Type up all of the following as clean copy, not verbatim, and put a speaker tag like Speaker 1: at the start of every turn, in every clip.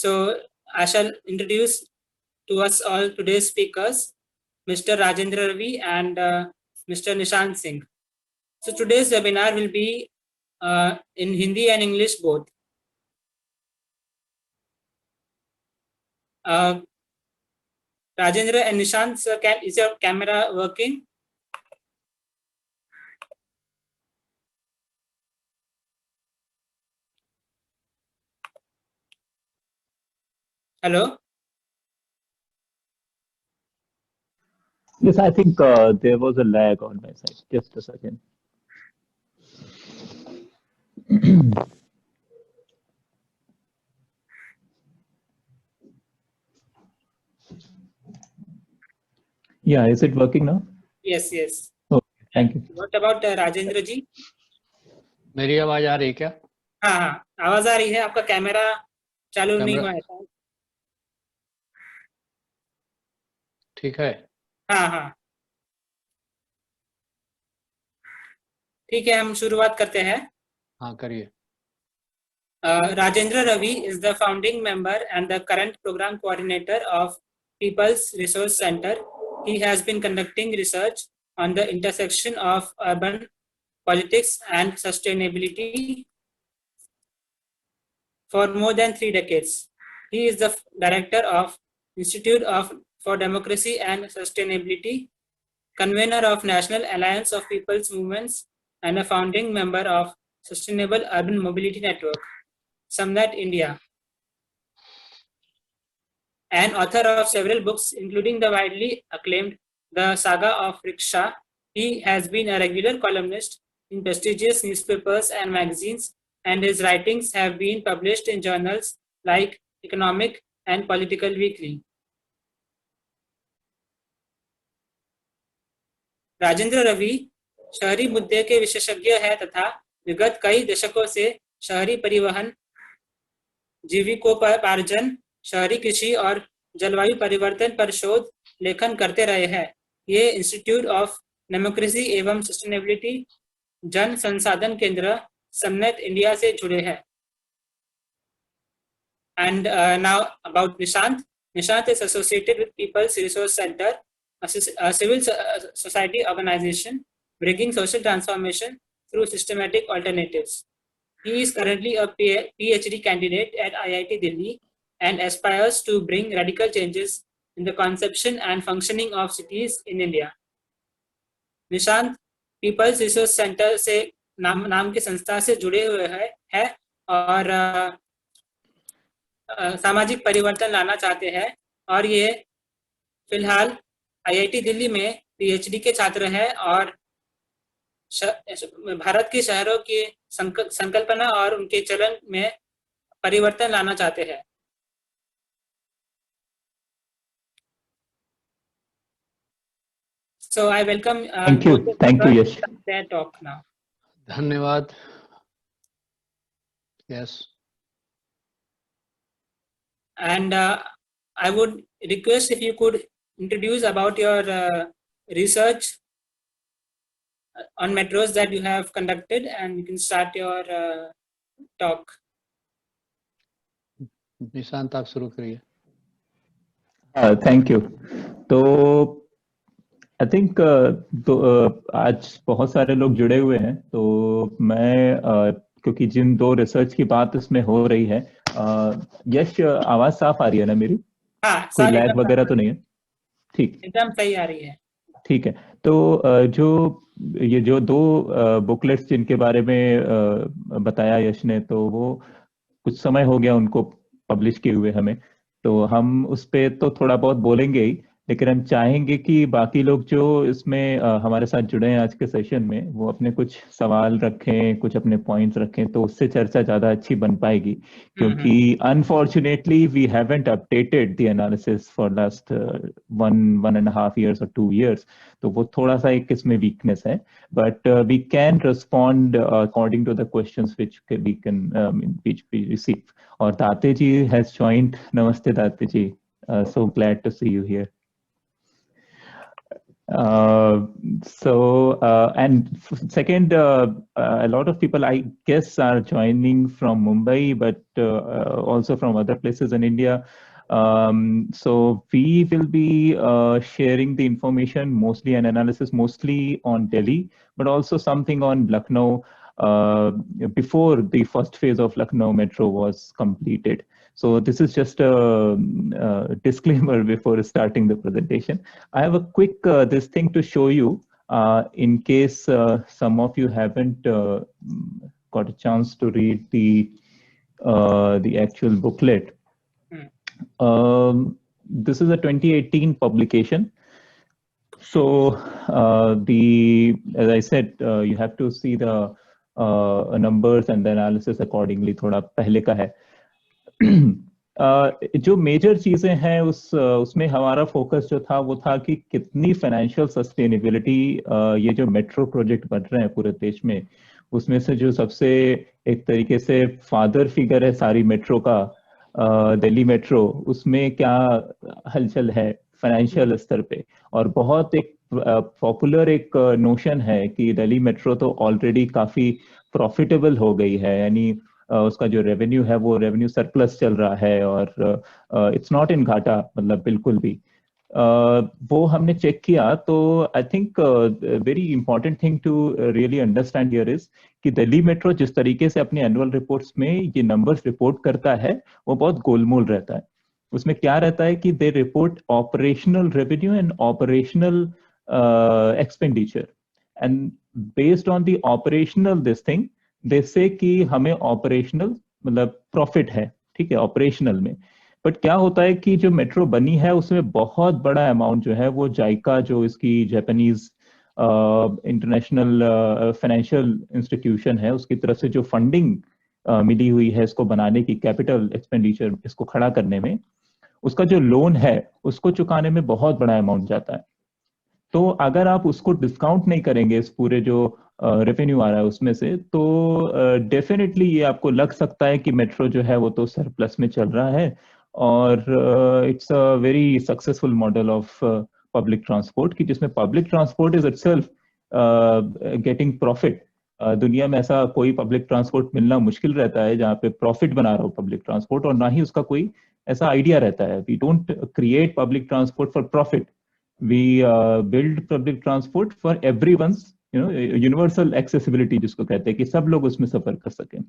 Speaker 1: So I shall introduce to us all today's speakers, Mr. Rajendra Ravi and Mr. Nishant Singh. So today's webinar will be in Hindi and English both. Rajendra and Nishant, sir, is your camera working? Hello?
Speaker 2: Yes, I think there was a lag on my side. Just a second. Yeah, is it working now?
Speaker 1: Yes, yes.
Speaker 2: Okay, thank you.
Speaker 1: What about Rajendra ji?
Speaker 3: मेरी आवाज आ रही है क्या?
Speaker 1: हाँ हाँ, आवाज आ रही है. आपका कैमरा चालू नहीं हुआ है.
Speaker 3: ठीक है.
Speaker 1: हाँ हाँ, ठीक है, हम शुरुआत करते हैं.
Speaker 3: हाँ, करिए.
Speaker 1: Rajendra Ravi is the founding member and the current program coordinator of People's Resource Center. He has been conducting research on the intersection of urban politics and sustainability for more than 3 decades. He is the director of Institute for Democracy and Sustainability, convener of National Alliance of People's Movements, and a founding member of Sustainable Urban Mobility Network, Samnet India, and author of several books, including the widely acclaimed The Saga of Rickshaw. He has been a regular columnist in prestigious newspapers and magazines, and his writings have been published in journals like Economic and Political Weekly. Rajendra Ravi शहरी मुद्दे के विशेषज्ञ हैं तथा विगत कई दशकों से शहरी परिवहन, जीविकोपार्जन, शहरी कृषि और जलवायु परिवर्तन पर शोध लेखन करते रहे हैं. ये इंस्टीट्यूट ऑफ डेमोक्रेसी एवं सस्टेनेबिलिटी जन संसाधन केंद्र समनेट इंडिया से जुड़े हैं. And now about Nishant. Nishant is associated with People's Resource Center, a civil society organization bringing social transformation through systematic alternatives. He is currently a PhD candidate at IIT Delhi and aspires to bring radical changes in the conception and functioning of cities in India. Nishant People's Resource Center से नाम की संस्था से जुड़े हुए है और सामाजिक परिवर्तन लाना चाहते हैं और ये फिलहाल आईआईटी दिल्ली में पीएचडी के छात्र हैं और भारत के शहरों की संकल्पना और उनके चलन में परिवर्तन लाना चाहते हैं. So I welcome
Speaker 2: thank you Yash.
Speaker 1: Their talk now.
Speaker 3: धन्यवाद. Yes.
Speaker 1: And I would request if you could introduce about your research on metros that you have conducted, and you can start your talk.
Speaker 3: Nishant आप शुरू करिए.
Speaker 2: Thank you. तो I think आज बहुत सारे लोग जुड़े हुए हैं, तो मैं क्योंकि जिन दो रिसर्च की बात इसमें हो रही है, यश आवाज साफ आ रही है ना मेरी?
Speaker 1: हाँ,
Speaker 2: कोई लैग वगैरह तो नहीं है? ठीक,
Speaker 1: एकदम सही आ रही है.
Speaker 2: ठीक है. तो ये जो दो बुकलेट्स जिनके बारे में बताया यश ने, तो वो कुछ समय हो गया उनको पब्लिश किए हुए हमें, तो हम उस पे तो थोड़ा बहुत बोलेंगे ही, लेकिन हम चाहेंगे कि बाकी लोग जो इसमें हमारे साथ जुड़े हैं आज के सेशन में, वो अपने कुछ सवाल रखें, कुछ अपने पॉइंट्स रखें, तो उससे चर्चा ज्यादा अच्छी बन पाएगी. क्योंकि unfortunately we haven't updated the analysis for last 1.5 years or 2 years, तो वो थोड़ा सा एक इसमें वीकनेस है. But we can respond according to the questions which we receive. और दाते जी हैज जॉइंड. नमस्ते दाते जी, so glad to see you here. Second, a lot of people, I guess, are joining from Mumbai, but also from other places in India. So we will be sharing the information, mostly an analysis, mostly on Delhi, but also something on Lucknow before the first phase of Lucknow Metro was completed. So this is just a disclaimer before starting the presentation. I have a quick this thing to show you in case some of you haven't got a chance to read the actual booklet. This is a 2018 publication. So as I said, you have to see the numbers and the analysis accordingly. थोड़ा पहले का है. जो major चीजें हैं उसमें हमारा focus जो था वो था कि कितनी फाइनेंशियल सस्टेनेबिलिटी ये जो मेट्रो प्रोजेक्ट बन रहे हैं पूरे देश में, उसमें से जो सबसे एक तरीके से फादर फिगर है सारी मेट्रो का, दिल्ली मेट्रो, उसमें क्या हलचल है फाइनेंशियल स्तर पे. और बहुत एक पॉपुलर एक नोशन है कि दिल्ली मेट्रो तो ऑलरेडी काफी प्रॉफिटेबल हो गई है, यानी उसका जो रेवेन्यू है वो रेवेन्यू सरप्लस चल रहा है और इट्स नॉट इन घाटा, मतलब बिल्कुल भी. वो हमने चेक किया तो I think very important thing to really understand here is कि दिल्ली मेट्रो जिस तरीके से अपने एनुअल रिपोर्ट्स में ये नंबर्स रिपोर्ट करता है वो बहुत गोलमोल रहता है. उसमें क्या रहता है कि they report operational revenue and operational expenditure, and based on the operational this thing जैसे कि हमें ऑपरेशनल मतलब प्रॉफिट है, ठीक है, ऑपरेशनल में. बट क्या होता है कि जो मेट्रो बनी है उसमें बहुत बड़ा अमाउंट जो है वो जाइका, जो इसकी जापानीज इंटरनेशनल फाइनेंशियल इंस्टीट्यूशन है, उसकी तरफ से जो फंडिंग मिली हुई है इसको बनाने की, कैपिटल एक्सपेंडिचर इसको खड़ा करने में, उसका जो लोन है उसको चुकाने में बहुत बड़ा अमाउंट जाता है. तो अगर आप उसको डिस्काउंट नहीं करेंगे इस पूरे जो रेवेन्यू आ रहा है उसमें से, तो डेफिनेटली ये आपको लग सकता है कि मेट्रो जो है वो तो सरप्लस में चल रहा है और it's a very successful model of public transport, कि जिसमें public transport is itself getting profit. दुनिया में ऐसा कोई पब्लिक ट्रांसपोर्ट मिलना मुश्किल रहता है जहाँ पे प्रॉफिट बना रहा हो पब्लिक ट्रांसपोर्ट, और ना ही उसका कोई ऐसा आइडिया रहता है. We don't create public transport for profit, we build public transport for everyone's universal accessibility, जिसको कहते हैं कि सब लोग उसमें सफर कर सकें.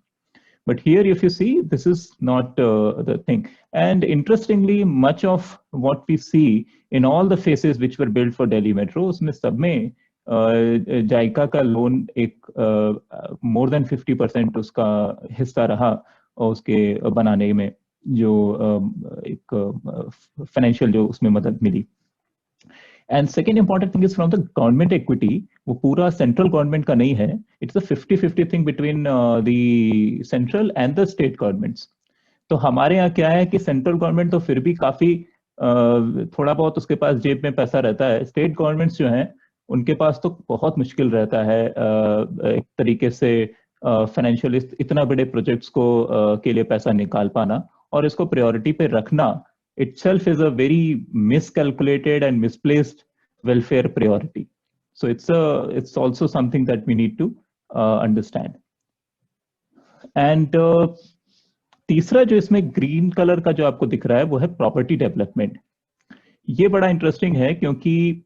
Speaker 2: But here if you see, this is not the thing. And interestingly, much of what we see in all the phases which were built for Delhi Metro, उसमें सब में जाइका का लोन एक more than 50% उसका हिस्सा रहा और उसके बनाने में जो एक फाइनेंशियल जो उसमें मदद मिली. And second important thing is from the government equity, वो पूरा सेंट्रल गवर्नमेंट का नहीं है, it's a 50-50 thing between the central and the state governments. तो हमारे यहाँ क्या है कि सेंट्रल गवर्नमेंट तो फिर भी काफी थोड़ा बहुत उसके पास जेब में पैसा रहता है. स्टेट गवर्नमेंट्स जो हैं उनके पास तो बहुत मुश्किल रहता है एक तरीके से फाइनेंशियल इतना बड़े प्रोजेक्ट्स को के लिए पैसा निकाल पाना और इसको प्रायोरिटी पे रखना itself is a very miscalculated and misplaced welfare priority. So it's also something that we need to understand. And तीसरा जो इसमें ग्रीन कलर का जो आपको दिख रहा है वो है प्रॉपर्टी डेवलपमेंट. ये बड़ा इंटरेस्टिंग है क्योंकि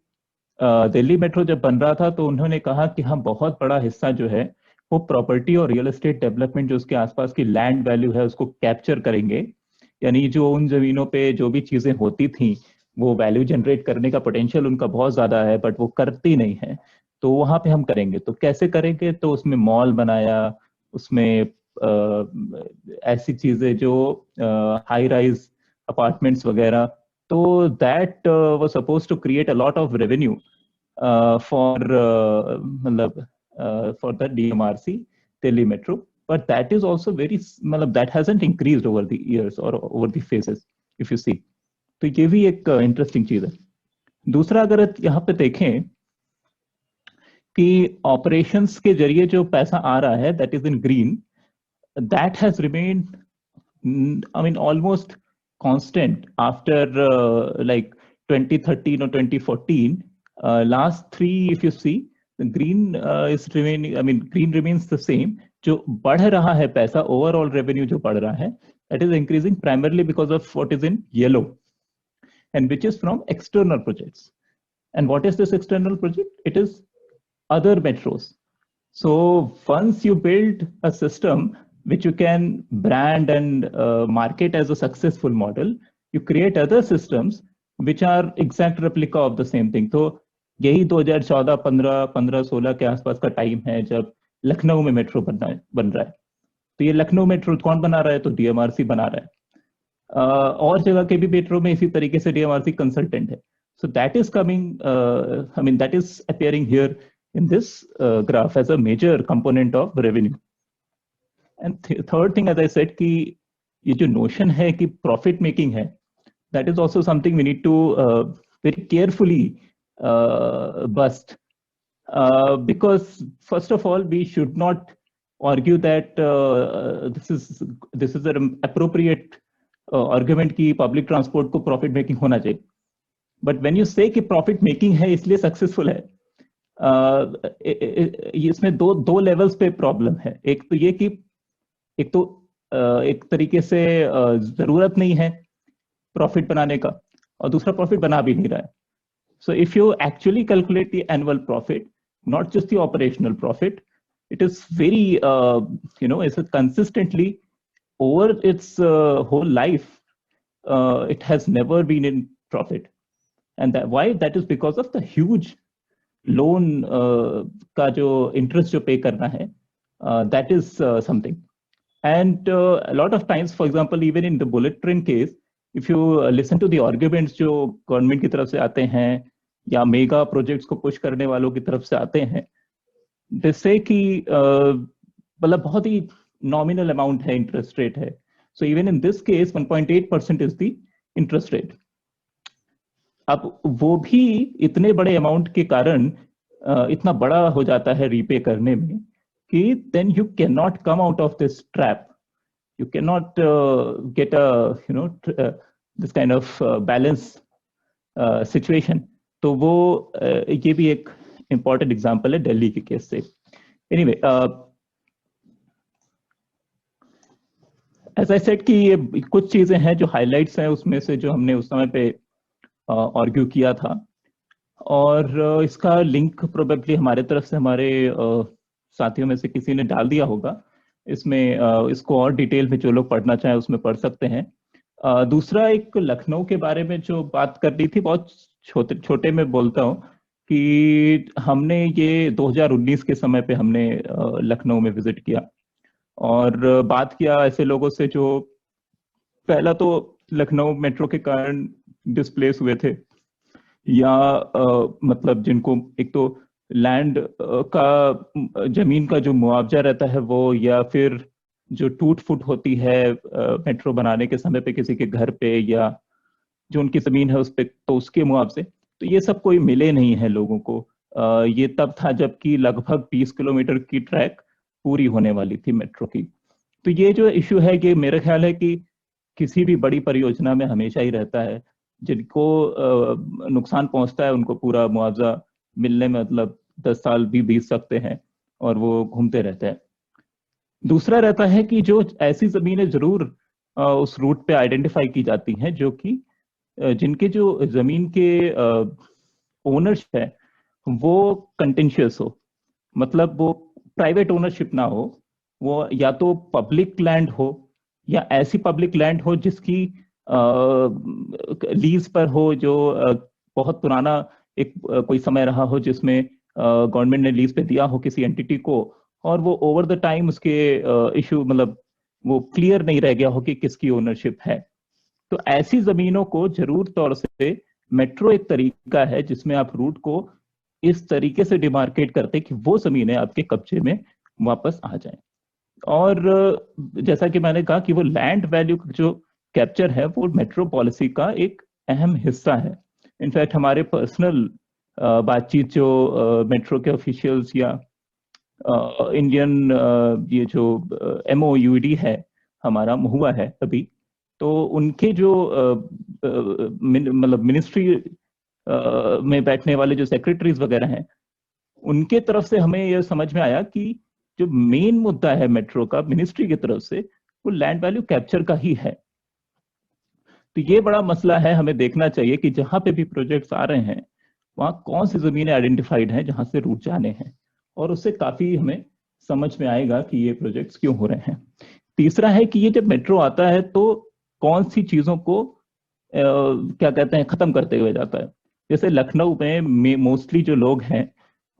Speaker 2: दिल्ली मेट्रो जब बन रहा था तो उन्होंने कहा कि हम बहुत बड़ा हिस्सा जो है वो प्रॉपर्टी और रियल एस्टेट डेवलपमेंट जो उसके आसपास की लैंड वैल्यू है उसको कैप्चर करेंगे, यानी जो उन जमीनों पे जो भी चीजें होती थी वो वैल्यू जनरेट करने का पोटेंशियल उनका बहुत ज्यादा है बट वो करती नहीं है, तो वहां पे हम करेंगे. तो कैसे करेंगे? तो उसमें मॉल बनाया, उसमें ऐसी चीजें जो हाई राइज अपार्टमेंट्स वगैरह, तो that was suppose to create a lot of revenue for मतलब for the DMRC Delhi metro. But that is also very, that hasn't increased over the years or over the phases, if you see. तो ये भी एक interesting चीज है. दूसरा, अगर यहाँ पे देखें कि ऑपरेशंस के जरिए जो पैसा आ रहा है, that is in green, that has remained, I mean, almost constant after like 2013 or 2014. last three, if you see, the green is remaining, I mean, green remains the same. जो बढ़ रहा है पैसा, overall revenue जो बढ़ रहा है, that is increasing primarily because of what is in yellow, and which is from external projects. And what is this external project? It is other metros. So once you build a system which you can brand and market as a successful model, you create other systems which are exact replica of the same thing. तो यही 2014, 15, 15, 16 के आसपास का time है जब लखनऊ में metro बन रहा है. तो ये लखनऊ मेट्रो कौन बना रहा है? तो डीएमआरसी बना रहा है. और जगह के भी मेट्रो में इसी तरीके से डीएमआरसी कंसल्टेंट है. So that is coming, I mean, that is appearing here in this graph as a major component of revenue. And third thing, as I said, कि ये जो notion है कि profit making है, that is also something we need to very carefully bust. Because first of all, we should not argue that this is an appropriate argument कि public transport को profit making होना चाहिए. But when you say कि profit making है इसलिए successful है, इसमें दो levels पे problem है. एक तो ये कि एक तरीके से जरूरत नहीं है profit बनाने का, और दूसरा profit बना भी नहीं रहा है. So if you actually calculate the annual profit, not just the operational profit, it is very, it's consistently over its whole life, it has never been in profit. And why? That is because of the huge loan का जो interest जो pay करना है, that is something. And a lot of times, for example, even in the bullet train case, if you listen to the arguments जो government की तरफ से आते हैं या मेगा प्रोजेक्ट्स को पुश करने वालों की तरफ से आते हैं, जिससे कि मतलब बहुत ही नॉमिनल अमाउंट है, इंटरेस्ट रेट है. So even in this case 1.8% is the interest rate. अब वो भी इतने बड़े अमाउंट के कारण इतना बड़ा हो जाता है रीपे करने में कि then you can not come out of this trap. You cannot get a this kind of balance situation. तो वो ये भी एक important example है दिल्ली के केस से. Anyway, as I said कि ये कुछ चीजें हैं जो highlights हैं उसमें से जो हमने उस समय पे argue किया था, और इसका link probably हमारे तरफ से हमारे साथियों में से किसी ने डाल दिया होगा. इसमें इसको और डिटेल में जो लोग पढ़ना चाहें उसमें पढ़ सकते हैं. दूसरा एक लखनऊ के बारे में जो बात करनी थी, बहुत छोटे में बोलता हूँ कि हमने ये 2019 के समय पे हमने लखनऊ में विजिट किया और बात किया ऐसे लोगों से जो पहला तो लखनऊ मेट्रो के कारण डिस्प्लेस हुए थे, या मतलब जिनको एक तो लैंड का जमीन का जो मुआवजा रहता है वो, या फिर जो टूट फूट होती है मेट्रो बनाने के समय पे किसी के घर पे या जो उनकी जमीन है उस पे, तो उसके मुआवजे, तो ये सब कोई मिले नहीं है लोगों को. ये तब था जबकि लगभग 20 किलोमीटर की ट्रैक पूरी होने वाली थी मेट्रो की. तो ये जो इश्यू है ये मेरा ख्याल है कि किसी भी बड़ी परियोजना में हमेशा ही रहता है. जिनको नुकसान पहुंचता है उनको पूरा मुआवजा मिलने में मतलब 10 साल भी बीत सकते हैं और वो घूमते रहते हैं. दूसरा रहता है कि जो ऐसी जमीनें जरूर उस रूट पे आइडेंटिफाई की जाती हैं जो कि जिनके जो जमीन के ओनरशिप है वो कंटेंशियस हो, मतलब वो प्राइवेट ओनरशिप ना हो, वो या तो पब्लिक लैंड हो या ऐसी पब्लिक लैंड हो जिसकी लीज पर हो, जो बहुत पुराना एक कोई समय रहा हो जिसमें गवर्नमेंट ने लीज पे दिया हो किसी एंटिटी को, और वो ओवर द टाइम उसके इशू मतलब वो क्लियर नहीं रह गया हो कि किसकी ओनरशिप है. तो ऐसी जमीनों को जरूर तौर से मेट्रो एक तरीका है जिसमें आप रूट को इस तरीके से डिमार्केट करते कि वो जमीनें आपके कब्जे में वापस आ जाएं. और जैसा कि मैंने कहा कि वो लैंड वैल्यू जो कैप्चर है वो मेट्रो पॉलिसी का एक अहम हिस्सा है. इनफैक्ट हमारे पर्सनल बातचीत जो मेट्रो के ऑफिशियल्स या इंडियन ये जो MOUD है हमारा हुआ है अभी, तो उनके जो मतलब मिनिस्ट्री में बैठने वाले जो सेक्रेटरीज वगैरह हैं, उनके तरफ से हमें यह समझ में आया कि जो मेन मुद्दा है मेट्रो का मिनिस्ट्री की तरफ से, वो लैंड वैल्यू कैप्चर का ही है। तो ये बड़ा मसला है, हमें देखना चाहिए कि जहां पे भी प्रोजेक्ट्स आ रहे हैं वहां कौन सी जमीनें आइडेंटिफाइड हैं जहां से रूट जाने हैं, और उससे काफी हमें समझ में आएगा कि ये प्रोजेक्ट्स क्यों हो रहे हैं। तीसरा है कि ये जब मेट्रो आता है तो कौन सी चीजों को क्या कहते हैं खत्म करते हुए जाता है। जैसे लखनऊ में मोस्टली जो लोग हैं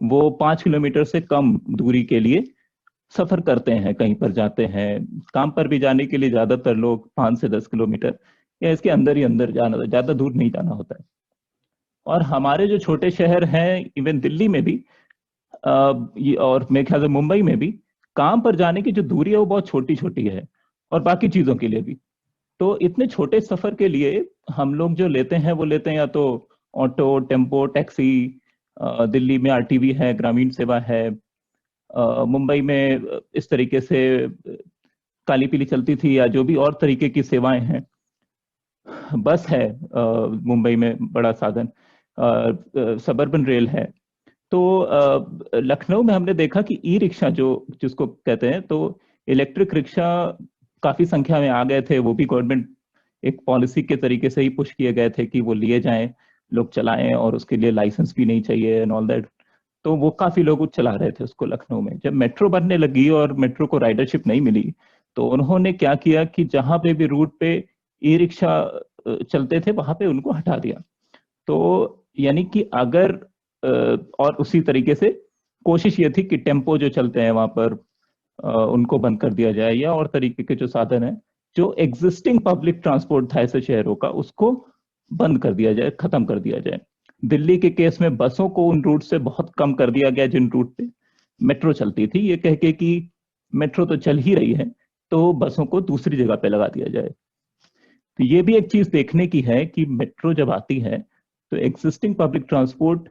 Speaker 2: वो 5 किलोमीटर से कम दूरी के लिए सफर करते हैं, कहीं पर जाते हैं। काम पर भी जाने के लिए ज्यादातर लोग 5 से 10 किलोमीटर या इसके अंदर ही अंदर जाना, ज्यादा दूर नहीं जाना होता है। और हमारे जो छोटे शहर हैं, इवन दिल्ली में भी और मेरे ख्याल से मुंबई में भी, काम पर जाने की जो दूरी है वो बहुत छोटी छोटी है, और बाकी चीजों के लिए भी। तो इतने छोटे सफर के लिए हम लोग जो लेते हैं वो लेते हैं या तो ऑटो, टेम्पो, टैक्सी। दिल्ली में आरटीवी है, ग्रामीण सेवा है। मुंबई में इस तरीके से काली पीली चलती थी, या जो भी और तरीके की सेवाएं हैं। बस है मुंबई में बड़ा साधन, सबर्बन रेल है। तो लखनऊ में हमने देखा कि ई रिक्शा जिसको कहते हैं, तो इलेक्ट्रिक रिक्शा काफी संख्या में आ गए थे। वो भी गवर्नमेंट एक पॉलिसी के तरीके से ही पुश किए गए थे कि वो लिए जाएं, लोग चलाएं, और उसके लिए लाइसेंस भी नहीं चाहिए एंड ऑल दैट। तो वो काफी लोग चला रहे थे उसको लखनऊ में। जब मेट्रो बनने लगी और मेट्रो को राइडरशिप नहीं मिली, तो उन्होंने क्या किया कि जहां पे भी रूट पे ई रिक्शा चलते थे वहां पे उनको हटा दिया। तो यानी कि अगर और उसी तरीके से कोशिश ये थी कि टेम्पो जो चलते हैं वहां पर उनको बंद कर दिया जाए, या और तरीके के जो साधन है, जो एग्जिस्टिंग पब्लिक ट्रांसपोर्ट था ऐसे शहरों का, उसको बंद कर दिया जाए, खत्म कर दिया जाए। दिल्ली के केस में बसों को उन रूट से बहुत कम कर दिया गया जिन रूट पे मेट्रो चलती थी, ये कह के कि मेट्रो तो चल ही रही है तो बसों को दूसरी जगह पे लगा दिया जाए। तो ये भी एक चीज देखने की है कि मेट्रो जब आती है तो एग्जिस्टिंग पब्लिक ट्रांसपोर्ट,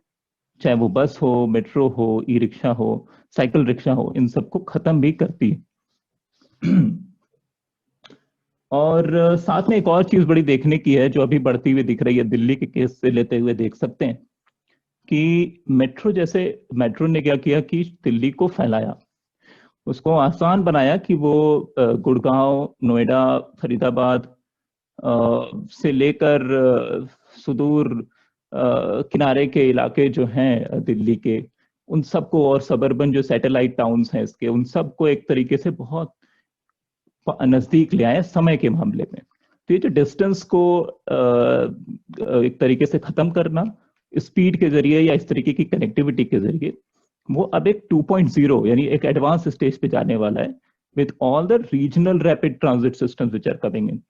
Speaker 2: चाहे वो बस हो, मेट्रो हो, ई रिक्शा हो, साइकिल रिक्शा हो, इन सबको खत्म भी करती है। और साथ में एक और चीज बड़ी देखने की है जो अभी बढ़ती हुई दिख रही है, दिल्ली के केस से लेते हुए देख सकते हैं कि मेट्रो ने क्या किया कि दिल्ली को फैलाया, उसको आसान बनाया कि वो गुड़गांव, नोएडा, फरीदाबाद से लेकर सुदूर किनारे के इलाके जो हैं दिल्ली के, उन सबको, और सबर्बन जो सैटेलाइट टाउन्स हैं इसके, उन सबको एक तरीके से बहुत नजदीक ले आए समय के मामले में। तो ये जो डिस्टेंस को एक तरीके से खत्म करना स्पीड के जरिए या इस तरीके की कनेक्टिविटी के जरिए, वो अब एक 2.0 यानी एक एडवांस स्टेज पे जाने वाला है, with all the regional rapid transit systems which are coming in.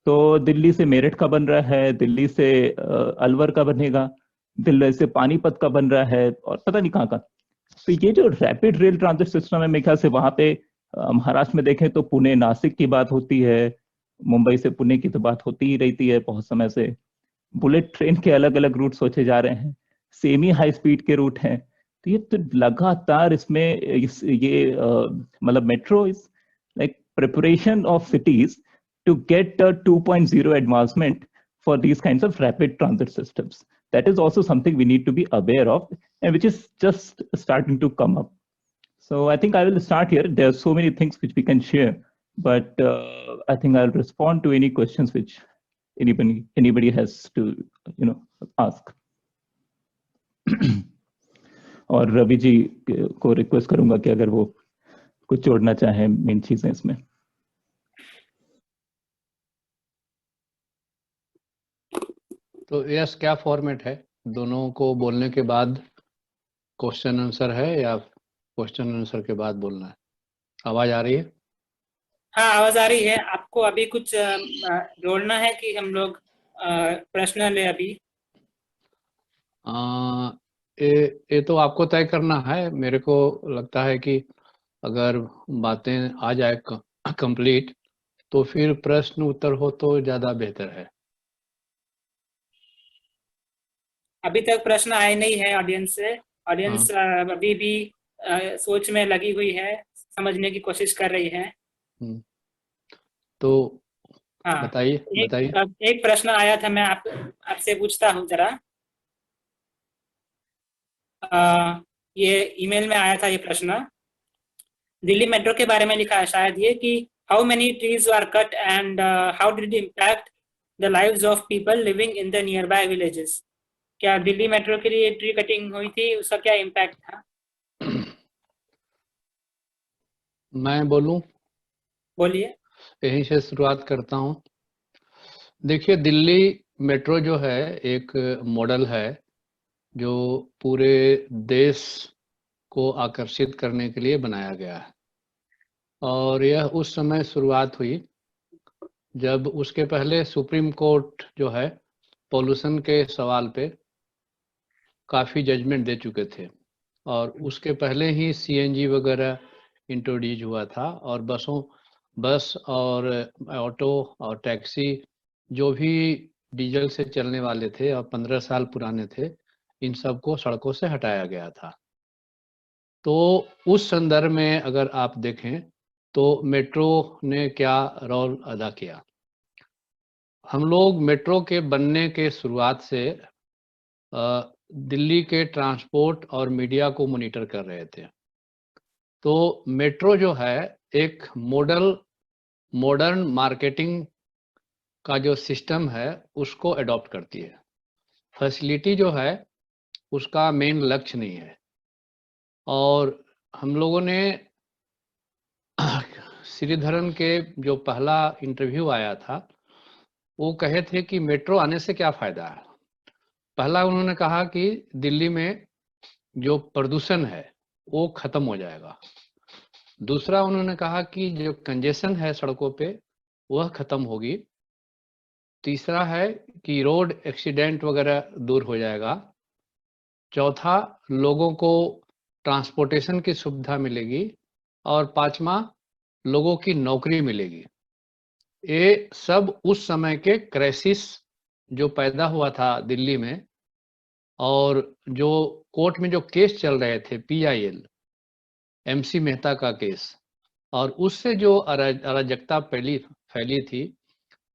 Speaker 2: तो दिल्ली से मेरठ का बन रहा है, दिल्ली से अलवर का बनेगा, दिल्ली से पानीपत का बन रहा है, और पता नहीं कहाँ का। तो ये जो रैपिड रेल ट्रांजिट सिस्टम है, मेरे ख्याल से वहां पे महाराष्ट्र में देखें तो पुणे नासिक की बात होती है, मुंबई से पुणे की तो बात होती ही रहती है बहुत समय से। बुलेट ट्रेन के अलग अलग रूट सोचे जा रहे हैं, सेमी हाई स्पीड के रूट हैं। तो ये तो लगातार इसमें ये मतलब metro is like preparation of cities to get a 2.0 advancement for these kinds of rapid transit systems. That is also something we need to be aware of, and which is just starting to come up. So I think I will start here. There are so many things which we can share, but I think I'll respond to any questions which anybody has to ask. और रवि जी को request करूंगा कि अगर वो कुछ जोड़ना चाहें main चीजें इसमें।
Speaker 3: तो यस, क्या फॉर्मेट है? दोनों को बोलने के बाद क्वेश्चन आंसर है या क्वेश्चन आंसर के बाद बोलना है? आवाज आ रही है?
Speaker 1: हाँ, आवाज आ रही है। आपको अभी कुछ जोड़ना है कि हम लोग प्रश्न ले अभी?
Speaker 3: ये तो आपको तय करना है। मेरे को लगता है कि अगर बातें आ जाए कंप्लीट तो फिर प्रश्न उत्तर हो तो ज्यादा बेहतर है।
Speaker 1: अभी तक प्रश्न आए नहीं है ऑडियंस से। ऑडियंस अभी भी सोच में लगी हुई है, समझने की कोशिश कर रही है।
Speaker 3: तो
Speaker 1: हाँ,
Speaker 3: बताइए।
Speaker 1: एक प्रश्न आया था, मैं आपसे पूछता हूँ जरा। ये ईमेल में आया था ये प्रश्न। दिल्ली मेट्रो के बारे में लिखा है शायद ये कि how many trees are cut and how did it impact the lives of people living in the nearby villages. क्या दिल्ली मेट्रो के लिए ट्री कटिंग हुई थी, उसका क्या इम्पैक्ट था?
Speaker 3: मैं बोलूं?
Speaker 1: बोलिए।
Speaker 3: यहीं से शुरुआत करता हूं। देखिए, दिल्ली मेट्रो जो है एक मॉडल है जो पूरे देश को आकर्षित करने के लिए बनाया गया है, और यह उस समय शुरुआत हुई जब उसके पहले सुप्रीम कोर्ट जो है पॉल्यूशन के सवाल पे काफ़ी जजमेंट दे चुके थे, और उसके पहले ही सीएनजी वगैरह इंट्रोड्यूस हुआ था, और बस और ऑटो और टैक्सी जो भी डीजल से चलने वाले थे और 15 साल पुराने थे, इन सबको सड़कों से हटाया गया था। तो उस संदर्भ में अगर आप देखें तो मेट्रो ने क्या रोल अदा किया। हम लोग मेट्रो के बनने के शुरुआत से दिल्ली के ट्रांसपोर्ट और मीडिया को मॉनिटर कर रहे थे। तो मेट्रो जो है एक मॉडर्न मार्केटिंग का जो सिस्टम है उसको अडॉप्ट करती है। फैसिलिटी जो है उसका मेन लक्ष्य नहीं है। और हम लोगों ने श्रीधरन के जो पहला इंटरव्यू आया था वो कहे थे कि मेट्रो आने से क्या फ़ायदा है। पहला उन्होंने कहा कि दिल्ली में जो प्रदूषण है वो ख़त्म हो जाएगा। दूसरा उन्होंने कहा कि जो कंजेशन है सड़कों पे वह ख़त्म होगी। तीसरा है कि रोड एक्सीडेंट वगैरह दूर हो जाएगा। चौथा, लोगों को ट्रांसपोर्टेशन की सुविधा मिलेगी। और पांचवा, लोगों की नौकरी मिलेगी। ये सब उस समय के क्राइसिस जो पैदा हुआ था दिल्ली में, और जो कोर्ट में जो केस चल रहे थे PIL MC मेहता का केस, और उससे जो अराजकता फैली थी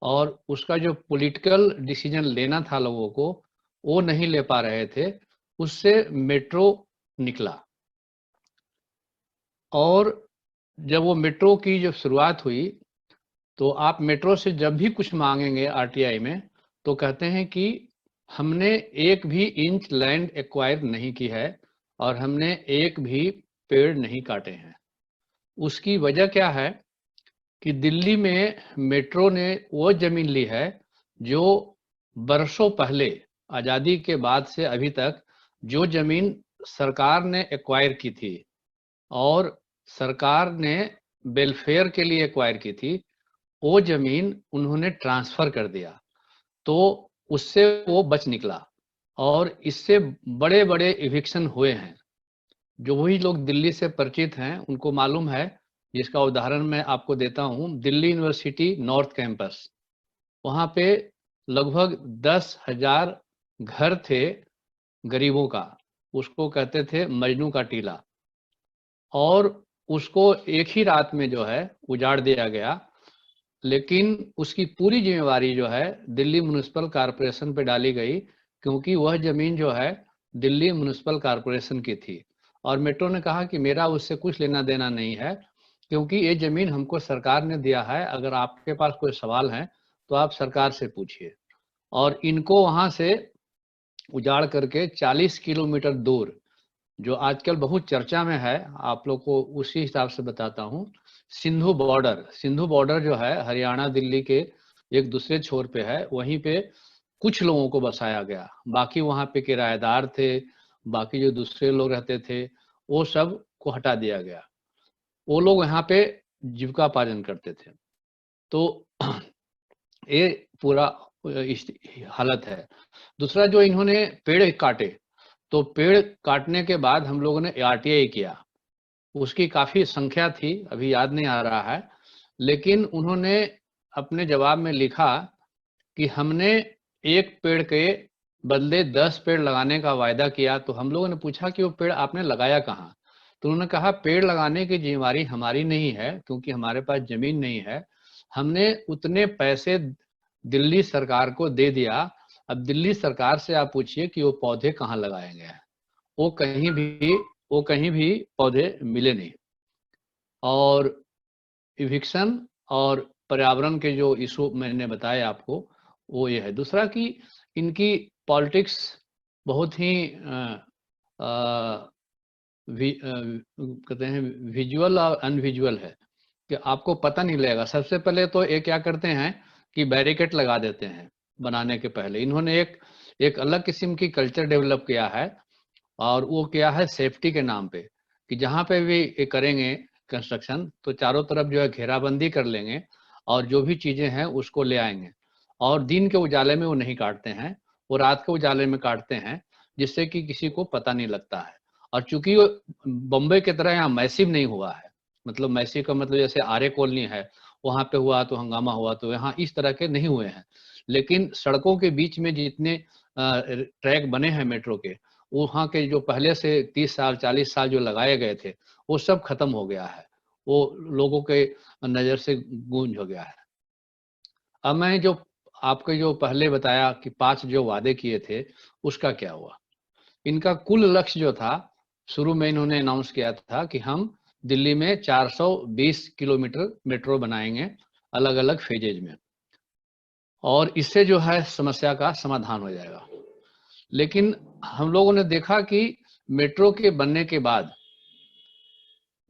Speaker 3: और उसका जो पॉलिटिकल डिसीजन लेना था लोगों को वो नहीं ले पा रहे थे, उससे मेट्रो निकला। और जब वो मेट्रो की जब शुरुआत हुई तो आप मेट्रो से जब भी कुछ मांगेंगे RTI में तो कहते हैं कि हमने एक भी इंच लैंड एक्वायर नहीं की है और हमने एक भी पेड़ नहीं काटे हैं। उसकी वजह क्या है कि दिल्ली में मेट्रो ने वो जमीन ली है जो बरसों पहले आज़ादी के बाद से अभी तक जो जमीन सरकार ने एक्वायर की थी और सरकार ने वेलफेयर के लिए एक्वायर की थी, वो जमीन उन्होंने ट्रांसफर कर दिया। तो उससे वो बच निकला, और इससे बड़े बड़े इविक्शन हुए हैं। जो वही लोग दिल्ली से परिचित हैं उनको मालूम है, जिसका उदाहरण मैं आपको देता हूँ। दिल्ली यूनिवर्सिटी नॉर्थ कैंपस, वहाँ पे लगभग 10,000 घर थे गरीबों का, उसको कहते थे मजनू का टीला, और उसको एक ही रात में जो है उजाड़ दिया गया। लेकिन उसकी पूरी जिम्मेवारी जो है दिल्ली म्युनिसिपल कॉरपोरेशन पे डाली गई, क्योंकि वह ज़मीन जो है दिल्ली म्युनिसिपल कॉरपोरेशन की थी। और मेट्रो ने कहा कि मेरा उससे कुछ लेना देना नहीं है, क्योंकि ये ज़मीन हमको सरकार ने दिया है। अगर आपके पास कोई सवाल है तो आप सरकार से पूछिए। और इनको वहाँ से उजाड़ करके 40 किलोमीटर दूर, जो आजकल बहुत चर्चा में है, आप लोग को उसी हिसाब से बताता हूँ। सिंधु बॉर्डर जो है हरियाणा दिल्ली के एक दूसरे छोर पे है, वहीं पे कुछ लोगों को बसाया गया। बाकी वहाँ पे किराएदार थे, बाकी जो दूसरे लोग रहते थे वो सब को हटा दिया गया। वो लोग यहाँ पे जीविकापार्जन करते थे। तो ये पूरा हालत है। दूसरा, जो इन्होंने पेड़ काटे, तो पेड़ काटने के बाद हम लोगों ने RTI किया। उसकी काफ़ी संख्या थी, अभी याद नहीं आ रहा है, लेकिन उन्होंने अपने जवाब में लिखा कि हमने एक पेड़ के बदले 10 पेड़ लगाने का वायदा किया। तो हम लोगों ने पूछा कि वो पेड़ आपने लगाया कहाँ? तो उन्होंने कहा पेड़ लगाने की जिम्मेवारी हमारी नहीं है, क्योंकि हमारे पास जमीन नहीं है। हमने उतने पैसे दिल्ली सरकार को दे दिया। अब दिल्ली सरकार से आप पूछिए कि वो पौधे कहाँ लगाए गए हैं। वो कहीं भी पौधे मिले नहीं। और इविक्शन और पर्यावरण के जो इशू मैंने बताया आपको, वो ये है। दूसरा कि इनकी पॉलिटिक्स बहुत ही कहते हैं विजुअल और अनविजुअल है, कि आपको पता नहीं लगेगा। सबसे पहले तो ये क्या करते हैं कि बैरिकेड लगा देते हैं बनाने के पहले। इन्होंने एक अलग किस्म की कल्चर डेवलप किया है, और वो क्या है सेफ्टी के नाम पे, कि जहाँ पे भी ये करेंगे कंस्ट्रक्शन तो चारों तरफ जो है घेराबंदी कर लेंगे, और जो भी चीजें हैं उसको ले आएंगे, और दिन के उजाले में वो नहीं काटते हैं, वो रात के उजाले में काटते हैं, जिससे कि किसी को पता नहीं लगता है। और चूंकि वो बम्बई की तरह यहाँ मैसिव नहीं हुआ है, मतलब मैसिव का मतलब जैसे आर्य कॉलोनी है, वहां पे हुआ तो हंगामा हुआ, तो यहाँ इस तरह के नहीं हुए हैं। लेकिन सड़कों के बीच में जितने ट्रैक बने हैं मेट्रो के, वहाँ के जो पहले से 30 साल 40 साल जो लगाए गए थे, वो सब खत्म हो गया है, वो लोगों के नज़र से गूंज हो गया है। अब मैं जो आपको जो पहले बताया कि 5 जो वादे किए थे, उसका क्या हुआ? इनका कुल लक्ष्य जो था, शुरू में इन्होंने अनाउंस किया था कि हम दिल्ली में 420 किलोमीटर मेट्रो बनाएंगे अलग अलग फेजेज में, और इससे जो है समस्या का समाधान हो जाएगा। लेकिन हम लोगों ने देखा कि मेट्रो के बनने के बाद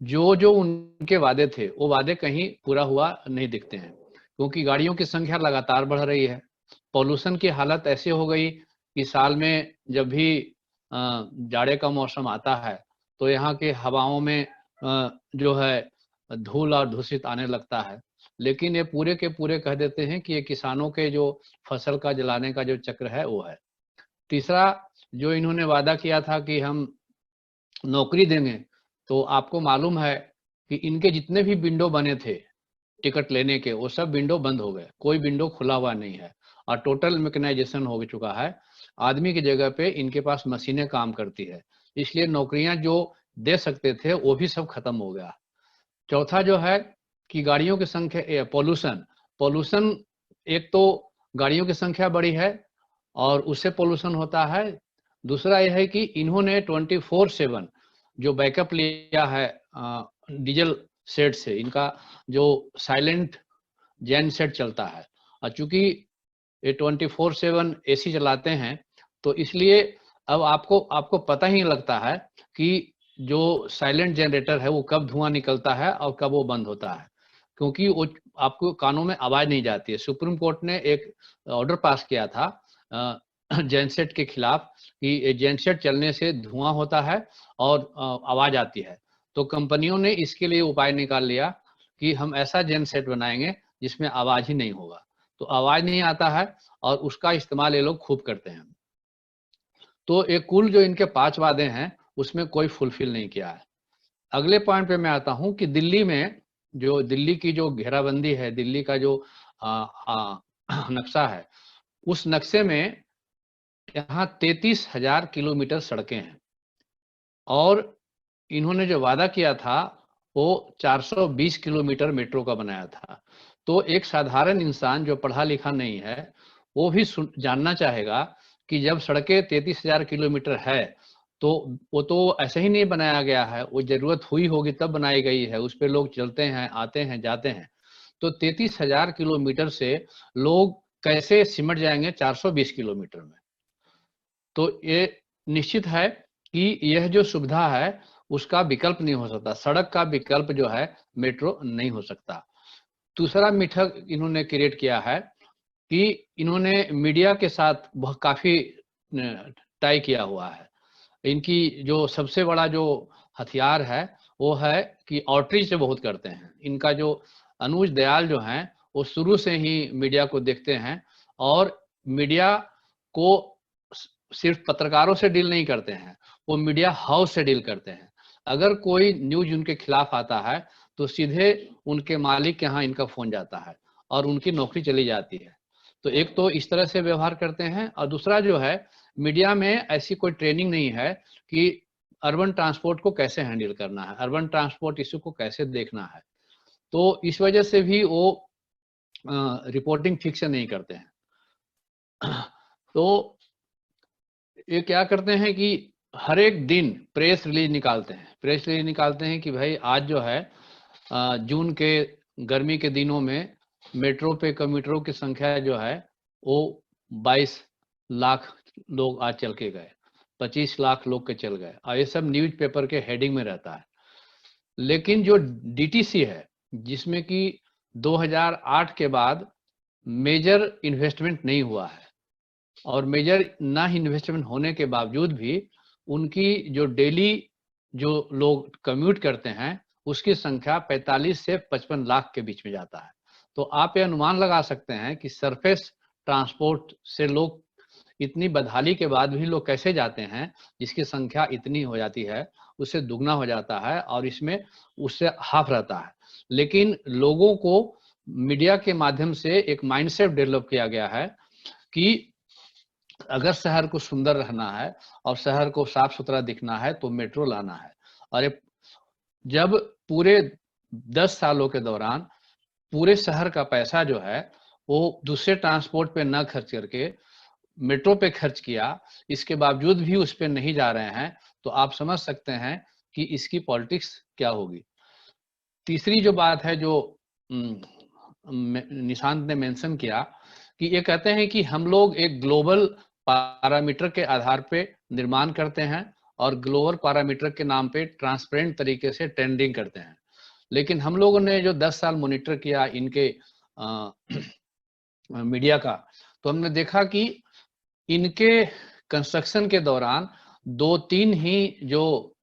Speaker 3: जो जो उनके वादे थे, वो वादे कहीं पूरा हुआ नहीं दिखते हैं, क्योंकि गाड़ियों की संख्या लगातार बढ़ रही है। पॉल्यूशन की हालत ऐसी हो गई कि साल में जब भी जाड़े का मौसम आता है, तो यहाँ के हवाओं में जो है धूल और दूषित आने लगता है। लेकिन ये पूरे के पूरे कह देते हैं कि ये किसानों के जो फसल का जलाने का जो चक्र है वो है। तीसरा, जो इन्होंने वादा किया था कि हम नौकरी देंगे, तो आपको मालूम है कि इनके जितने भी विंडो बने थे टिकट लेने के, वो सब विंडो बंद हो गए, कोई विंडो खुला हुआ नहीं है, और टोटल मैकेनाइजेशन हो चुका है। आदमी की जगह पे इनके पास मशीनें काम करती है, इसलिए नौकरियां जो दे सकते थे वो भी सब खत्म हो गया। चौथा जो है कि गाड़ियों की संख्या, पोल्यूशन पोल्यूशन एक तो गाड़ियों की संख्या बढ़ी है और उससे पोल्यूशन होता है। दूसरा यह है कि इन्होंने 24/7 जो बैकअप लिया है डीजल सेट से, इनका जो साइलेंट जेन सेट चलता है, और चूंकि ये 24/7 एसी चलाते हैं, तो इसलिए अब आपको पता ही लगता है कि जो साइलेंट जनरेटर है वो कब धुआं निकलता है और कब वो बंद होता है, क्योंकि वो आपको कानों में आवाज नहीं जाती है। सुप्रीम कोर्ट ने एक ऑर्डर पास किया था जेनसेट के खिलाफ कि जेनसेट चलने से धुआं होता है और आवाज आती है। तो कंपनियों ने इसके लिए उपाय निकाल लिया कि हम ऐसा जेनसेट बनाएंगे जिसमें आवाज ही नहीं होगा, तो आवाज नहीं आता है और उसका इस्तेमाल ये लोग खूब करते हैं। तो एक कुल जो इनके 5 वादे हैं उसमें कोई फुलफिल नहीं किया है। अगले पॉइंट पे मैं आता हूं कि दिल्ली में जो दिल्ली की जो घेराबंदी है, दिल्ली का जो नक्शा है, उस नक्शे में यहाँ 33,000 किलोमीटर सड़कें हैं, और इन्होंने जो वादा किया था वो 420 किलोमीटर मेट्रो का बनाया था। तो एक साधारण इंसान जो पढ़ा लिखा नहीं है, वो भी जानना चाहेगा कि जब सड़कें 33,000 किलोमीटर है, तो वो तो ऐसे ही नहीं बनाया गया है, वो जरूरत हुई होगी तब बनाई गई है, उस पर लोग चलते हैं, आते हैं, जाते हैं। तो 33,000 किलोमीटर से लोग कैसे सिमट जाएंगे 420 किलोमीटर में? तो ये निश्चित है कि यह जो सुविधा है उसका विकल्प नहीं हो सकता, सड़क का विकल्प जो है मेट्रो नहीं हो सकता। दूसरा मिथक इन्होंने क्रिएट किया है कि इन्होंने मीडिया के साथ काफी टाई किया हुआ है। इनकी जो सबसे बड़ा जो हथियार है वो है कि आउटरीच से बहुत करते हैं। इनका जो अनुज दयाल जो हैं वो शुरू से ही मीडिया को देखते हैं, और मीडिया को सिर्फ पत्रकारों से डील नहीं करते हैं, वो मीडिया हाउस से डील करते हैं। अगर कोई न्यूज उनके खिलाफ आता है तो सीधे उनके मालिक के यहाँ इनका फोन जाता है और उनकी नौकरी चली जाती है। तो एक तो इस तरह से व्यवहार करते हैं, और दूसरा जो है मीडिया में ऐसी कोई ट्रेनिंग नहीं है कि अर्बन ट्रांसपोर्ट को कैसे हैंडल करना है, अर्बन ट्रांसपोर्ट इशू को कैसे देखना है। तो इस वजह से भी वो रिपोर्टिंग ठीक से नहीं करते हैं। तो ये क्या करते हैं कि हर एक दिन प्रेस रिलीज निकालते हैं कि भाई आज जो है जून के गर्मी के दिनों में मेट्रो पे कम्यूटरों की संख्या जो है वो 22 लाख लोग आज चल के गए, 25 लाख लोग के चल गए, और ये सब न्यूज पेपर के हेडिंग में रहता है। लेकिन जो डीटीसी है, जिसमें कि 2008 के बाद मेजर इन्वेस्टमेंट नहीं हुआ है, और मेजर ना ही इन्वेस्टमेंट होने के बावजूद भी उनकी जो डेली जो लोग कम्यूट करते हैं उसकी संख्या 45 से 55 लाख के बीच में जाता है। तो आप ये अनुमान लगा सकते हैं कि सरफेस ट्रांसपोर्ट से लोग इतनी बदहाली के बाद भी लोग कैसे जाते हैं, जिसकी संख्या इतनी हो जाती है, उससे दुगना हो जाता है, और इसमें उससे हाफ रहता है। लेकिन लोगों को मीडिया के माध्यम से एक माइंडसेट डेवलप किया गया है कि अगर शहर को सुंदर रहना है और शहर को साफ सुथरा दिखना है तो मेट्रो लाना है। और जब पूरे 10 सालों के दौरान पूरे शहर का पैसा जो है वो दूसरे ट्रांसपोर्ट पे न खर्च करके मेट्रो पे खर्च किया, इसके बावजूद भी उस पे नहीं जा रहे हैं, तो आप समझ सकते हैं कि इसकी पॉलिटिक्स क्या होगी। तीसरी जो बात है जो निशांत ने मेंशन किया कि ये कहते हैं कि हम लोग एक ग्लोबल पैरामीटर के आधार पे निर्माण करते हैं और ग्लोबल पैरामीटर के नाम पे ट्रांसपेरेंट तरीके से टेंडरिंग करते हैं। लेकिन हम लोगों ने जो 10 साल मॉनिटर किया इनके मीडिया का, तो हमने देखा कि इनके कंस्ट्रक्शन के दौरान 2-3 ही जो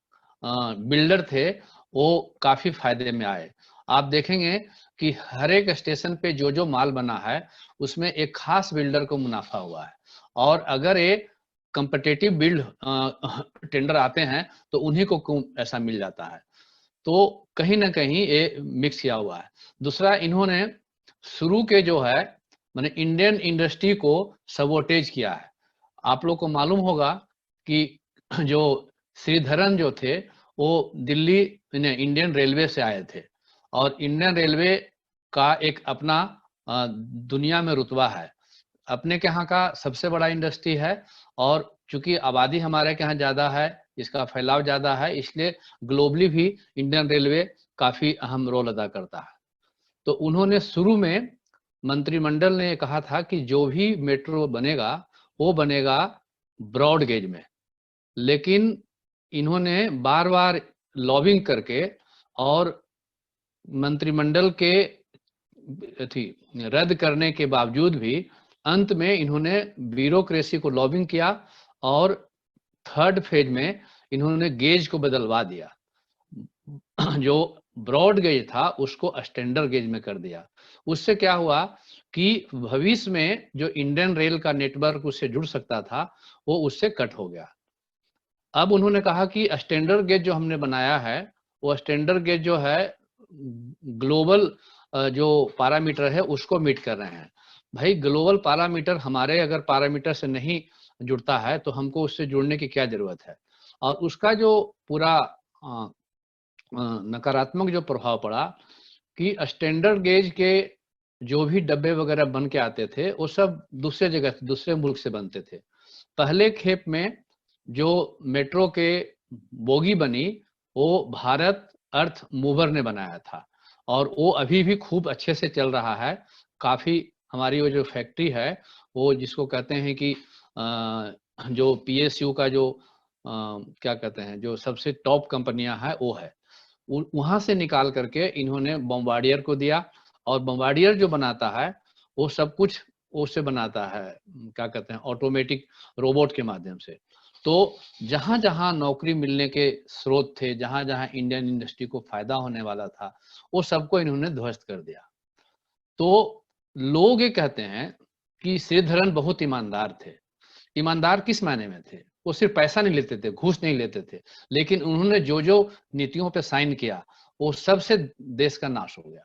Speaker 3: बिल्डर थे वो काफी फायदे में आए। आप देखेंगे कि हर एक स्टेशन पे जो जो माल बना है उसमें एक खास बिल्डर को मुनाफा हुआ है, और अगर ये कम्पिटिटिव बिल्ड टेंडर आते हैं तो उन्हीं को ऐसा मिल जाता है। तो कहीं ना कहीं ये मिक्स किया हुआ है। दूसरा, इन्होंने शुरू के जो है मैंने इंडियन इंडस्ट्री को सबोटेज किया है। आप लोग को मालूम होगा कि जो श्रीधरन जो थे वो दिल्ली इंडियन रेलवे से आए थे, और इंडियन रेलवे का एक अपना दुनिया में रुतबा है, अपने के यहाँ का सबसे बड़ा इंडस्ट्री है, और चूंकि आबादी हमारे के यहाँ ज्यादा है, इसका फैलाव ज्यादा है, इसलिए ग्लोबली भी इंडियन रेलवे काफी अहम रोल अदा करता है। तो उन्होंने शुरू में मंत्रिमंडल ने कहा था कि जो भी मेट्रो बनेगा वो बनेगा ब्रॉड गेज में, लेकिन इन्होंने बार बार लॉबिंग करके और मंत्रिमंडल के रद्द करने के बावजूद भी अंत में इन्होंने ब्यूरोक्रेसी को लॉबिंग किया और 3rd फेज में इन्होंने गेज को बदलवा दिया। जो ब्रॉड गेज था उसको स्टैंडर्ड गेज में कर दिया। उससे क्या हुआ कि भविष्य में जो इंडियन रेल का नेटवर्क उससे जुड़ सकता था वो उससे कट हो गया। अब उन्होंने कहा कि स्टैंडर्ड गेज जो हमने बनाया है वो स्टैंडर्ड गेज जो है ग्लोबल जो पैरामीटर है उसको मीट कर रहे हैं। भाई ग्लोबल पैरामीटर हमारे अगर पैरामीटर से नहीं जुड़ता है तो हमको उससे जुड़ने की क्या जरूरत है। और उसका जो पूरा नकारात्मक जो प्रभाव पड़ा कि स्टैंडर्ड गेज के जो भी डब्बे वगैरह बन के आते थे वो सब दूसरे जगह दूसरे मुल्क से बनते थे। पहले खेप में जो मेट्रो के बोगी बनी वो भारत अर्थ मूवर ने बनाया था, और वो अभी भी खूब अच्छे से चल रहा है। काफी हमारी वो जो फैक्ट्री है वो जिसको कहते हैं कि जो PSU का जो क्या कहते हैं जो सबसे टॉप कंपनियां हैं वो है, वहां से निकाल करके इन्होंने बॉम्बार्डियर को दिया, और बॉम्बार्डियर जो बनाता है वो सब कुछ उससे बनाता है क्या कहते हैं ऑटोमेटिक रोबोट के माध्यम से। तो जहां जहां नौकरी मिलने के स्रोत थे, जहां जहां इंडियन इंडस्ट्री को फायदा होने वाला था वो सबको इन्होंने ध्वस्त कर दिया। तो लोग ये कहते हैं कि श्रीधरन बहुत ईमानदार थे। ईमानदार किस मायने में थे? वो सिर्फ पैसा नहीं लेते थे, घूस नहीं लेते थे, लेकिन उन्होंने जो जो नीतियों पे साइन किया वो सबसे देश का नाश हो गया।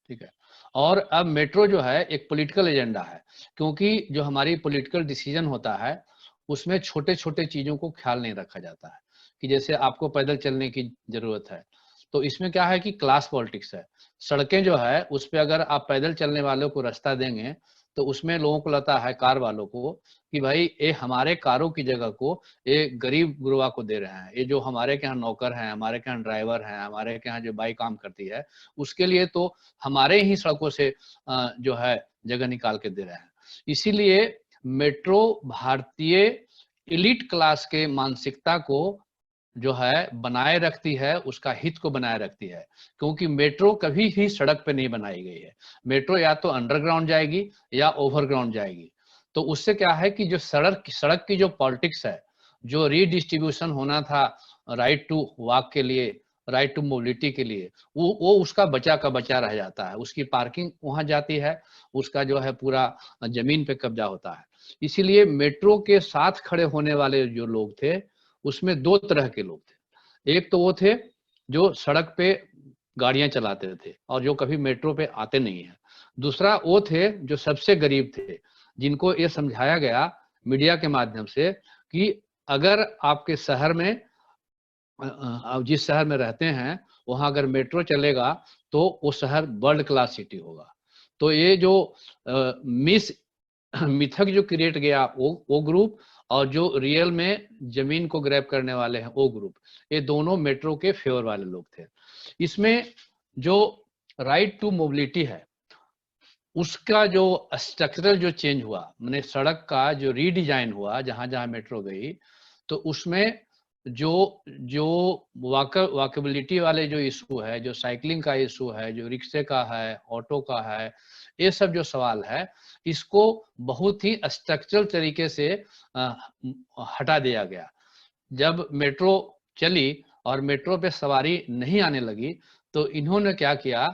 Speaker 3: ठीक है, और अब मेट्रो जो है एक पॉलिटिकल एजेंडा है, क्योंकि जो हमारी पॉलिटिकल डिसीजन होता है उसमें छोटे छोटे चीजों को ख्याल नहीं रखा जाता है कि जैसे आपको पैदल चलने की जरूरत है, तो इसमें क्या है कि क्लास पॉलिटिक्स है। सड़कें जो है उस पर अगर आप पैदल चलने वालों को रास्ता देंगे तो उसमें लोगों को लगता है, कार वालों को, कि भाई ये हमारे कारों की जगह को ये गरीब गुरबा को दे रहे हैं, ये जो हमारे के यहाँ नौकर हैं, हमारे के यहाँ ड्राइवर हैं, हमारे के यहाँ जो बाई काम करती है, उसके लिए तो हमारे ही सड़कों से जो है जगह निकाल के दे रहे हैं। इसीलिए मेट्रो भारतीय एलिट क्लास के मानसिकता को जो है बनाए रखती है, उसका हित को बनाए रखती है, क्योंकि मेट्रो कभी भी सड़क पे नहीं बनाई गई है। मेट्रो या तो अंडरग्राउंड जाएगी या ओवरग्राउंड जाएगी। तो उससे क्या है कि जो सड़क की जो पॉलिटिक्स है, जो रीडिस्ट्रीब्यूशन होना था राइट टू वॉक के लिए, राइट टू मोबिलिटी के लिए, वो उसका बचा का बचा रह जाता है। उसकी पार्किंग वहां जाती है, उसका जो है पूरा जमीन पे कब्जा होता है। इसीलिए मेट्रो के साथ खड़े होने वाले जो लोग थे, उसमें दो तरह के लोग थे। एक तो वो थे जो सड़क पे गाड़ियां चलाते थे और जो कभी मेट्रो पे आते नहीं है। दूसरा वो थे जो सबसे गरीब थे, जिनको ये समझाया गया मीडिया के माध्यम से कि अगर आपके शहर में, आप जिस शहर में रहते हैं, वहां अगर मेट्रो चलेगा तो वो शहर वर्ल्ड क्लास सिटी होगा। तो ये जो मिथक जो क्रिएट गया, वो ग्रुप, और जो रियल में जमीन को ग्रैब करने वाले हैं वो ग्रुप, ये दोनों मेट्रो के फेवर वाले लोग थे। इसमें जो राइट टू मोबिलिटी है, उसका जो स्ट्रक्चरल जो चेंज हुआ, मैंने सड़क का जो रीडिजाइन हुआ जहां जहां मेट्रो गई, तो उसमें जो वॉकेबिलिटी वाले जो इशू है, जो साइकिलिंग का इशू है, जो रिक्शे का है, ऑटो का है, ये सब जो सवाल है, इसको बहुत ही स्ट्रक्चरल तरीके से हटा दिया गया। जब मेट्रो चली और मेट्रो पे सवारी नहीं आने लगी, तो इन्होंने क्या किया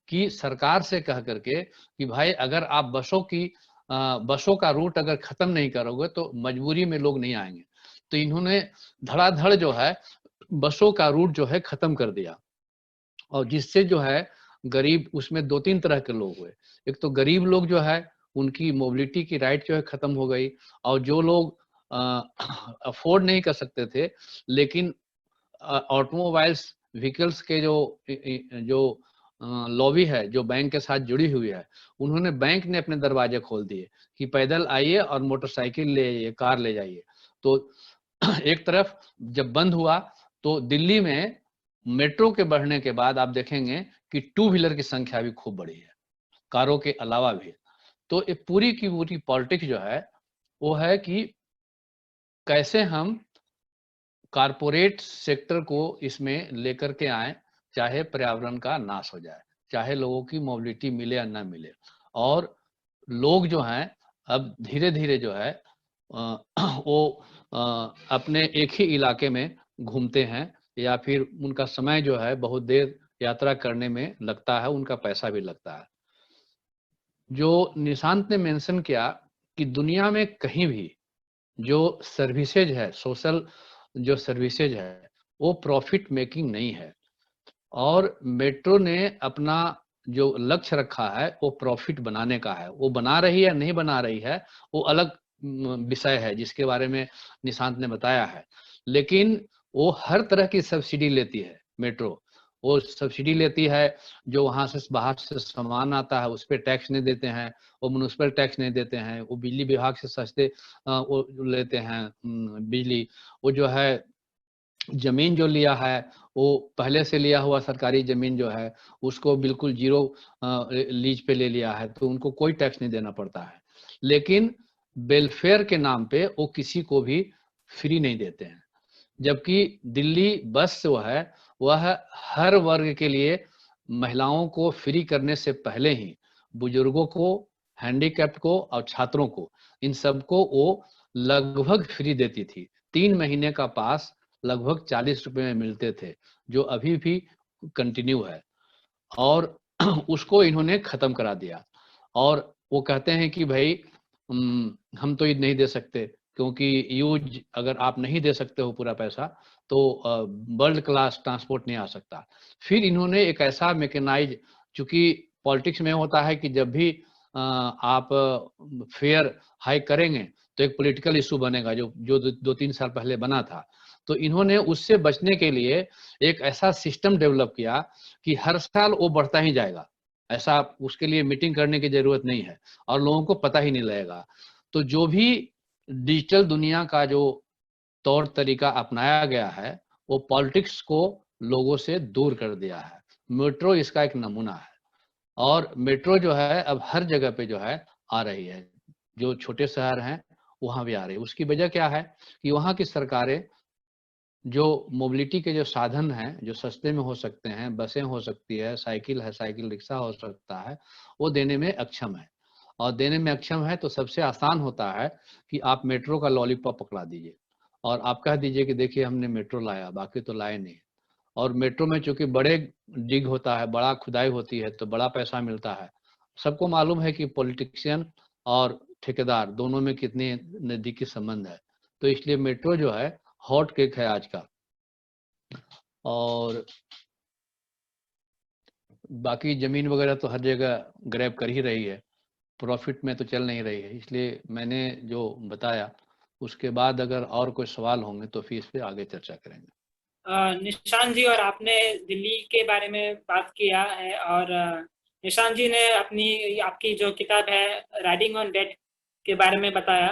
Speaker 3: कि सरकार से कह करके कि भाई अगर आप बसों का रूट अगर खत्म नहीं करोगे तो मजबूरी में लोग नहीं आएंगे। तो इन्होंने धड़ाधड़ जो है बसों का रूट जो है खत्म कर दिया, और जिससे जो है गरीब, उसमें दो तीन तरह के लोग हुए। एक तो गरीब लोग जो है उनकी मोबिलिटी की राइट जो है खत्म हो गई, और जो लोग अफोर्ड नहीं कर सकते थे, लेकिन ऑटोमोबाइल्स व्हीकल्स के जो लॉबी है, जो बैंक के साथ जुड़ी हुई है, उन्होंने, बैंक ने अपने दरवाजे खोल दिए कि पैदल आइए और मोटरसाइकिल ले जाइए, कार ले जाइए। तो एक तरफ जब बंद हुआ तो दिल्ली में मेट्रो के बढ़ने के बाद आप देखेंगे कि टू व्हीलर की संख्या भी खूब बढ़ी है, कारों के अलावा भी। तो ये पूरी की पूरी पॉलिटिक्स जो है वो है कि कैसे हम कारपोरेट सेक्टर को इसमें लेकर के आए, चाहे पर्यावरण का नाश हो जाए, चाहे लोगों की मोबिलिटी मिले या ना मिले। और लोग जो हैं अब धीरे धीरे जो है वो अपने एक ही इलाके में घूमते हैं, या फिर उनका समय जो है बहुत देर यात्रा करने में लगता है, उनका पैसा भी लगता है। जो निशांत ने मेंशन किया कि दुनिया में कहीं भी जो सर्विसेज है, सोशल जो सर्विसेज है, वो प्रॉफिट मेकिंग नहीं है, और मेट्रो ने अपना जो लक्ष्य रखा है वो प्रॉफिट बनाने का है। वो बना रही है नहीं बना रही है वो अलग विषय है, जिसके बारे में निशांत ने बताया है। लेकिन वो हर तरह की सब्सिडी लेती है मेट्रो। वो सब्सिडी लेती है, जो वहां से बाहर से सामान आता है उस पर टैक्स नहीं देते हैं, वो म्युनिसिपल टैक्स नहीं देते हैं, वो बिजली विभाग से सस्ते वो लेते हैं बिजली। वो जो है जमीन जो लिया है, वो पहले से लिया हुआ सरकारी जमीन जो है उसको बिल्कुल जीरो लीज पे ले लिया है, तो उनको कोई टैक्स नहीं देना पड़ता है। लेकिन वेलफेयर के नाम पे वो किसी को भी फ्री नहीं देते हैं। जबकि दिल्ली बस जो है वह हर वर्ग के लिए, महिलाओं को फ्री करने से पहले ही बुजुर्गों को, हैंडीकैप्ड को और छात्रों को, इन सबको वो लगभग फ्री देती थी। 3 महीने का पास लगभग 40 रुपए में मिलते थे, जो अभी भी कंटिन्यू है, और उसको इन्होंने खत्म करा दिया। और वो कहते हैं कि भाई हम तो ये नहीं दे सकते, क्योंकि यूज अगर आप नहीं दे सकते हो पूरा पैसा तो वर्ल्ड क्लास ट्रांसपोर्ट नहीं आ सकता। फिर इन्होंने एक ऐसा मैकेनाइज, चूंकि पॉलिटिक्स में होता है कि जब भी आप फेयर हाइक करेंगे तो एक पॉलिटिकल इशू बनेगा, जो 2-3 साल पहले बना था। तो इन्होंने उससे बचने के लिए एक ऐसा सिस्टम डेवलप किया कि हर साल वो बढ़ता ही जाएगा, ऐसा उसके लिए मीटिंग करने की जरूरत नहीं है और लोगों को पता ही नहीं लगेगा। तो जो भी डिजिटल दुनिया का जो तौर तरीका अपनाया गया है वो पॉलिटिक्स को लोगों से दूर कर दिया है। मेट्रो इसका एक नमूना है और मेट्रो जो है अब हर जगह पे जो है आ रही है, जो छोटे शहर हैं वहां भी आ रही है। उसकी वजह क्या है कि वहां की सरकारें जो मोबिलिटी के जो साधन हैं जो सस्ते में हो सकते हैं, बसें हो सकती है, साइकिल रिक्शा हो सकता है, वो देने में अक्षम है। और देने में अक्षम है तो सबसे आसान होता है कि आप मेट्रो का लॉलीपॉप पकड़ा दीजिए और आप कह दीजिए कि देखिए हमने मेट्रो लाया, बाकी तो लाए नहीं। और मेट्रो में चूंकि बड़े डिग होता है, बड़ा खुदाई होती है, तो बड़ा पैसा मिलता है। सबको मालूम है कि पॉलिटिशियन और ठेकेदार दोनों में कितने नजदीकी संबंध है। तो इसलिए मेट्रो जो है हॉट केक है आज का। और बाकी जमीन वगैरह तो हर जगह ग्रैब कर ही रही है, प्रॉफिट में तो चल नहीं रही है। इसलिए मैंने जो बताया उसके बाद अगर और कोई सवाल होंगे तो फिर इस पे आगे चर्चा करेंगे।
Speaker 1: निशांत जी, और आपने दिल्ली के बारे में बात किया है, और निशांत जी ने आपकी जो किताब है राइडिंग ऑन डेट के बारे में बताया,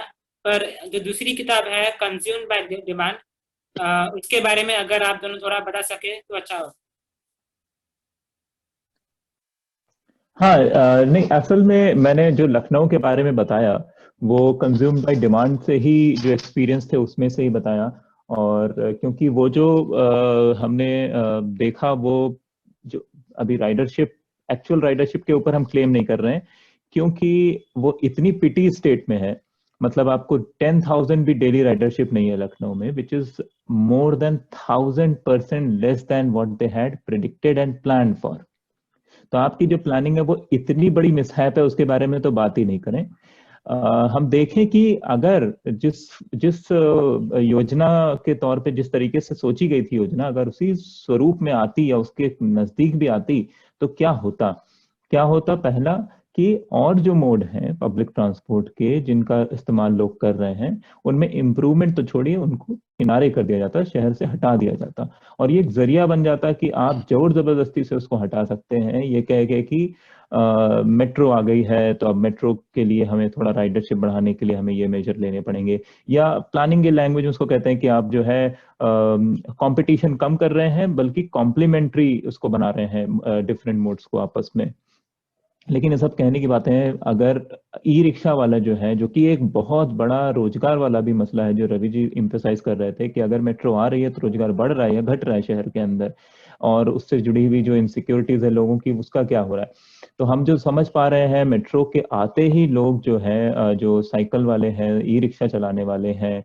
Speaker 1: पर जो दूसरी किताब है कंज्यूम्ड बाय डिमांड, उसके बारे में अगर आप दोनों थोड़ा बता सके तो अच्छा हो।
Speaker 2: हाँ, नहीं, असल में मैंने जो लखनऊ के बारे में बताया वो कंज्यूम बाय डिमांड से ही, जो एक्सपीरियंस थे उसमें से ही बताया। और क्योंकि वो जो हमने देखा, वो जो अभी राइडरशिप, एक्चुअल राइडरशिप के ऊपर हम क्लेम नहीं कर रहे हैं, क्योंकि वो इतनी पिटी स्टेट में है। मतलब आपको 10,000 भी डेली राइडरशिप नहीं है लखनऊ में, which is more than 1,000% less than what they had predicted and plan for. तो आपकी जो प्लानिंग है वो इतनी बड़ी मिसहैप है, उसके बारे में तो बात ही नहीं करें। हम देखें कि अगर जिस जिस योजना के तौर पे, जिस तरीके से सोची गई थी योजना, अगर उसी स्वरूप में आती या उसके नजदीक भी आती तो क्या होता। पहला कि और जो मोड हैं पब्लिक ट्रांसपोर्ट के जिनका इस्तेमाल लोग कर रहे हैं, उनमें इम्प्रूवमेंट तो छोड़िए, उनको किनारे कर दिया जाता, शहर से हटा दिया जाता। और ये एक जरिया बन जाता कि आप जोर जबरदस्ती से उसको हटा सकते हैं, ये कह के कि मेट्रो आ गई है तो अब मेट्रो के लिए हमें थोड़ा राइडरशिप बढ़ाने के लिए हमें ये मेजर लेने पड़ेंगे। या प्लानिंग के लैंग्वेज उसको कहते हैं कि आप जो है कंपटीशन कम कर रहे हैं, बल्कि कॉम्प्लीमेंट्री उसको बना रहे हैं डिफरेंट मोड्स को आपस में। लेकिन ये सब कहने की बातें हैं। अगर ई रिक्शा वाला जो है, जो कि एक बहुत बड़ा रोजगार वाला भी मसला है, जो रवि जी इम्फेसाइज कर रहे थे कि अगर मेट्रो आ रही है तो रोजगार बढ़ रहा है या घट रहा है शहर के अंदर, और उससे जुड़ी हुई जो इनसिक्योरिटीज है लोगों की, उसका क्या हो रहा है। तो हम जो समझ पा रहे हैं, मेट्रो के आते ही लोग जो है, जो साइकिल वाले हैं, ई रिक्शा चलाने वाले हैं,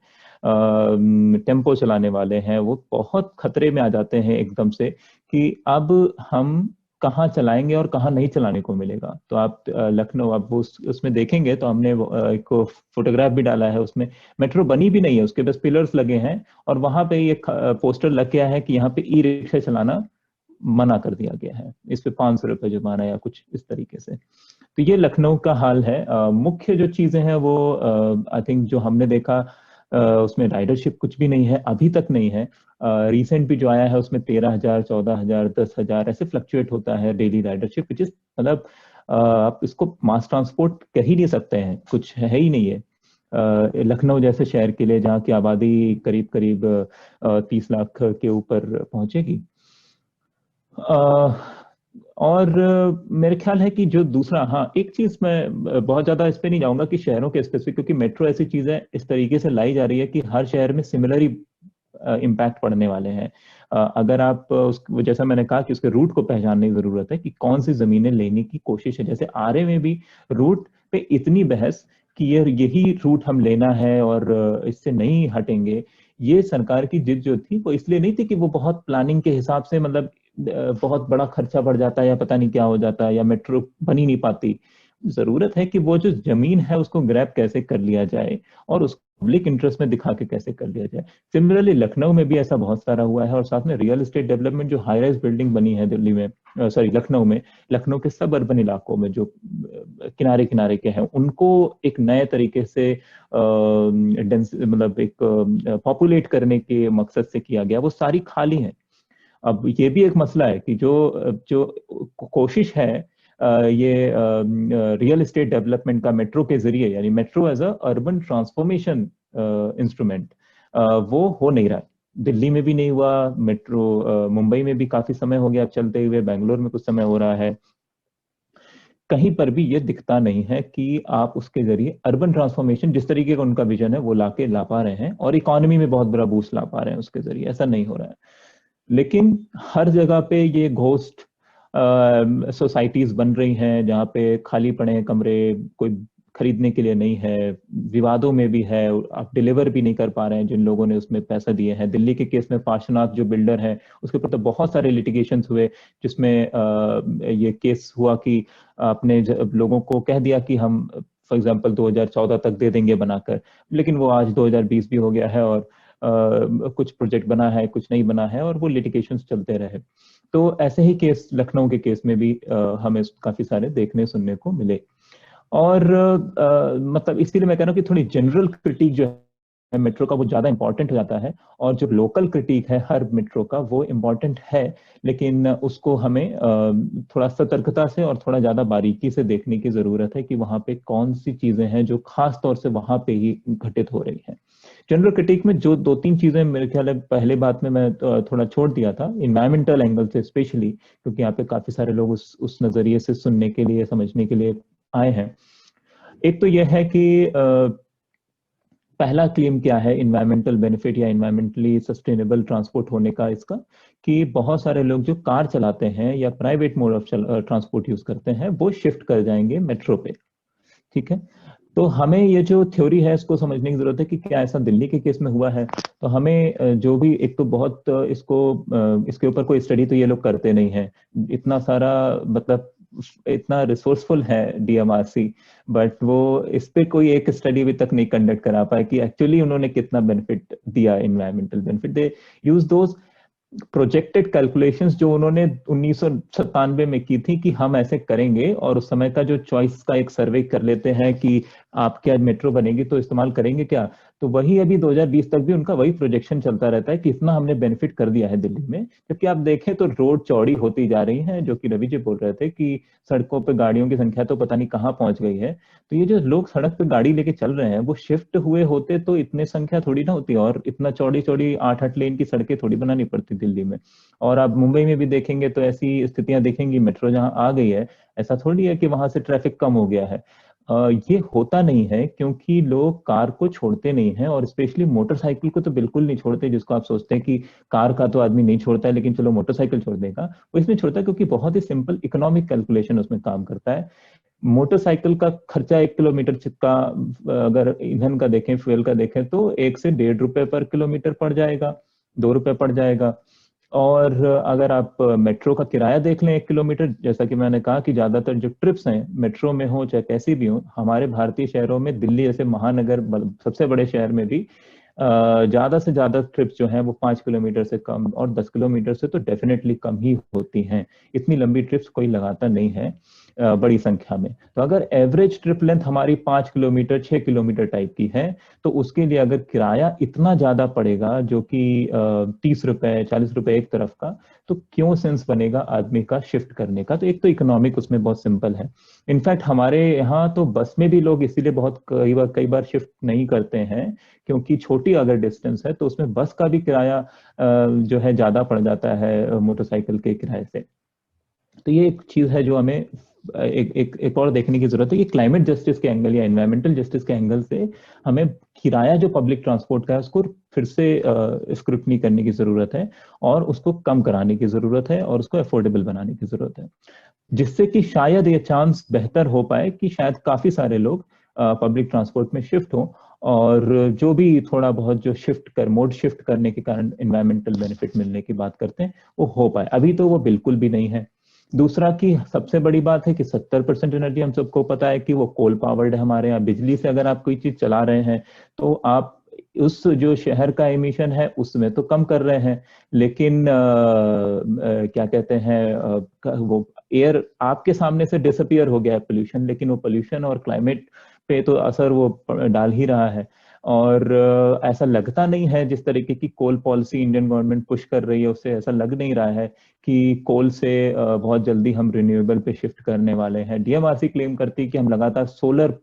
Speaker 2: टेम्पो चलाने वाले हैं, वो बहुत खतरे में आ जाते हैं एकदम से कि अब हम कहाँ चलाएंगे और कहाँ नहीं चलाने को मिलेगा। तो आप लखनऊ, आप उसमें देखेंगे तो हमने एक फोटोग्राफ भी डाला है, उसमें मेट्रो बनी भी नहीं है, उसके बस पिलर्स लगे हैं और वहां पे ये पोस्टर लग गया है कि यहाँ पे ई रिक्शा चलाना मना कर दिया गया है, इस पे 500 रुपए जुर्माना या कुछ इस तरीके से। तो ये लखनऊ का हाल है। मुख्य जो चीजें हैं वो आई थिंक जो हमने देखा, उसमें राइडरशिप कुछ भी नहीं है, अभी तक नहीं है। रिसेंट भी जो आया है उसमें 13,000, 14,000, 10,000 ऐसे फ्लक्चुएट होता है डेली राइडरशिप, विच इज, मतलब आप इसको मास ट्रांसपोर्ट कह ही नहीं सकते हैं, कुछ है ही नहीं है लखनऊ जैसे शहर के लिए, जहाँ की आबादी करीब करीब 30 लाख के ऊपर पहुंचेगी। और मेरे ख्याल है कि जो दूसरा, हाँ, एक चीज मैं बहुत ज्यादा इस पे नहीं जाऊंगा कि शहरों के स्पेसिफिक, क्योंकि मेट्रो ऐसी चीज है इस तरीके से लाई जा रही है कि हर शहर में सिमिलर ही इम्पैक्ट पड़ने वाले हैं। अगर आप जैसा मैंने कहा कि उसके रूट को पहचानने की जरूरत है कि कौन सी जमीनें लेने की कोशिश है। जैसे आरए में भी रूट पे इतनी बहस कि यही रूट हम लेना है और इससे नहीं हटेंगे। ये सरकार की जिद जो थी वो इसलिए नहीं थी कि वो बहुत प्लानिंग के हिसाब से, मतलब बहुत बड़ा खर्चा बढ़ जाता है या पता नहीं क्या हो जाता है या मेट्रो बन ही नहीं पाती। जरूरत है कि वो जो जमीन है उसको ग्रैब कैसे कर लिया जाए और उसको पब्लिक इंटरेस्ट में दिखा के कैसे कर लिया जाए। सिमिलरली लखनऊ में भी ऐसा बहुत सारा हुआ है, और साथ में रियल एस्टेट डेवलपमेंट, जो हाई राइज बिल्डिंग बनी है दिल्ली में, सॉरी लखनऊ में, लखनऊ के सब अर्बन इलाकों में जो किनारे किनारे के हैं, उनको एक नए तरीके से मतलब एक पॉपुलेट करने के मकसद से किया गया, वो सारी खाली है। अब ये भी एक मसला है कि जो जो कोशिश है ये रियल एस्टेट डेवलपमेंट का मेट्रो के जरिए, यानी metro as a urban transformation instrument, वो हो नहीं रहा। दिल्ली में भी नहीं हुआ मेट्रो, मुंबई में भी काफी समय हो गया अब चलते हुए, बेंगलोर में कुछ समय हो रहा है। कहीं पर भी ये दिखता नहीं है कि आप उसके जरिए अर्बन ट्रांसफॉर्मेशन, जिस तरीके का उनका विजन है, वो ला पा रहे हैं और इकोनॉमी में बहुत बड़ा बूस्ट ला पा रहे हैं उसके जरिए। ऐसा नहीं हो रहा है। लेकिन हर जगह पे ये घोस्ट सोसाइटीज बन रही हैं जहाँ पे खाली पड़े हैं कमरे, कोई खरीदने के लिए नहीं है, विवादों में भी है, आप डिलीवर भी नहीं कर पा रहे हैं जिन लोगों ने उसमें पैसा दिए हैं। दिल्ली के केस में पार्श्वनाथ जो बिल्डर है, उसके ऊपर तो बहुत सारे लिटिगेशंस हुए, जिसमें ये केस हुआ कि आपने लोगों को कह दिया कि हम फॉर एग्जांपल 2014 तक दे देंगे बनाकर, लेकिन वो आज 2020 भी हो गया है और कुछ प्रोजेक्ट बना है, कुछ नहीं बना है, और वो लिटिगेशंस चलते रहे। तो ऐसे ही केस लखनऊ के केस में भी हमें काफी सारे देखने सुनने को मिले। और मतलब इसीलिए मैं कह रहा हूँ कि थोड़ी जनरल क्रिटिक जो है मेट्रो का वो ज्यादा इंपॉर्टेंट हो जाता है, और जो लोकल क्रिटिक है हर मेट्रो का वो इम्पोर्टेंट है, लेकिन उसको हमें थोड़ा सतर्कता से और थोड़ा ज्यादा बारीकी से देखने की जरूरत है कि वहां पे कौन सी चीजें हैं जो खास तौर से वहां पे ही घटित हो रही हैं। जनरल क्रिटिक में जो 2-3 चीजें मेरे ख्याल है पहले बात में मैं थोड़ा छोड़ दिया था, इन्वायरमेंटल एंगल से स्पेशली, क्योंकि यहाँ पे काफी सारे लोग उस नजरिए से सुनने के लिए, समझने के लिए आए हैं। एक तो यह है कि पहला क्लेम क्या है इन्वायरमेंटल बेनिफिट या इन्वायरमेंटली सस्टेनेबल ट्रांसपोर्ट होने का इसका, कि बहुत सारे लोग जो कार चलाते हैं या private mode of transport use करते हैं वो शिफ्ट कर जाएंगे मेट्रो पे। ठीक है, तो हमें ये जो थ्योरी है इसको समझने की जरूरत है कि क्या ऐसा दिल्ली के केस में हुआ है। तो हमें जो भी, एक तो बहुत इसके ऊपर कोई स्टडी तो ये लोग करते नहीं है, इतना सारा मतलब इतना रिसोर्सफुल है डीएमआरसी, बट वो इस पे कोई एक स्टडी अभी तक नहीं कंडक्ट करा पाया कि एक्चुअली उन्होंने कितना बेनिफिट दिया, environmental benefit. They use those projected calculations जो उन्होंने 1997 में की थी कि हम ऐसे करेंगे, और उस समय का जो चॉइस का एक सर्वे कर लेते हैं कि आप क्या मेट्रो बनेगी तो इस्तेमाल करेंगे क्या, तो वही अभी 2020 तक भी उनका वही प्रोजेक्शन चलता रहता है कि इतना हमने बेनिफिट कर दिया है दिल्ली में। जबकि आप देखें तो रोड चौड़ी होती जा रही है, जो कि रवि जी बोल रहे थे कि सड़कों पे गाड़ियों की संख्या तो पता नहीं कहाँ पहुंच गई है। तो ये जो लोग सड़क पे गाड़ी लेके चल रहे हैं वो शिफ्ट हुए होते तो इतने संख्या थोड़ी ना होती, और इतना चौड़ी चौड़ी 8-8 लेन की सड़कें थोड़ी बनानी पड़ती दिल्ली में। और आप मुंबई में भी देखेंगे तो ऐसी स्थितियां दिखेंगी, मेट्रो जहां आ गई है ऐसा थोड़ी है कि वहां से ट्रैफिक कम हो गया है। ये होता नहीं है क्योंकि लोग कार को छोड़ते नहीं हैं, और स्पेशली मोटरसाइकिल को तो बिल्कुल नहीं छोड़ते, जिसको आप सोचते हैं कि कार का तो आदमी नहीं छोड़ता है लेकिन चलो मोटरसाइकिल छोड़ देगा, वो इसमें छोड़ता है क्योंकि बहुत ही सिंपल इकोनॉमिक कैलकुलेशन उसमें काम करता है। मोटरसाइकिल का खर्चा 1 किलोमीटर का अगर ईंधन का देखें, फ्यूल का देखें, तो 1 से 1.5 रुपए पर किलोमीटर पड़ जाएगा, 2 रुपए पड़ जाएगा। और अगर आप मेट्रो का किराया देख लें 1 किलोमीटर, जैसा कि मैंने कहा कि ज्यादातर जो ट्रिप्स हैं मेट्रो में हो चाहे कैसी भी हो, हमारे भारतीय शहरों में, दिल्ली जैसे महानगर सबसे बड़े शहर में भी ज्यादा से ज्यादा ट्रिप्स जो हैं वो 5 किलोमीटर से कम और 10 किलोमीटर से तो डेफिनेटली कम ही होती हैं। इतनी लंबी ट्रिप्स कोई लगाता नहीं है बड़ी संख्या में। तो अगर एवरेज ट्रिप लेंथ हमारी 5 किलोमीटर 6 किलोमीटर टाइप की है, तो उसके लिए अगर किराया इतना ज्यादा पड़ेगा जो कि 30 रुपए 40 रुपए एक तरफ का, तो क्यों सेंस बनेगा आदमी का शिफ्ट करने का। तो एक तो इकोनॉमिक उसमें बहुत सिंपल है। इनफैक्ट हमारे यहाँ तो बस में भी लोग इसीलिए बहुत कई बार शिफ्ट नहीं करते हैं, क्योंकि छोटी अगर डिस्टेंस है तो उसमें बस का भी किराया जो है ज्यादा पड़ जाता है मोटरसाइकिल के किराए से। तो ये एक चीज है जो हमें एक और देखने की जरूरत है कि क्लाइमेट जस्टिस के एंगल या एनवायरमेंटल जस्टिस के एंगल से हमें किराया जो पब्लिक ट्रांसपोर्ट का है उसको फिर से स्क्रूटनी करने की जरूरत है, और उसको कम कराने की जरूरत है, और उसको अफोर्डेबल बनाने की जरूरत है, जिससे कि शायद ये चांस बेहतर हो पाए कि शायद काफी सारे लोग पब्लिक ट्रांसपोर्ट में शिफ्ट हो, और जो भी थोड़ा बहुत जो मोड शिफ्ट करने के कारण एनवायरमेंटल बेनिफिट मिलने की बात करते हैं वो हो पाए। अभी तो वो बिल्कुल भी नहीं है। दूसरा कि सबसे बड़ी बात है कि 70% एनर्जी हम सबको पता है कि वो कोल पावर्ड है हमारे यहाँ। बिजली से अगर आप कोई चीज चला रहे हैं तो आप उस जो शहर का एमिशन है उसमें तो कम कर रहे हैं, लेकिन क्या कहते हैं वो एयर आपके सामने से डिसअपियर हो गया है पोल्यूशन, लेकिन वो पोल्यूशन और क्लाइमेट पे तो असर वो डाल ही रहा है। और ऐसा लगता नहीं है जिस तरीके की कोल पॉलिसी इंडियन गवर्नमेंट पुश कर रही है उससे ऐसा लग नहीं रहा है कि कोल से बहुत जल्दी हम रिन्यूएबल पे शिफ्ट करने वाले हैं। डीएमआरसी क्लेम करती है कि हम लगातार सोलर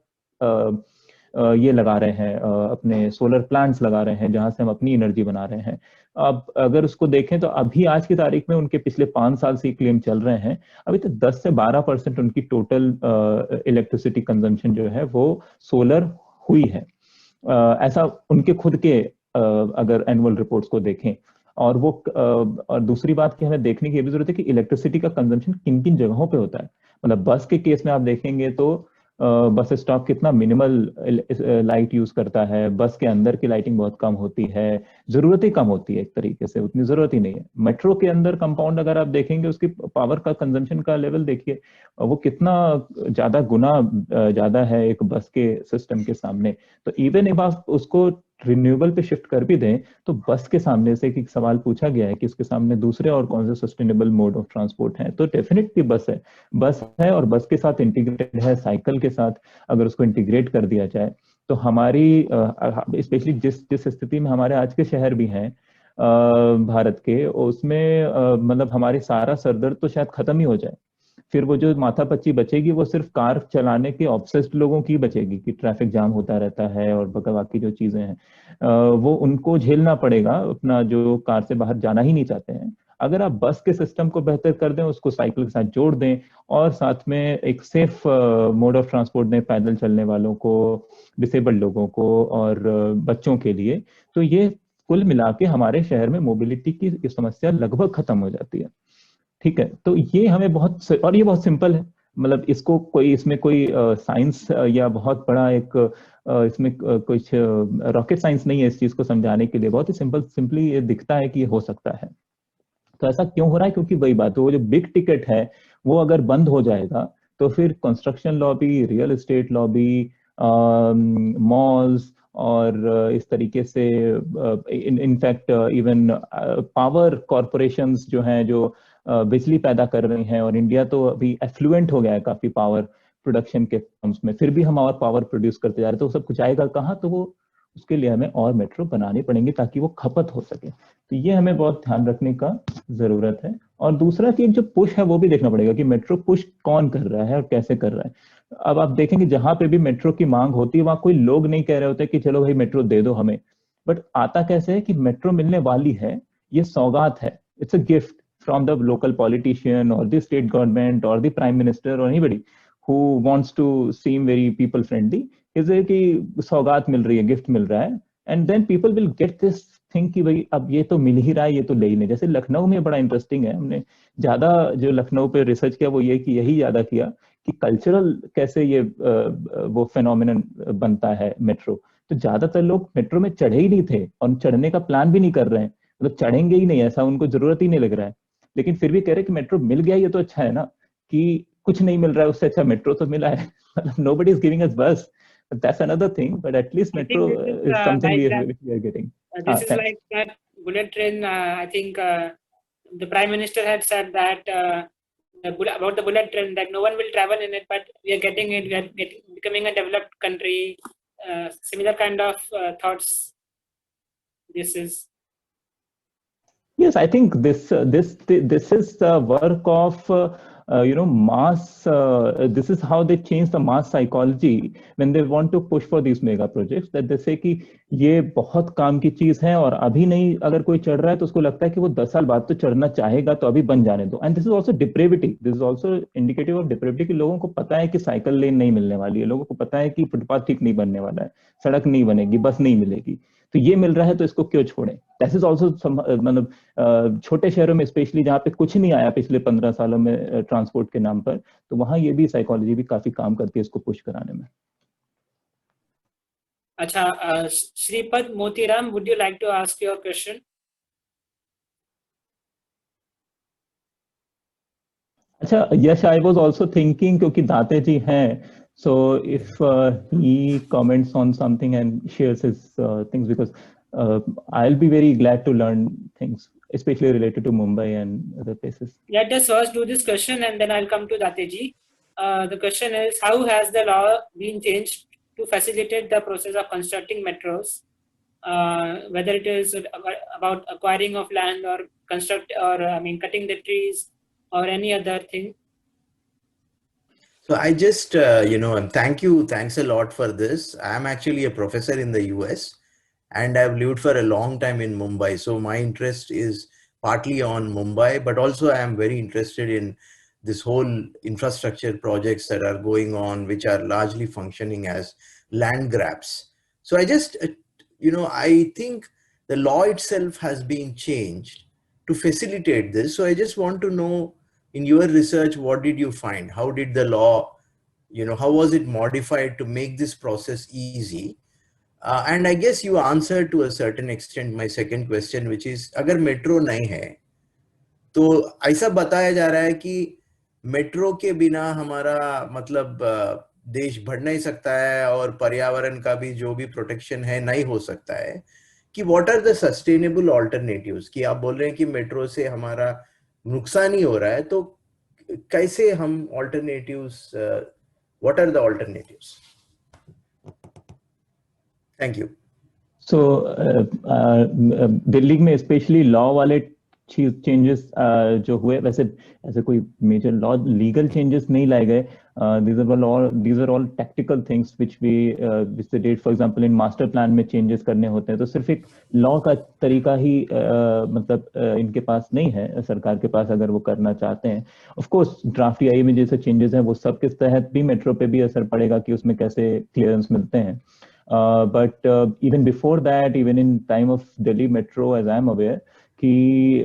Speaker 2: ये लगा रहे हैं, अपने सोलर प्लांट्स लगा रहे हैं जहां से हम अपनी एनर्जी बना रहे हैं। अब अगर उसको देखें तो अभी आज की तारीख में उनके पिछले 5 साल से क्लेम चल रहे हैं, अभी तो 10 से 12% उनकी टोटल इलेक्ट्रिसिटी कंजम्पशन जो है वो सोलर हुई है। ऐसा उनके खुद के अगर एनुअल रिपोर्ट्स को देखें। और वो और दूसरी बात की हमें देखने की भी जरूरत है कि इलेक्ट्रिसिटी का कंजम्पशन किन किन जगहों पे होता है। मतलब बस के केस में आप देखेंगे तो बस स्टॉप कितना मिनिमल लाइट यूज करता है, बस के अंदर की लाइटिंग बहुत कम होती है, जरूरत ही कम होती है, एक तरीके से उतनी जरूरत ही नहीं है। मेट्रो के अंदर कंपाउंड अगर आप देखेंगे उसकी पावर का कंजम्पशन का लेवल देखिए, वो कितना ज्यादा गुना ज्यादा है एक बस के सिस्टम के सामने। तो इवन एक आप उसको रिन्यूएबल पे शिफ्ट कर भी दें तो बस के सामने से एक सवाल पूछा गया है कि इसके सामने दूसरे और कौन से सस्टेनेबल मोड ऑफ ट्रांसपोर्ट हैं, तो डेफिनेटली बस है और बस के साथ इंटीग्रेटेड है, साइकिल के साथ अगर उसको इंटीग्रेट कर दिया जाए तो हमारी स्पेशली जिस स्थिति में हमारे आज के शहर भी हैं भारत के, उसमें मतलब हमारी सारा सरदर्द तो शायद खत्म ही हो जाए। फिर वो जो माथापच्ची बचेगी वो सिर्फ कार चलाने के ऑब्सेस्ड लोगों की बचेगी कि ट्रैफिक जाम होता रहता है और बाकी जो चीजें हैं वो उनको झेलना पड़ेगा, अपना जो कार से बाहर जाना ही नहीं चाहते हैं। अगर आप बस के सिस्टम को बेहतर कर दें, उसको साइकिल के साथ जोड़ दें और साथ में एक सेफ मोड ऑफ ट्रांसपोर्ट दें पैदल चलने वालों को, डिसेबल्ड लोगों को और बच्चों के लिए, तो ये कुल मिला के हमारे शहर में मोबिलिटी की समस्या लगभग खत्म हो जाती है। ठीक है, तो ये हमें बहुत, और ये बहुत सिंपल है, मतलब इसको कोई इसमें कोई साइंस या बहुत बड़ा एक इसमें कुछ रॉकेट साइंस नहीं है इस चीज को समझाने के लिए। बहुत ही सिंपली ये दिखता है कि ये हो सकता है। तो ऐसा क्यों हो रहा है? क्योंकि वही बात, वो जो बिग टिकट है वो अगर बंद हो जाएगा तो फिर construction lobby, real estate lobby, malls और इस तरीके से इनफैक्ट इवन पावर कॉरपोरेशंस जो हैं जो बिजली पैदा कर रही हैं, और इंडिया तो अभी एफ्लुएंट हो गया है काफी पावर प्रोडक्शन के टर्म्स में, फिर भी हम और पावर प्रोड्यूस करते जा रहे हैं, तो सब कुछ आएगा कहाँ? तो वो उसके लिए हमें और मेट्रो बनानी पड़ेंगी ताकि वो खपत हो सके। तो ये हमें बहुत ध्यान रखने का जरूरत है। और दूसरा कि जो पुश है वो भी देखना पड़ेगा कि मेट्रो पुश कौन कर रहा है और कैसे कर रहा है। अब आप देखेंगे जहां पे भी मेट्रो की मांग होती है वहां कोई लोग नहीं कह रहे होते कि चलो भाई मेट्रो दे दो हमें, बट आता कैसे है कि मेट्रो मिलने वाली है, ये सौगात है, it's a gift from the local politician or the state government or the prime minister or anybody who wants to seem very people friendly, is कि सौगात मिल रही है, गिफ्ट मिल रहा है, and then people will get this thing कि भाई अब ये तो मिल ही रहा है, ये तो ले ही नहीं। जैसे लखनऊ में बड़ा इंटरेस्टिंग है, हमने ज्यादा जो लखनऊ पे रिसर्च किया वो ये कि यही ज्यादा किया कि कल्चरल कैसे ये वो फेनोमेनन बनता है मेट्रो। तो ज्यादातर लोग मेट्रो में चढ़े ही नहीं थे और चढ़ने का प्लान भी नहीं कर रहे हैं, मतलब चढ़ेंगे ही नहीं, ऐसा उनको जरूरत ही नहीं लग रहा है, लेकिन फिर भी कह रहे कि मेट्रो मिल गया, ये तो अच्छा है ना, कि कुछ नहीं मिल रहा है उससे अच्छा मेट्रो तो मिला है। मतलब nobody is giving us bus, but that's another thing, but at least metro is something we are getting.
Speaker 1: This is like that bullet train. I think the prime minister had said that about the bullet train that no one will travel in it, but we are getting it. We are becoming a developed country. Similar kind of thoughts. This is.
Speaker 2: Yes, I think this is the work of mass. This is how they change the mass psychology when they want to push for these mega projects. That they say कि ये बहुत काम की चीज है और अभी नहीं अगर कोई चढ़ रहा है तो उसको लगता है कि वो 10 साल बाद तो चढ़ना चाहेगा, तो अभी बन जाने दो। And this is also depravity, this is also indicative of depravity कि लोगों को पता है कि साइकिल लेन नहीं मिलने वाली है, लोगों को पता है कि फुटपाथ ठीक नहीं बनने वाला है, सड़क नहीं बनेगी, बस नहीं मिलेगी, तो ये मिल रहा है तो इसको क्यों छोड़ें। दिस इज ऑल्सो मतलब छोटे शहरों में स्पेशली जहाँ पे कुछ नहीं आया पिछले 15 सालों में ट्रांसपोर्ट के नाम पर, तो वहाँ ये भी साइकोलॉजी भी काफी काम करती है इसको पुश कराने में।
Speaker 1: अच्छा, Shripad Motiram, would you like to ask your question?
Speaker 2: अच्छा यश, आई वाज आल्सो थिंकिंग क्योंकि दाते जी हैं, so if he comments on something and shares his things, because I'll be very glad to learn things especially related to Mumbai and other places.
Speaker 1: Let us first do this question and then I'll come to Dateji. The question is, how has the law been changed to facilitate the process of constructing metros, whether it is about acquiring of land or cutting the trees or any other thing?
Speaker 4: So I just, thanks a lot for this. I'm actually a professor in the US and I've lived for a long time in Mumbai. So my interest is partly on Mumbai, but also I am very interested in this whole infrastructure projects that are going on, which are largely functioning as land grabs. So I just, I think the law itself has been changed to facilitate this. So I just want to know, in your research, what did you find? How did the law, how was it modified to make this process easy? And I guess you answered to a certain extent my second question, which is, अगर metro नहीं है, तो ऐसा बताया जा रहा है कि मेट्रो के बिना हमारा मतलब देश बढ़ नहीं सकता है और पर्यावरण का भी जो भी प्रोटेक्शन है नहीं हो सकता है, कि what are the sustainable alternatives? कि आप बोल रहे हैं कि मेट्रो से हमारा नुकसान ही हो रहा है, तो कैसे हम alternatives, what are the alternatives? Thank you.
Speaker 2: So Delhi में स्पेशली लॉ वाले चेंजेस जो हुए, वैसे ऐसे कोई मेजर लॉ लीगल चेंजेस नहीं लाए गए. these are all tactical things which they did. For example, in master plan में चेंजेस करने होते हैं तो सिर्फ एक लॉ का तरीका ही इनके पास नहीं है, सरकार के पास, अगर वो करना चाहते हैं. ऑफ कोर्स ड्राफ्ट EIA में जैसे चेंजेस हैं वो सब के तहत भी मेट्रो पे भी असर पड़ेगा कि उसमें कैसे क्लियरेंस मिलते हैं. But even before that, even in time of Delhi Metro, as I am aware, कि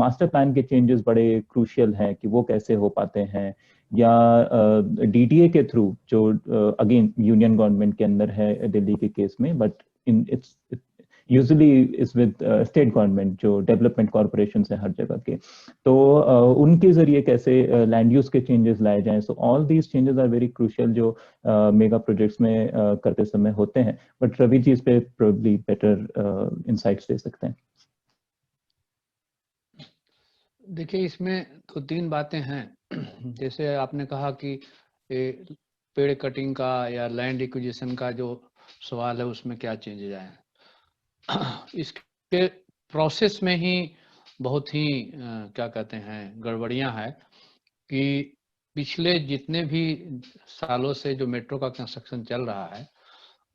Speaker 2: मास्टर प्लान के चेंजेस बड़े क्रूशियल हैं कि वो कैसे हो पाते हैं, या DTA के थ्रू, जो अगेन यूनियन गवर्नमेंट के अंदर है दिल्ली के केस में, but in its usually is with state government, जो डेवलपमेंट कॉर्पोरेशन है हर जगह के, तो उनके जरिए कैसे लैंड यूज के चेंजेस लाए जाएं. So all these changes are very crucial जो मेगा प्रोजेक्ट्स में करते समय होते हैं. बट रवि जी इस पे प्रोबेबली बेटर इनसाइट्स दे सकते हैं.
Speaker 3: देखिए, इसमें तो 3 बातें हैं. जैसे आपने कहा कि पेड़ कटिंग का या लैंड एक्विजिशन का जो सवाल है उसमें क्या चेंजेस आए हैं. इसके प्रोसेस में ही बहुत ही क्या कहते हैं गड़बड़ियां हैं कि पिछले जितने भी सालों से जो मेट्रो का कंस्ट्रक्शन चल रहा है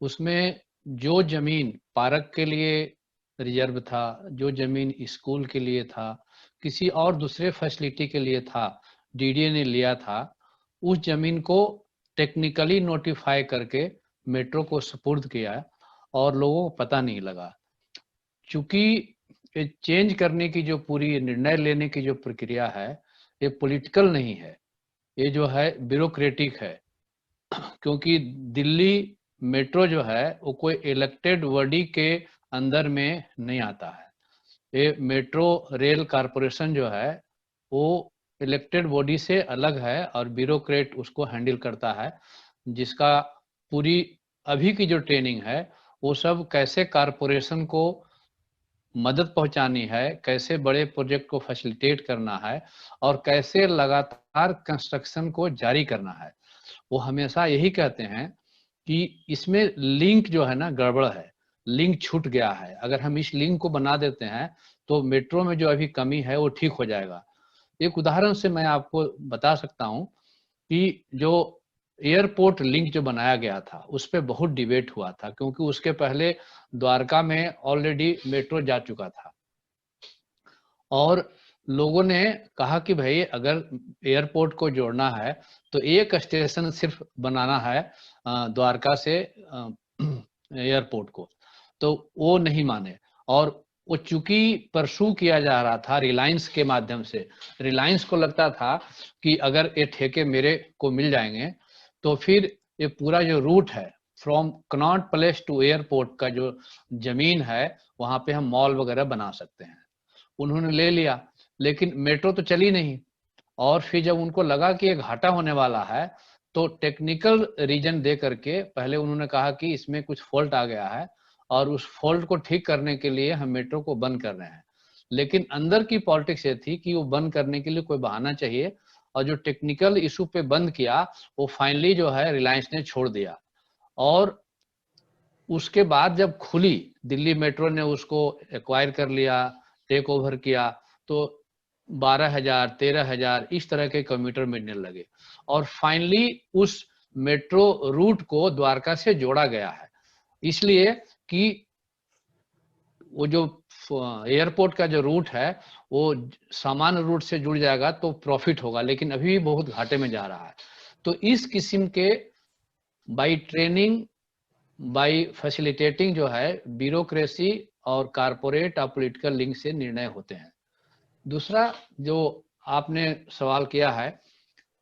Speaker 3: उसमें जो जमीन पार्क के लिए रिजर्व था, जो जमीन स्कूल के लिए था, किसी और दूसरे फैसिलिटी के लिए था, DDA ने लिया था, उस जमीन को टेक्निकली नोटिफाई करके मेट्रो को सुपुर्द किया और लोगों को पता नहीं लगा. चूंकि चेंज करने की जो पूरी निर्णय लेने की जो प्रक्रिया है ये पॉलिटिकल नहीं है, ये जो है ब्यूरोक्रेटिक है. क्योंकि दिल्ली मेट्रो जो है वो कोई इलेक्टेड बॉडी के अंदर में नहीं आता है. ये मेट्रो रेल कारपोरेशन जो है वो इलेक्टेड बॉडी से अलग है और ब्यूरोक्रेट उसको हैंडल करता है, जिसका पूरी अभी की जो ट्रेनिंग है वो सब कैसे कारपोरेशन को मदद पहुंचानी है, कैसे बड़े प्रोजेक्ट को फैसिलिटेट करना है और कैसे लगातार कंस्ट्रक्शन को जारी करना है. वो हमेशा यही कहते हैं कि इसमें लिंक जो है ना गड़बड़ है, लिंक छूट गया है. अगर हम इस लिंक को बना देते हैं तो मेट्रो में जो अभी कमी है वो ठीक हो जाएगा. एक उदाहरण से मैं आपको बता सकता हूं कि जो एयरपोर्ट लिंक जो बनाया गया था उस पर बहुत डिबेट हुआ था, क्योंकि उसके पहले द्वारका में ऑलरेडी मेट्रो जा चुका था और लोगों ने कहा कि भाई अगर एयरपोर्ट को जोड़ना है तो एक स्टेशन सिर्फ बनाना है द्वारका से एयरपोर्ट को, तो वो नहीं माने. और वो चूंकि परसू किया जा रहा था रिलायंस के माध्यम से, रिलायंस को लगता था कि अगर ये ठेके मेरे को मिल जाएंगे तो फिर ये पूरा जो रूट है from Connaught Place to airport का जो जमीन है वहां पे हम मॉल वगैरह बना सकते हैं. उन्होंने ले लिया, लेकिन मेट्रो तो चली नहीं. और फिर जब उनको लगा कि ये घाटा होने वाला है तो टेक्निकल रीजन दे करके पहले उन्होंने कहा कि इसमें कुछ फॉल्ट आ गया है और उस फॉल्ट को ठीक करने के लिए हम मेट्रो को बंद कर रहे हैं. लेकिन अंदर की पॉलिटिक्स ये थी कि वो बंद करने के लिए कोई बहाना चाहिए और जो टेक्निकल इशू पे बंद किया वो फाइनली जो है रिलायंस ने छोड़ दिया। और उसके बाद जब खुली, दिल्ली मेट्रो ने उसको एक्वायर कर लिया, टेक ओवर किया, तो 12,000 13,000 इस तरह के कम्यूटर मिलने लगे। और फाइनली उस मेट्रो रूट को द्वारका से जोड़ा गया है, इसलिए कि वो जो एयरपोर्ट का जो रूट है वो सामान्य रूट से जुड़ जाएगा तो प्रॉफिट होगा, लेकिन अभी भी बहुत घाटे में जा रहा है। तो इस किस्म के बाई ट्रेनिंग, बाई फैसिलिटेटिंग जो है ब्यूरोक्रेसी और कारपोरेट और पॉलिटिकल लिंक से निर्णय होते हैं। दूसरा जो आपने सवाल किया है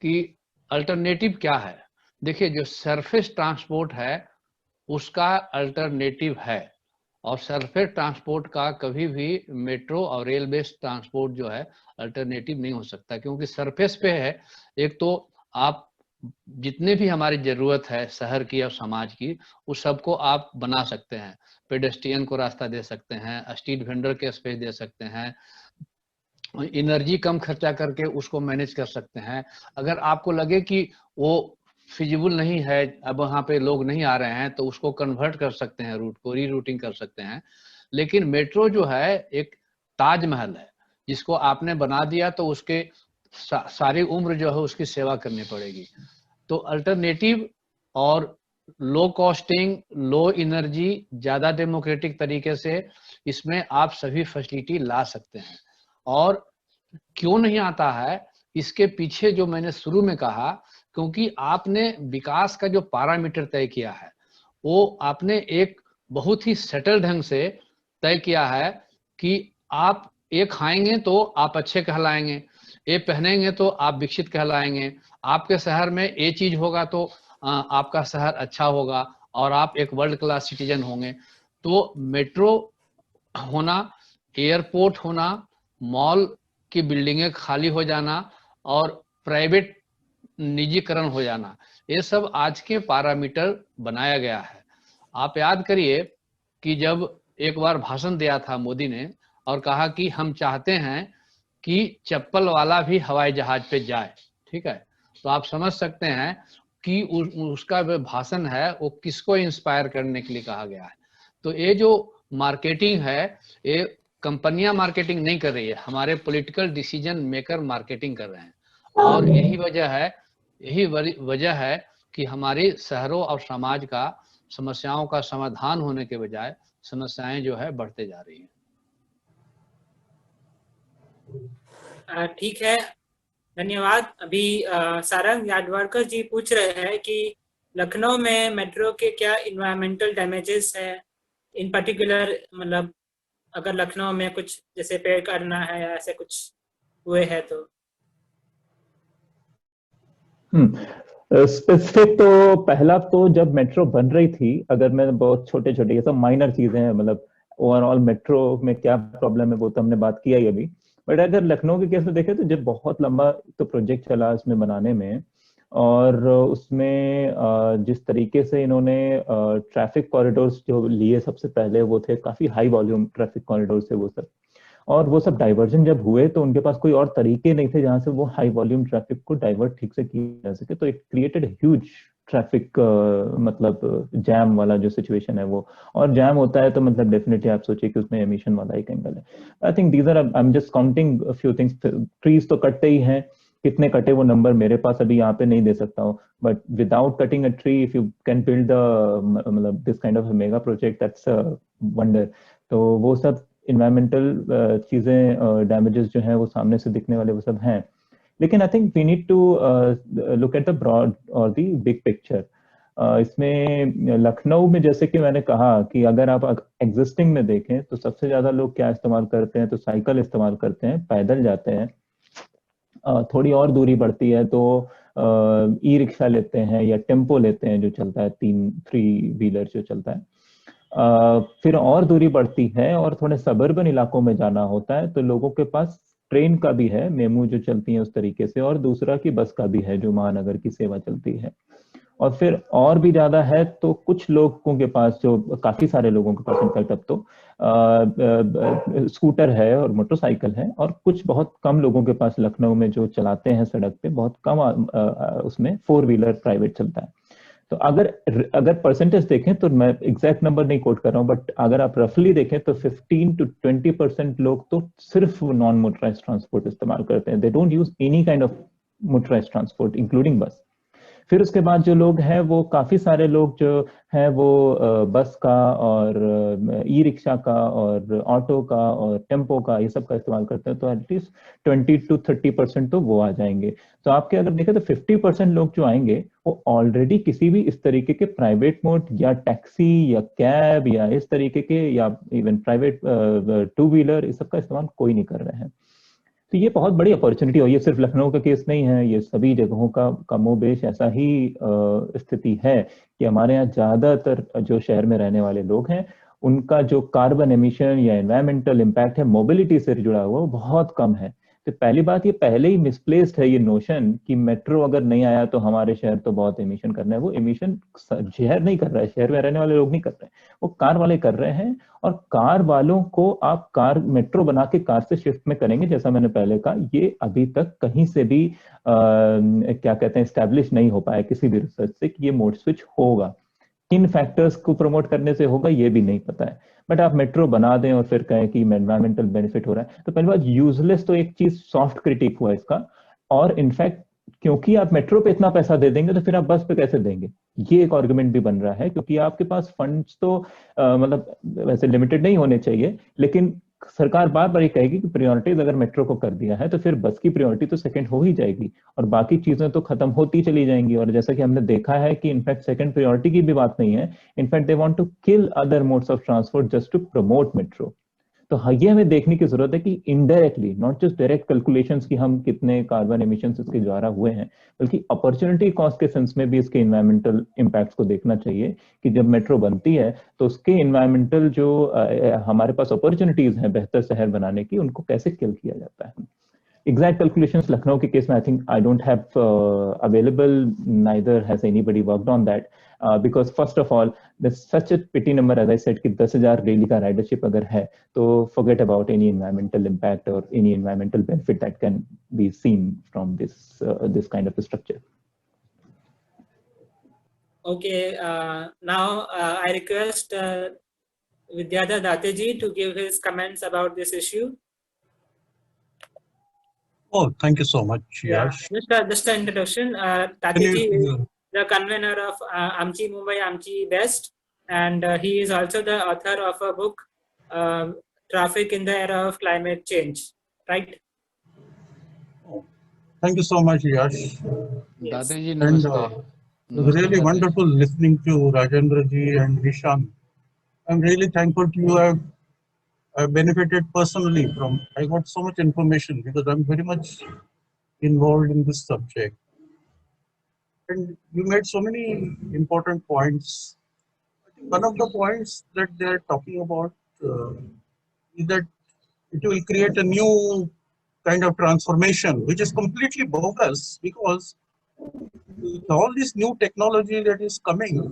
Speaker 3: कि अल्टरनेटिव क्या है, देखिए जो सरफेस ट्रांसपोर्ट है उसका अल्टरनेटिव है, और सरफेस ट्रांसपोर्ट का कभी भी मेट्रो और रेल बेस्ड ट्रांसपोर्ट जो है अल्टरनेटिव नहीं हो सकता, क्योंकि सरफेस पे है। एक तो आप जितने भी हमारी जरूरत है शहर की और समाज की, उस सबको आप बना सकते हैं, पेडेस्ट्रियन को रास्ता दे सकते हैं, स्ट्रीट वेंडर के स्पेस दे सकते हैं, एनर्जी कम खर्चा करके उसको मैनेज कर सकते हैं। अगर आपको लगे कि वो फिजिबल नहीं है, अब वहाँ पे लोग नहीं आ रहे हैं, तो उसको कन्वर्ट कर सकते हैं, रूट को रीरूटिंग कर सकते हैं। लेकिन मेट्रो जो है एक ताजमहल है, जिसको आपने बना दिया तो उसके सारी उम्र जो है उसकी सेवा करनी पड़ेगी। तो अल्टरनेटिव और लो कॉस्टिंग, लो एनर्जी, ज्यादा डेमोक्रेटिक तरीके से इसमें आप सभी फैसिलिटी ला सकते हैं। और क्यों नहीं आता है, इसके पीछे जो मैंने शुरू में कहा, क्योंकि आपने विकास का जो पैरामीटर तय किया है वो आपने एक बहुत ही सेटल ढंग से तय किया है कि आप ये खाएंगे तो आप अच्छे कहलाएंगे, ये पहनेंगे तो आप विकसित कहलाएंगे, आपके शहर में ये चीज होगा तो आपका शहर अच्छा होगा और आप एक वर्ल्ड क्लास सिटीजन होंगे। तो मेट्रो होना, एयरपोर्ट होना, मॉल की बिल्डिंगें खाली हो जाना और प्राइवेट निजीकरण हो जाना, ये सब आज के पैरामीटर बनाया गया है। आप याद करिए कि जब एक बार भाषण दिया था मोदी ने और कहा कि हम चाहते हैं कि चप्पल वाला भी हवाई जहाज पे जाए, ठीक है, तो आप समझ सकते हैं कि उसका जो भाषण है वो किसको इंस्पायर करने के लिए कहा गया है। तो ये जो मार्केटिंग है, ये कंपनियां मार्केटिंग नहीं कर रही है, हमारे पॉलिटिकल डिसीजन मेकर मार्केटिंग कर रहे हैं। और यही वजह है कि हमारे शहरों और समाज का समस्याओं का समाधान होने के बजाय समस्याएं जो है बढ़ते जा रही हैं।
Speaker 1: ठीक है, धन्यवाद। अभी सारंग यादवारकर जी पूछ रहे हैं कि लखनऊ में मेट्रो के क्या इन्वायरमेंटल डैमेजेस है, इन पर्टिकुलर, मतलब अगर लखनऊ में कुछ जैसे पेड़ काटना है या ऐसे कुछ हुए हैं तो।
Speaker 2: स्पेसिफिक तो पहला तो जब मेट्रो बन रही थी, अगर मैं बहुत छोटे छोटे ये सब माइनर चीजें हैं, मतलब ओवरऑल मेट्रो में क्या प्रॉब्लम है वो तो हमने बात किया ही अभी। बट अगर लखनऊ के केस में देखें तो जब बहुत लंबा तो प्रोजेक्ट चला उसमें बनाने में, और उसमें जिस तरीके से इन्होंने ट्रैफिक कॉरिडोर्स जो लिए सबसे पहले वो थे काफी हाई वॉल्यूम ट्रैफिक कॉरिडोर थे वो सब, और वो सब डाइवर्जन जब हुए तो उनके पास कोई और तरीके नहीं थे जहां से वो हाई वॉल्यूम ट्रैफिक को डाइवर्ट ठीक से किया जा सके। तो इट क्रिएटेड ह्यूज ट्रैफिक मतलब जैम वाला जो सिचुएशन है वो, और जैम होता है तो मतलब डेफिनेटली आप सोचिए कि उसमें एमिशन वाला एक एंगल है। I think these are, I am just counting few things. Trees तो कटते ही हैं, कितने कटे वो नंबर मेरे पास अभी यहाँ पे नहीं दे सकता हूँ, but without cutting a tree if you can build the मतलब this kind of mega project, that's a wonder. तो वो सब इन्वायरमेंटल चीजें, डैमेजेस जो हैं वो सामने से दिखने वाले वो सब हैं, लेकिन I think we need to look at the broad और द बिग पिक्चर। इसमें लखनऊ में जैसे कि मैंने कहा कि अगर आप एग्जिस्टिंग में देखें तो सबसे ज्यादा लोग क्या इस्तेमाल करते हैं, तो साइकिल इस्तेमाल करते हैं, पैदल जाते हैं। थोड़ी और दूरी बढ़ती है तो ई रिक्शा लेते हैं या टेम्पो लेते हैं जो चलता है, 3 व्हीलर जो चलता है। फिर और दूरी बढ़ती है और थोड़े सबर्बन इलाकों में जाना होता है तो लोगों के पास ट्रेन का भी है, मेमू जो चलती है उस तरीके से, और दूसरा की बस का भी है जो महानगर की सेवा चलती है। और फिर और भी ज्यादा है तो कुछ लोगों के पास, जो काफी सारे लोगों के पास इनफैक्ट अब तो स्कूटर है और मोटरसाइकिल है, और कुछ बहुत कम लोगों के पास लखनऊ में जो चलाते हैं सड़क पे, बहुत कम उसमें 4 व्हीलर प्राइवेट चलता है। तो अगर अगर परसेंटेज देखें तो मैं एग्जैक्ट नंबर नहीं कोट कर रहा हूँ, बट अगर आप रफली देखें तो 15 to 20% लोग तो सिर्फ नॉन मोटराइज ट्रांसपोर्ट इस्तेमाल करते हैं। They don't use any kind of motorise transport including बस। फिर उसके बाद जो लोग हैं, वो काफी सारे लोग जो हैं वो बस का और ई रिक्शा का और ऑटो का और टेम्पो का, ये सब का इस्तेमाल करते हैं। तो एटलीस्ट 20 to 30% तो वो आ जाएंगे। तो आपके अगर देखें तो 50% लोग जो आएंगे वो ऑलरेडी किसी भी इस तरीके के प्राइवेट मोड या टैक्सी या कैब या इस तरीके के, या इवन प्राइवेट 2 व्हीलर, इस सब का इस्तेमाल कोई नहीं कर रहे हैं। तो ये बहुत बड़ी अपॉर्चुनिटी है। ये सिर्फ लखनऊ का केस नहीं है, ये सभी जगहों का कमोबेश ऐसा ही स्थिति है कि हमारे यहाँ ज्यादातर जो शहर में रहने वाले लोग हैं, उनका जो कार्बन एमिशन या एनवायरमेंटल इम्पैक्ट है मोबिलिटी से जुड़ा हुआ, वो बहुत कम है। तो पहली बात, ये पहले ही मिसप्लेस्ड है ये नोशन कि मेट्रो अगर नहीं आया तो हमारे शहर तो बहुत एमिशन करना है। वो एमिशन शहर नहीं कर रहा है, शहर में रहने वाले लोग नहीं कर रहे हैं, वो कार वाले कर रहे हैं। और कार वालों को आप कार मेट्रो बना के कार से शिफ्ट में करेंगे, जैसा मैंने पहले कहा, ये अभी तक कहीं से भी क्या कहते हैं स्टैब्लिश नहीं हो पाया किसी भी रिसर्च से कि ये मोड स्विच होगा। किन फैक्टर्स को प्रमोट करने से होगा ये भी नहीं पता है। बट आप मेट्रो बना दें और फिर कहें कि एनवायरमेंटल बेनिफिट हो रहा है, तो पहली बात यूजलेस तो एक चीज सॉफ्ट क्रिटिक हुआ इसका। और इनफैक्ट क्योंकि आप मेट्रो पे इतना पैसा दे देंगे तो फिर आप बस पे कैसे देंगे, ये एक आर्गुमेंट भी बन रहा है। क्योंकि आपके पास फंड्स तो मतलब वैसे लिमिटेड नहीं होने चाहिए, लेकिन सरकार बार बार ये कहेगी कि प्रायोरिटीज अगर मेट्रो को कर दिया है तो फिर बस की प्रायोरिटी तो सेकंड हो ही जाएगी, और बाकी चीजें तो खत्म होती चली जाएंगी। और जैसा कि हमने देखा है कि इनफैक्ट सेकंड प्रायोरिटी की भी बात नहीं है, in fact they want to kill other modes of transport just to promote metro. तो ये हमें देखने की जरूरत है कि indirectly, not just direct calculations कि हम कितने कार्बन एमिशंस इसके द्वारा हुए हैं, बल्कि अपॉर्चुनिटी कॉस्ट के सेंस में भी इसके इन्वायरमेंटल इम्पैक्ट्स को देखना चाहिए कि जब मेट्रो बनती है तो उसके इन्वायरमेंटल जो हमारे पास अपॉर्चुनिटीज हैं बेहतर शहर बनाने की, उनको कैसे किल किया जाता है। Exact calculations लखनऊ के केस में I think I don't have available, neither has anybody worked on that, because first of all there's such a petty number as I said कि 10,000 डेली का ridership अगर है तो forget about any environmental impact or any environmental benefit that can be seen from this kind of a structure.
Speaker 1: Okay, now I request Vidyadhar Dateji to give his comments about this issue.
Speaker 5: Oh, thank you so much, Yash.
Speaker 1: Yeah, just an introduction. Dateji is the convener of Amchi Mumbai Amchi Best, and he is also the author of a book, Traffic in the Era of Climate Change, right?
Speaker 5: Oh, thank you so much, Yash.
Speaker 1: Yes.
Speaker 3: दादाजी
Speaker 5: And
Speaker 3: नमस्ते।
Speaker 5: it was really wonderful listening to Rajendra ji and Nishant. I'm really thankful to you. I've benefited personally from, I got so much information because I'm very much involved in this subject. And you made so many important points. I think one of the points that they're talking about is that it will create a new kind of transformation, which is completely bogus, because with all this new technology that is coming,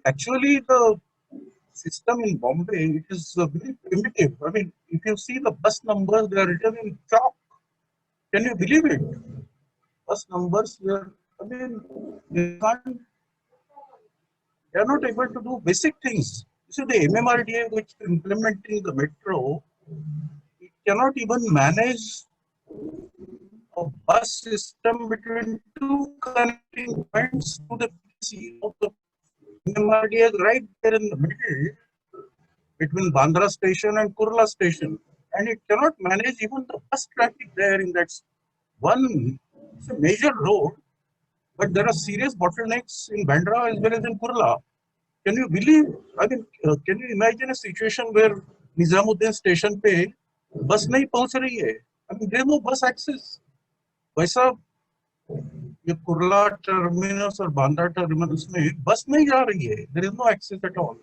Speaker 5: actually the system in Bombay, it is very primitive. I mean, if you see the bus numbers, they are written in chalk. Can you believe it? Bus numbers were, I mean, they are not able to do basic things. You see, the MMRDA, which is implementing the metro, it cannot even manage a bus system between two connecting points to the PC of the MMRDA is right there in the middle between Bandra station and Kurla station, and it cannot manage even the bus traffic there in that one. It's a major road, but there are serious bottlenecks in Bandra as well as in Kurla. Can you believe? I mean, can you imagine a situation where Nizamuddin station पे बस नहीं पहुंच रही है? I mean, there is no bus access. वैसा ये Kurla terminus और Bandra terminus में बस नहीं जा रही है. There is no access at all.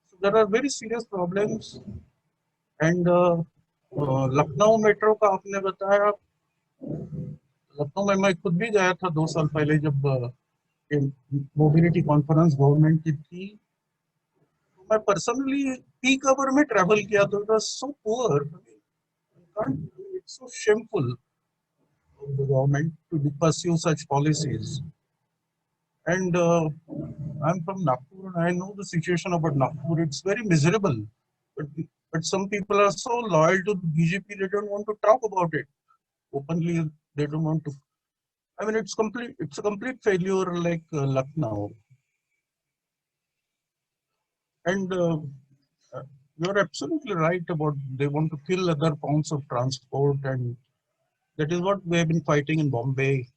Speaker 5: So there are very serious problems. And Lucknow metro का आपने बताया. लखनऊ में मैं खुद भी गया था 2 साल पहले जब मोबिलिटी कॉन्फ्रेंस गवर्नमेंट की थी, मैं पर्सनली पीक आवर में ट्रैवल किया तो it was so poor, it's so shameful of the government to pursue such policies. And I'm from Nagpur and I know the situation about Nagpur. It's very miserable. But some people are so loyal to the BJP, they don't want to talk about it openly. They don't want to. I mean, it's a complete failure like Lucknow. And you're absolutely right about they want to kill other forms of transport, and that is what we have been fighting in Bombay,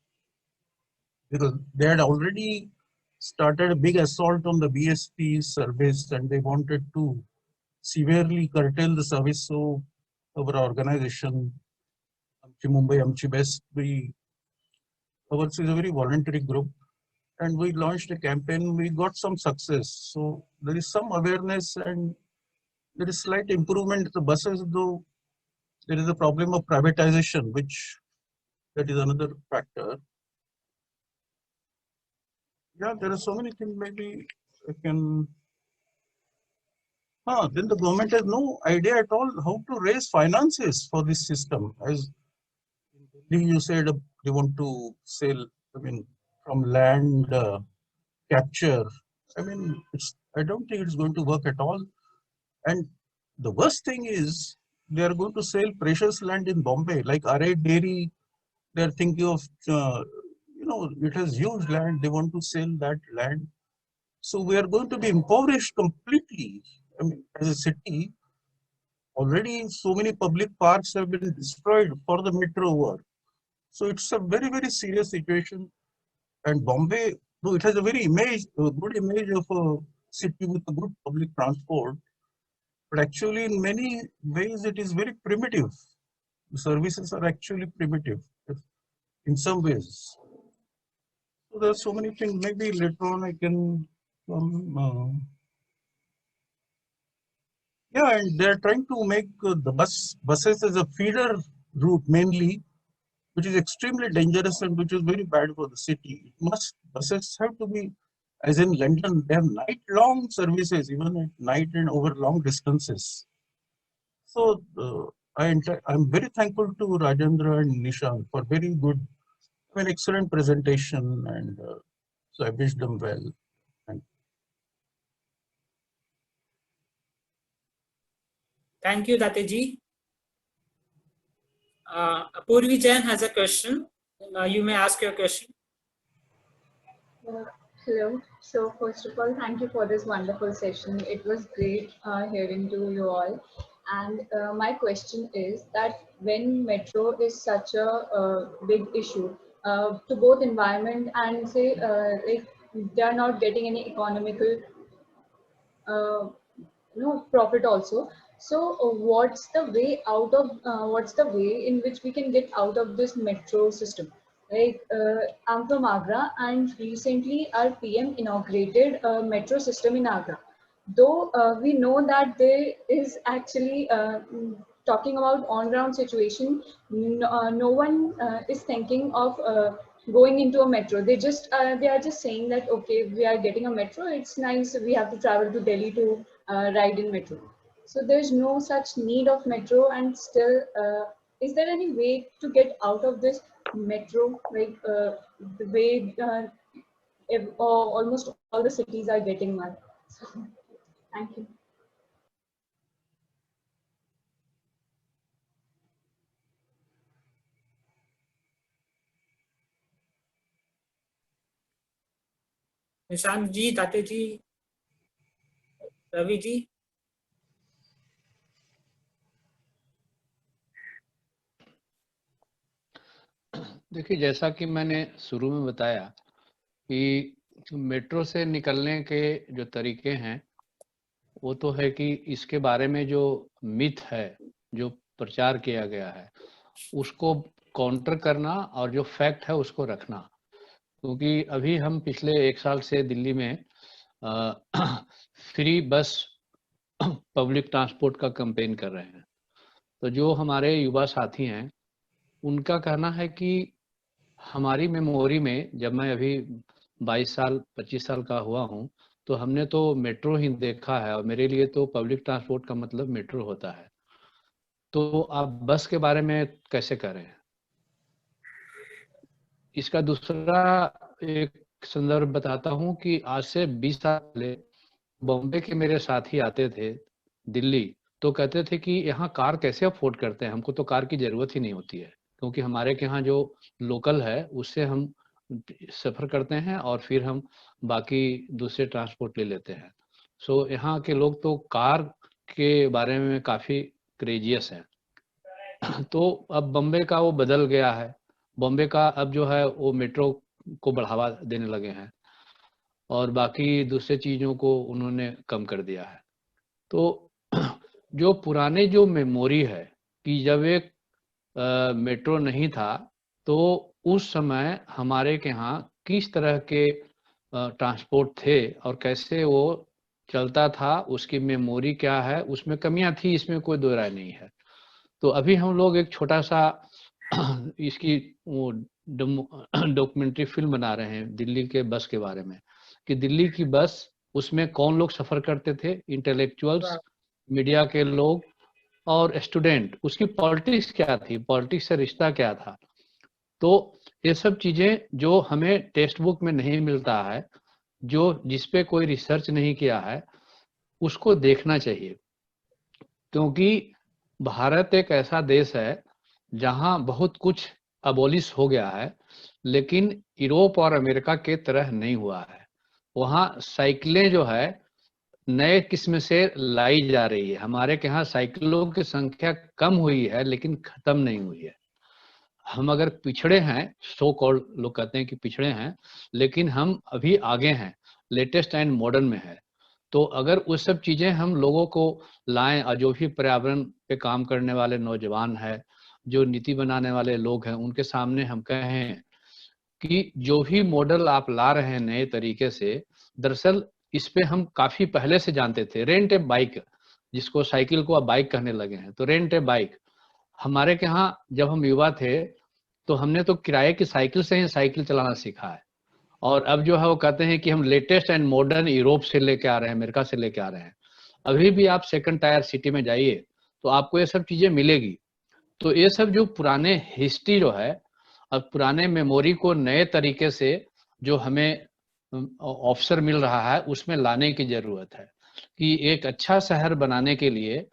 Speaker 5: because they had already started a big assault on the BSP service and they wanted to severely curtail the service. So our organization, Amchi Mumbai, Amchi Best, ours is a very voluntary group, and we launched a campaign. We got some success. So there is some awareness and there is slight improvement in the buses, though there is a problem of privatization, that is another factor. Yeah, there are so many things. Maybe I can. Then the government has no idea at all how to raise finances for this system. As you said, they want to sell. I mean, from land capture. I mean, I don't think it's going to work at all. And the worst thing is they are going to sell precious land in Bombay, like RA Dairy. They are thinking of, it has huge land. They want to sell that land. So we are going to be impoverished completely. I mean, as a city, already so many public parks have been destroyed for the metro work. So it's a very, very serious situation. And Bombay, though it has a good image of a city with a good public transport, but actually in many ways it is very primitive. The services are actually primitive in some ways. So there are so many things. Maybe later on I can yeah, and they're trying to make the buses as a feeder route mainly, which is extremely dangerous and which is very bad for the city. Buses have to be, as in London, they have night-long services, even at night and over long distances. So I'm very thankful to Rajendra and Nishant for very good, excellent presentation, and so I wish them well.
Speaker 1: Thank you, Dateji. Apurvi Jain has a question. You may ask your question.
Speaker 6: Hello. So first of all, thank you for this wonderful session. It was great hearing to you all. And my question is that when metro is such a big issue to both environment and say like they are not getting any economical profit also. So what's the way out of what's the way in which we can get out of this metro system? Like I'm from Agra, and recently our PM inaugurated a metro system in Agra. Though we know that there is actually talking about on-ground situation, no one is thinking of going into a metro. They are just saying that okay, we are getting a metro. It's nice. We have to travel to Delhi to ride in metro. So there's no such need of metro, and still, is there any way to get out of this metro, like the way almost all the cities are getting mad? So, thank you.
Speaker 1: Nishant ji, Dateji, Ravi ji.
Speaker 3: देखिए, जैसा कि मैंने शुरू में बताया कि metro से निकलने के जो तरीके हैं वो तो है कि इसके बारे में जो मिथ है, जो प्रचार किया गया है, उसको काउंटर करना और जो फैक्ट है उसको रखना। क्योंकि अभी हम पिछले 1 साल से दिल्ली में फ्री बस पब्लिक ट्रांसपोर्ट का कैंपेन कर रहे हैं। तो जो हमारे युवा साथी हैं उनका कहना है कि हमारी मेमोरी में, जब मैं अभी 22 साल 25 साल का हुआ हूँ, तो हमने तो मेट्रो ही देखा है, और मेरे लिए तो पब्लिक ट्रांसपोर्ट का मतलब मेट्रो होता है। तो आप बस के बारे में कैसे करें? इसका दूसरा एक संदर्भ बताता हूँ कि आज से 20 साल पहले बॉम्बे के मेरे साथी आते थे दिल्ली, तो कहते थे कि यहाँ कार कैसे अफोर्ड करते हैं, हमको तो कार की ज़रूरत ही नहीं होती है, क्योंकि हमारे के यहाँ जो लोकल है उससे हम सफ़र करते हैं और फिर हम बाकी दूसरे ट्रांसपोर्ट ले लेते हैं। सो यहाँ के लोग तो कार के बारे में काफ़ी क्रेजियस हैं। तो अब बॉम्बे का वो बदल गया है, बॉम्बे का अब जो है वो मेट्रो को बढ़ावा देने लगे हैं और बाकी दूसरे चीज़ों को उन्होंने कम कर दिया है। तो जो पुराने जो मेमोरी है कि जब एक मेट्रो नहीं था, तो उस समय हमारे के यहाँ किस तरह के ट्रांसपोर्ट थे और कैसे वो चलता था, उसकी मेमोरी क्या है, उसमें कमियां थी, इसमें कोई दो राय नहीं है। तो अभी हम लोग एक छोटा सा इसकी वो डॉक्यूमेंट्री फिल्म बना रहे हैं दिल्ली के बस के बारे में, कि दिल्ली की बस उसमें कौन लोग सफर करते थे, इंटेलेक्चुअल्स, मीडिया के लोग और स्टूडेंट, उसकी पॉलिटिक्स क्या थी, पॉलिटिक्स से रिश्ता क्या था। तो ये सब चीजें जो हमें टेक्स्ट बुक में नहीं मिलता है, जो जिस पे कोई रिसर्च नहीं किया है, उसको देखना चाहिए। क्योंकि भारत एक ऐसा देश है जहां बहुत कुछ अबोलिश हो गया है, लेकिन यूरोप और अमेरिका के तरह नहीं हुआ है। वहाँ साइकिलें जो है नए किस्म से लाई जा रही है, हमारे के यहाँ साइकिलों की संख्या कम हुई है लेकिन खत्म नहीं हुई है। हम अगर पिछड़े हैं, सो कॉल्ड लोग कहते हैं कि पिछड़े हैं, लेकिन हम अभी आगे हैं, लेटेस्ट एंड मॉडर्न में है। तो अगर उस सब चीजें हम लोगों को लाएं, और जो भी पर्यावरण पे काम करने वाले नौजवान हैं, जो नीति बनाने वाले लोग हैं, उनके सामने हम कहें कि जो भी मॉडल आप ला रहे हैं नए तरीके से, दरअसल इस पे हम काफी पहले से जानते थे। रेंट ए बाइक, जिसको साइकिल को अब बाइक कहने लगे हैं, तो रेंट ए बाइक हमारे के यहाँ जब हम युवा थे तो हमने तो किराए की साइकिल से ही साइकिल चलाना सीखा है। और अब जो है वो कहते हैं कि हम लेटेस्ट एंड मॉडर्न यूरोप से लेके आ रहे हैं, अमेरिका से लेके आ रहे हैं। अभी भी आप सेकंड टायर सिटी में जाइए तो आपको ये सब चीजें मिलेगी। तो ये सब जो पुराने हिस्ट्री जो है, अब पुराने मेमोरी को नए तरीके से जो हमें ऑप्शन मिल रहा है उसमें लाने की जरूरत है। कि एक अच्छा शहर बनाने के लिए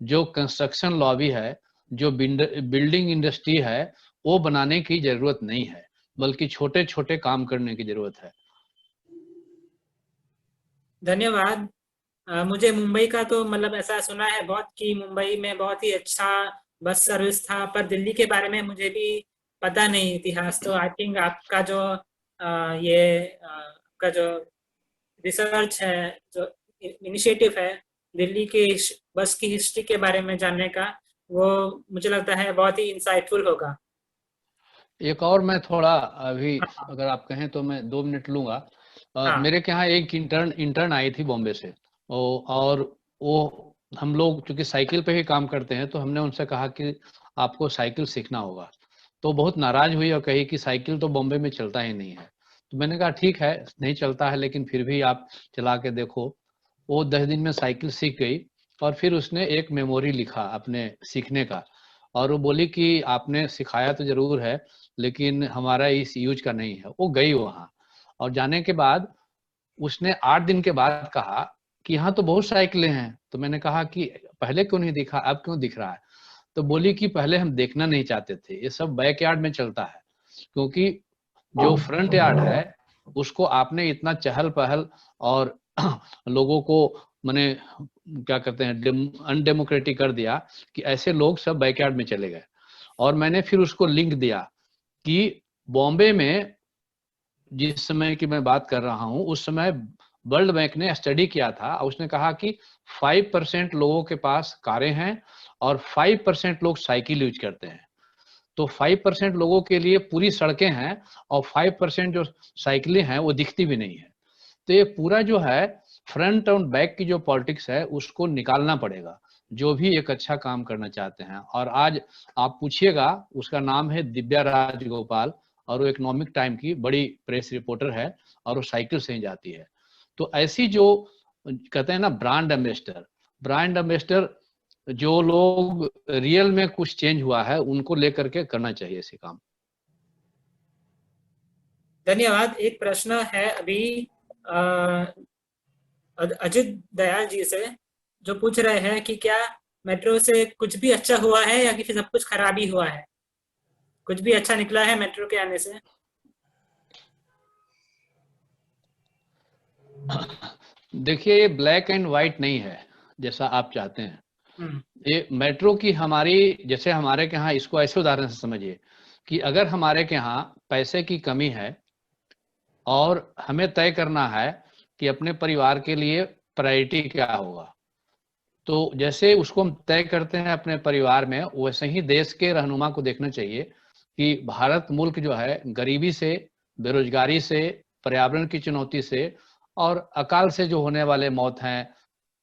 Speaker 3: जो कंस्ट्रक्शन लॉबी है, जो बिल्डिंग इंडस्ट्री है, वो बनाने की जरूरत नहीं है, बल्कि छोटे छोटे काम करने की जरूरत है।
Speaker 1: धन्यवाद। मुझे मुंबई का तो मतलब ऐसा सुना है बहुत कि मुंबई में बहुत ही अच्छा बस सर्विस था, पर दिल्ली के बारे में मुझे भी पता नहीं इतिहास। तो आई थिंक आपका जो आपका जो रिसर्च है, जो इनिशिएटिव है दिल्ली की बस की हिस्ट्री के बारे में जानने का, वो मुझे लगता है बहुत ही इंसाइटफुल होगा।
Speaker 3: एक और मैं थोड़ा अभी अगर आप कहें तो मैं 2 मिनट लूंगा। मेरे के यहाँ एक इंटर्न आई थी बॉम्बे से, और वो हम लोग चूंकि साइकिल पे ही काम करते हैं, तो हमने उनसे कहा कि आपको साइकिल सीखना होगा। तो बहुत नाराज हुई और कही कि साइकिल तो बॉम्बे में चलता ही नहीं है। तो मैंने कहा ठीक है, नहीं चलता है, लेकिन फिर भी आप चला के देखो। वो 10 दिन में साइकिल सीख गई और फिर उसने एक मेमोरी लिखा अपने सीखने का, और वो बोली कि आपने सिखाया तो जरूर है लेकिन हमारा इस यूज का नहीं है। वो गई वहां और जाने के बाद उसने 8 दिन के बाद कहा कि यहाँ तो बहुत साइकिलें हैं। तो मैंने कहा कि पहले क्यों नहीं दिखा, अब क्यों दिख रहा है? तो बोली कि पहले हम देखना नहीं चाहते थे, ये सब बैक यार्ड में चलता है, क्योंकि जो फ्रंट यार्ड है उसको आपने इतना चहल पहल और लोगों को माने क्या कहते हैं अनडेमोक्रेटिक कर दिया कि ऐसे लोग सब बैकयार्ड में चले गए। और मैंने फिर उसको लिंक दिया कि बॉम्बे में जिस समय की मैं बात कर रहा हूं, उस समय वर्ल्ड बैंक ने स्टडी किया था, उसने कहा कि 5% लोगों के पास कारें हैं और 5% लोग साइकिल यूज करते हैं। तो 5% लोगों के लिए पूरी सड़कें हैं और 5% जो साइकिलें हैं वो दिखती भी नहीं है। तो ये पूरा जो है फ्रंट और बैक की जो पॉलिटिक्स है उसको निकालना पड़ेगा, जो भी एक अच्छा काम करना चाहते हैं। और आज आप पूछिएगा, उसका नाम है दिव्या राजगोपाल, और वो इकोनॉमिक टाइम की बड़ी प्रेस रिपोर्टर है और वो साइकिल से ही जाती है। तो ऐसी जो कहते हैं ना ब्रांड एम्बेसडर जो लोग रियल में कुछ चेंज हुआ है उनको लेकर के करना चाहिए ऐसे काम।
Speaker 1: धन्यवाद। एक प्रश्न है अभी अजित दयाल जी से, जो पूछ रहे हैं कि क्या मेट्रो से कुछ भी अच्छा हुआ है या कि फिर सब कुछ खराब ही हुआ है? कुछ भी अच्छा निकला है मेट्रो के आने से?
Speaker 3: देखिए, ये ब्लैक एंड व्हाइट नहीं है जैसा आप चाहते हैं। ये मेट्रो की हमारी, जैसे हमारे के यहाँ, इसको ऐसे उदाहरण से समझिए कि अगर हमारे के यहाँ पैसे की कमी है और हमें तय करना है कि अपने परिवार के लिए प्रायोरिटी क्या होगा, तो जैसे उसको हम तय करते हैं अपने परिवार में, वैसे ही देश के रहनुमा को देखना चाहिए कि भारत मुल्क जो है गरीबी से, बेरोजगारी से, पर्यावरण की चुनौती से और अकाल से जो होने वाले मौत हैं,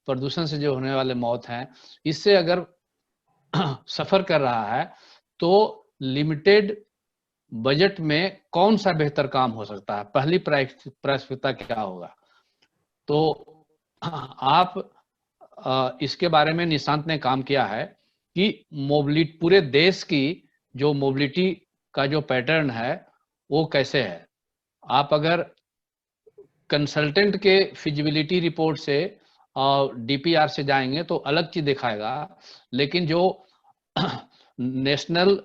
Speaker 3: प्रदूषण से जो होने वाले मौत हैं, इससे अगर सफर कर रहा है तो लिमिटेड बजट में कौन सा बेहतर काम हो सकता है, पहली प्राथमिकता क्या होगा। तो आप इसके बारे में निशांत ने काम किया है कि मोबिलिटी, पूरे देश की जो मोबिलिटी का जो पैटर्न है वो कैसे है। आप अगर कंसल्टेंट के फिजिबिलिटी रिपोर्ट से और डीपीआर से जाएंगे तो अलग चीज दिखाएगा, लेकिन जो नेशनल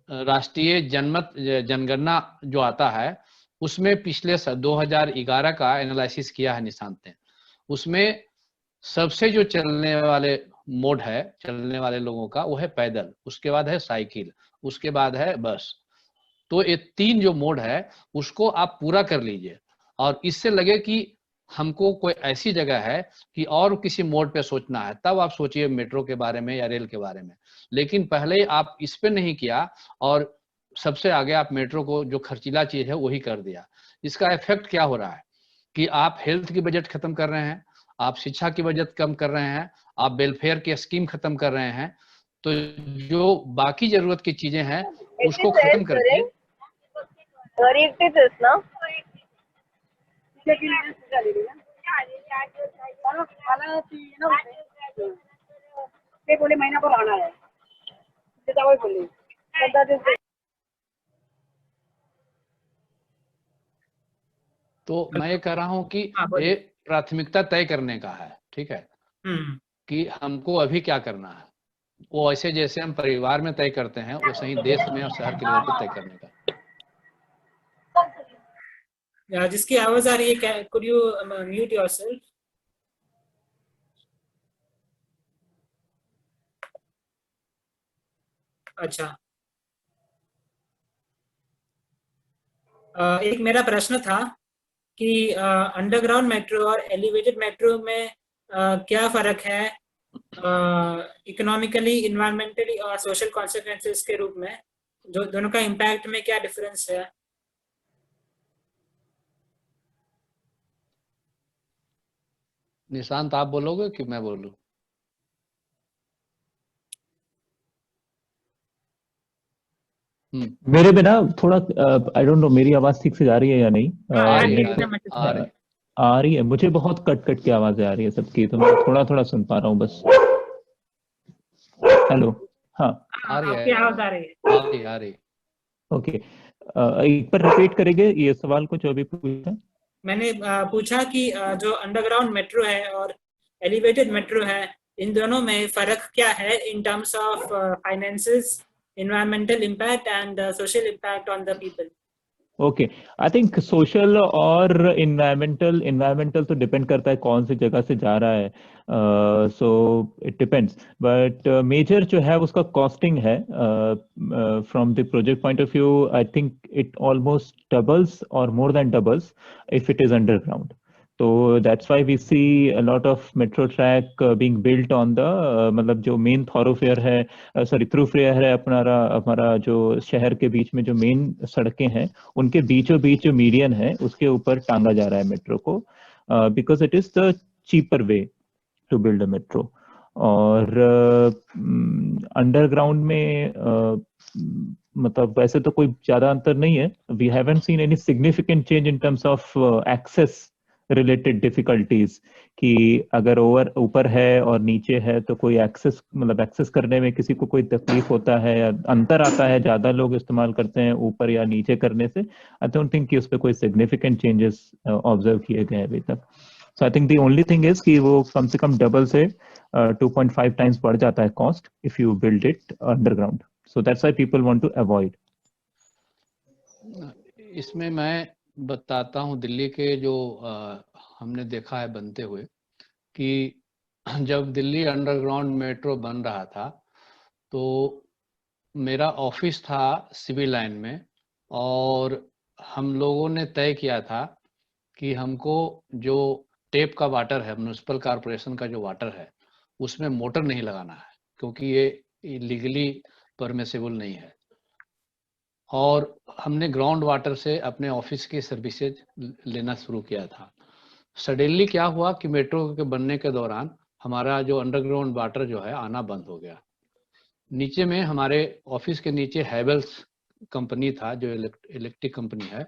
Speaker 3: राष्ट्रीय जनगणना जो आता है उसमें पिछले 2011 का एनालिसिस किया है निशांत ने। उसमें सबसे जो चलने वाले मोड है, चलने वाले लोगों का, वो है पैदल, उसके बाद है साइकिल, उसके बाद है बस। तो ये 3 जो मोड है उसको आप पूरा कर लीजिए और इससे लगे कि हमको कोई ऐसी जगह है कि और किसी मोड पे सोचना है, तब आप सोचिए मेट्रो के बारे में या रेल के बारे में। लेकिन पहले आप इस पे नहीं किया और सबसे आगे आप मेट्रो को, जो खर्चीला चीज है, वही कर दिया। इसका इफेक्ट क्या हो रहा है कि आप हेल्थ की बजट खत्म कर रहे हैं, आप शिक्षा की बजट कम कर रहे हैं, आप वेलफेयर की स्कीम खत्म कर रहे हैं। तो जो बाकी जरूरत की चीजें हैं उसको खत्म करके तो मैं ये कह रहा हूँ कि ये प्राथमिकता तय करने का है, ठीक है, कि हमको अभी क्या करना है। वो ऐसे जैसे हम परिवार में तय करते हैं वैसे ही देश में और शहर के लेवल पर तय करने का।
Speaker 1: जिसकी आवाज आ रही है, could you mute yourself? अच्छा, एक मेरा प्रश्न था कि अंडरग्राउंड मेट्रो और एलिवेटेड मेट्रो में क्या फर्क है इकोनॉमिकली, इन्वायरमेंटली और सोशल कॉन्सिक्वेंसेस के रूप में, जो दोनों का इम्पैक्ट में क्या डिफरेंस है?
Speaker 3: निशांत आप बोलोगे कि मैं बोलूं?
Speaker 2: मेरे में ना थोड़ा आई डोंट नो मेरी आवाज ठीक से जा रही है या नहीं। आ रही है। मुझे बहुत कट कट की आवाजें आ रही है सबकी, तो मैं थोड़ा थोड़ा सुन पा रहा हूँ बस। हेलो, हाँ
Speaker 3: आ रही
Speaker 1: है,
Speaker 3: आ रही।
Speaker 2: ओके, एक बार रिपीट करेंगे ये सवाल को जो अभी पूछा?
Speaker 1: मैंने पूछा कि जो अंडरग्राउंड मेट्रो है और एलिवेटेड मेट्रो है, इन दोनों में फर्क क्या है in terms of finances, environmental impact and social impact on the people?
Speaker 2: Okay, I think social और इन्वायरमेंटल तो डिपेंड करता है कौन सी जगह से जा रहा है, so it depends, but major जो है उसका कॉस्टिंग है। From the project point of view I think it almost doubles और more than doubles if it is underground. तो that's why we see a lot of metro track being built on the, मतलब जो main थॉरोफेयर है, थ्रूफेयर है हमारा जो शहर के बीच में जो मेन सड़कें हैं उनके बीचों बीच जो मीडियन है उसके ऊपर टांगा जा रहा है मेट्रो को, because it is the cheaper way to build a metro. और अंडरग्राउंड में मतलब वैसे तो कोई ज्यादा अंतर नहीं है. We haven't seen any significant change in terms of access related difficulties, कि अगर ऊपर है और नीचे है तो कोई एक्सेस मतलब एक्सेस करने में किसी को कोई तकलीफ होता है या अंतर आता है, ज्यादा लोग इस्तेमाल करते हैं ऊपर या नीचे करने से. आई डोंट थिंक कि उस पर कोई सिग्निफिकेंट चेंजेस ऑब्जर्व किए गए अभी तक. So I think the only thing is कि वो कम से कम डबल से 2.5 टाइम्स बढ़ जाता है cost if you build it underground. So that's why people want to avoid.
Speaker 3: इसमें मैं बताता हूँ दिल्ली के जो हमने देखा है बनते हुए, कि जब दिल्ली अंडरग्राउंड मेट्रो बन रहा था तो मेरा ऑफिस था सिविल लाइन में, और हम लोगों ने तय किया था कि हमको जो टेप का वाटर है, म्युनिसिपल कॉर्पोरेशन का जो वाटर है, उसमें मोटर नहीं लगाना है, क्योंकि ये लीगली परमिसिबल नहीं है. और हमने ग्राउंड वाटर से अपने ऑफिस की सर्विसेज लेना शुरू किया था. सडनली क्या हुआ कि मेट्रो के बनने के दौरान हमारा जो अंडरग्राउंड वाटर जो है आना बंद हो गया. नीचे में हमारे ऑफिस के नीचे हैवेल्स कंपनी था जो इलेक्ट्रिक कंपनी है,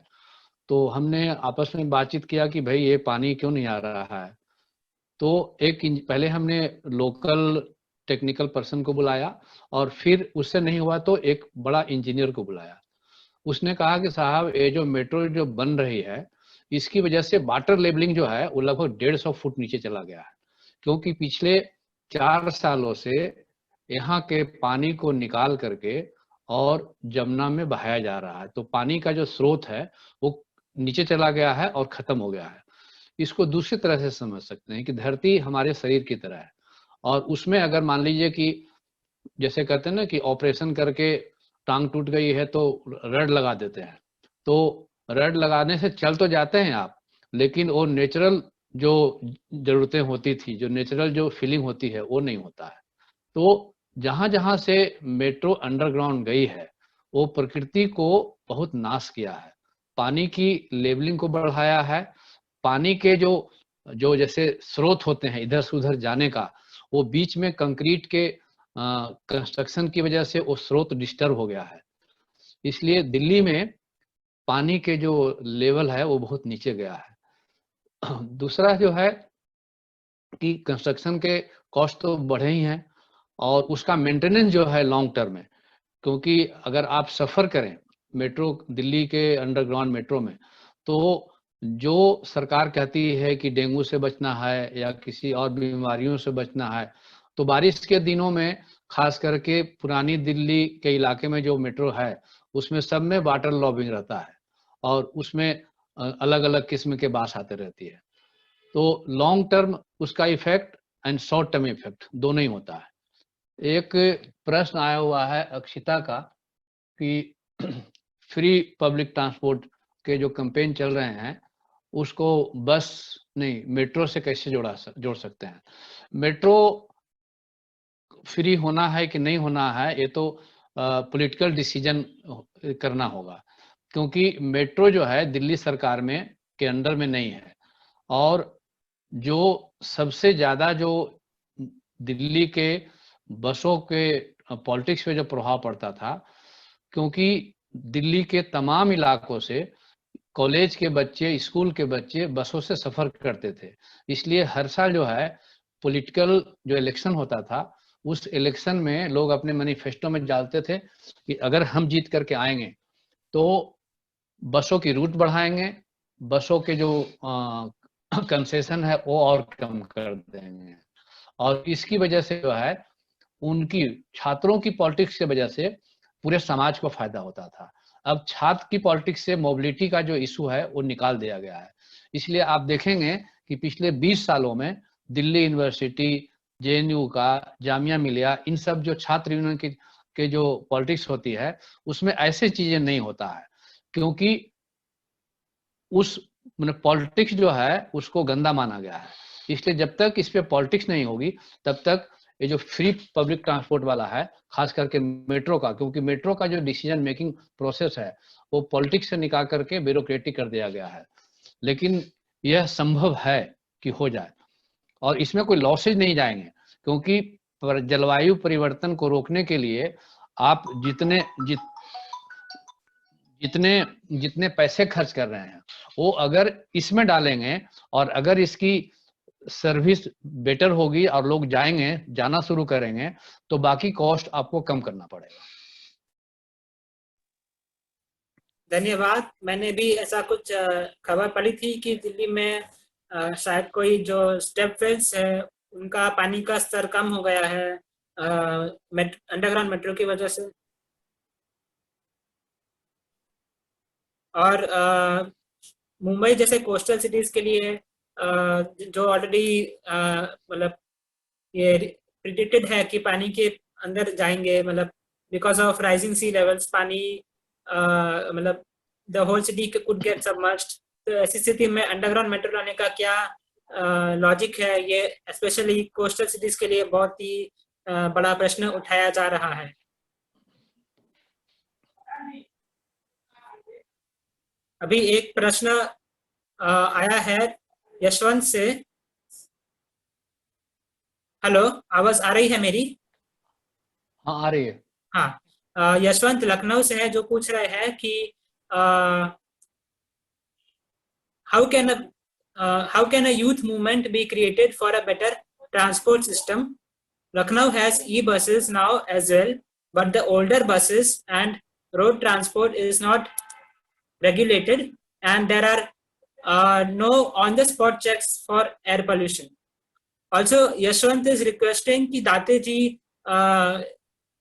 Speaker 3: तो हमने आपस में बातचीत किया कि भाई ये पानी क्यों नहीं आ रहा है. तो पहले हमने लोकल टेक्निकल पर्सन को बुलाया, और फिर उससे नहीं हुआ तो एक बड़ा इंजीनियर को बुलाया. उसने कहा कि साहब ये जो मेट्रो जो बन रही है, इसकी वजह से वाटर लेवलिंग जो है वो लगभग 150 फुट नीचे चला गया है, क्योंकि पिछले 4 सालों से यहाँ के पानी को निकाल करके और जमुना में बहाया जा रहा है. तो पानी का जो स्रोत है वो नीचे चला गया है और खत्म हो गया है. इसको दूसरी तरह से समझ सकते हैं कि धरती हमारे शरीर की तरह है, और उसमें अगर मान लीजिए कि जैसे कहते हैं ना कि ऑपरेशन करके टांग टूट गई है तो रड लगा देते हैं, तो रड लगाने से चल तो जाते हैं आप, लेकिन वो नेचुरल जो जरूरतें होती थी, जो नेचुरल जो फीलिंग होती है, वो नहीं होता है. तो जहां जहां से मेट्रो अंडरग्राउंड गई है वो प्रकृति को बहुत नाश किया है, पानी की लेवलिंग को बढ़ाया है. पानी के जो जैसे स्रोत होते हैं इधर से उधर जाने का, वो बीच में कंक्रीट के कंस्ट्रक्शन की वजह से वो स्रोत डिस्टर्ब हो गया है. इसलिए दिल्ली में पानी के जो लेवल है वो बहुत नीचे गया है. दूसरा जो है कि कंस्ट्रक्शन के कॉस्ट तो बढ़े ही हैं, और उसका मेंटेनेंस जो है लॉन्ग टर्म में, क्योंकि अगर आप सफ़र करें मेट्रो दिल्ली के अंडरग्राउंड मेट्रो में, तो जो सरकार कहती है कि डेंगू से बचना है या किसी और बीमारियों से बचना है, तो बारिश के दिनों में खास करके पुरानी दिल्ली के इलाके में जो मेट्रो है उसमें सब में वाटर लॉबिंग रहता है, और उसमें अलग अलग किस्म के बास आते रहती है. तो लॉन्ग टर्म उसका effect and short term effect दोनों ही होता है. एक प्रश्न आया हुआ है अक्षिता का कि फ्री पब्लिक ट्रांसपोर्ट के जो कैंपेन चल रहे हैं उसको बस नहीं मेट्रो से कैसे जोड़ सकते हैं. मेट्रो फ्री होना है कि नहीं होना है, ये तो पॉलिटिकल डिसीजन करना होगा, क्योंकि मेट्रो जो है दिल्ली सरकार में के अंडर में नहीं है. और जो सबसे ज्यादा जो दिल्ली के बसों के पॉलिटिक्स पे जो प्रभाव पड़ता था, क्योंकि दिल्ली के तमाम इलाकों से कॉलेज के बच्चे, स्कूल के बच्चे बसों से सफर करते थे, इसलिए हर साल जो है पॉलिटिकल जो इलेक्शन होता था उस इलेक्शन में लोग अपने मैनिफेस्टो में डालते थे कि अगर हम जीत करके आएंगे तो बसों की रूट बढ़ाएंगे, बसों के जो कंसेशन है वो और कम कर देंगे. और इसकी वजह से जो है उनकी छात्रों की पॉलिटिक्स की वजह से पूरे समाज को फायदा होता था. अब छात्र की पॉलिटिक्स से मोबिलिटी का जो इशू है वो निकाल दिया गया है. इसलिए आप देखेंगे कि पिछले 20 सालों में दिल्ली यूनिवर्सिटी, जेएनयू का, जामिया मिलिया, इन सब जो छात्र यूनियन के जो पॉलिटिक्स होती है उसमें ऐसे चीजें नहीं होता है, क्योंकि उस पॉलिटिक्स जो है उसको गंदा माना गया है. इसलिए जब तक इस पे पॉलिटिक्स नहीं होगी तब तक ये जो फ्री पब्लिक ट्रांसपोर्ट वाला है, खास करके मेट्रो का, क्योंकि मेट्रो का जो डिसीजन मेकिंग प्रोसेस है वो पॉलिटिक्स से निकाल करके ब्यूरोक्रेटिक कर दिया गया है. लेकिन यह संभव है कि हो जाए, और इसमें कोई लॉसेज नहीं जाएंगे, क्योंकि पर जलवायु परिवर्तन को रोकने के लिए आप जितने पैसे खर्च कर रहे हैं वो अगर इसमें डालेंगे और अगर इसकी सर्विस बेटर होगी और लोग जाना शुरू करेंगे तो बाकी कॉस्ट आपको कम करना पड़ेगा।
Speaker 1: धन्यवाद। मैंने भी ऐसा कुछ खबर पढ़ी थी कि दिल्ली में शायद कोई जो स्टेप वेल्स है उनका पानी का स्तर कम हो गया है अंडरग्राउंड मेट्रो की वजह से। और मुंबई जैसे कोस्टल सिटीज के लिए जो ऑलरेडी मतलब ये प्रिडिक्टेड है कि पानी के अंदर जाएंगे, मतलब because of rising sea levels पानी मतलब the whole city could get submerged. तो ऐसी स्थिति में अंडरग्राउंड मेट्रो लाने का क्या लॉजिक है, ये स्पेशली कोस्टल सिटीज के लिए बहुत ही बड़ा प्रश्न उठाया जा रहा है। अभी एक प्रश्न आया है यशवंत से। हेलो, आवाज आ रही है मेरी?
Speaker 3: हाँ आ रही है।
Speaker 1: हाँ, यशवंत लखनऊ से है जो पूछ रहे हैं कि how can a youth movement be created for a better transport system? Lucknow has e-buses now as well, but the older buses and road transport is not regulated, and there are no on-the-spot checks for air pollution. Also, Yashwant is requesting कि दाते जी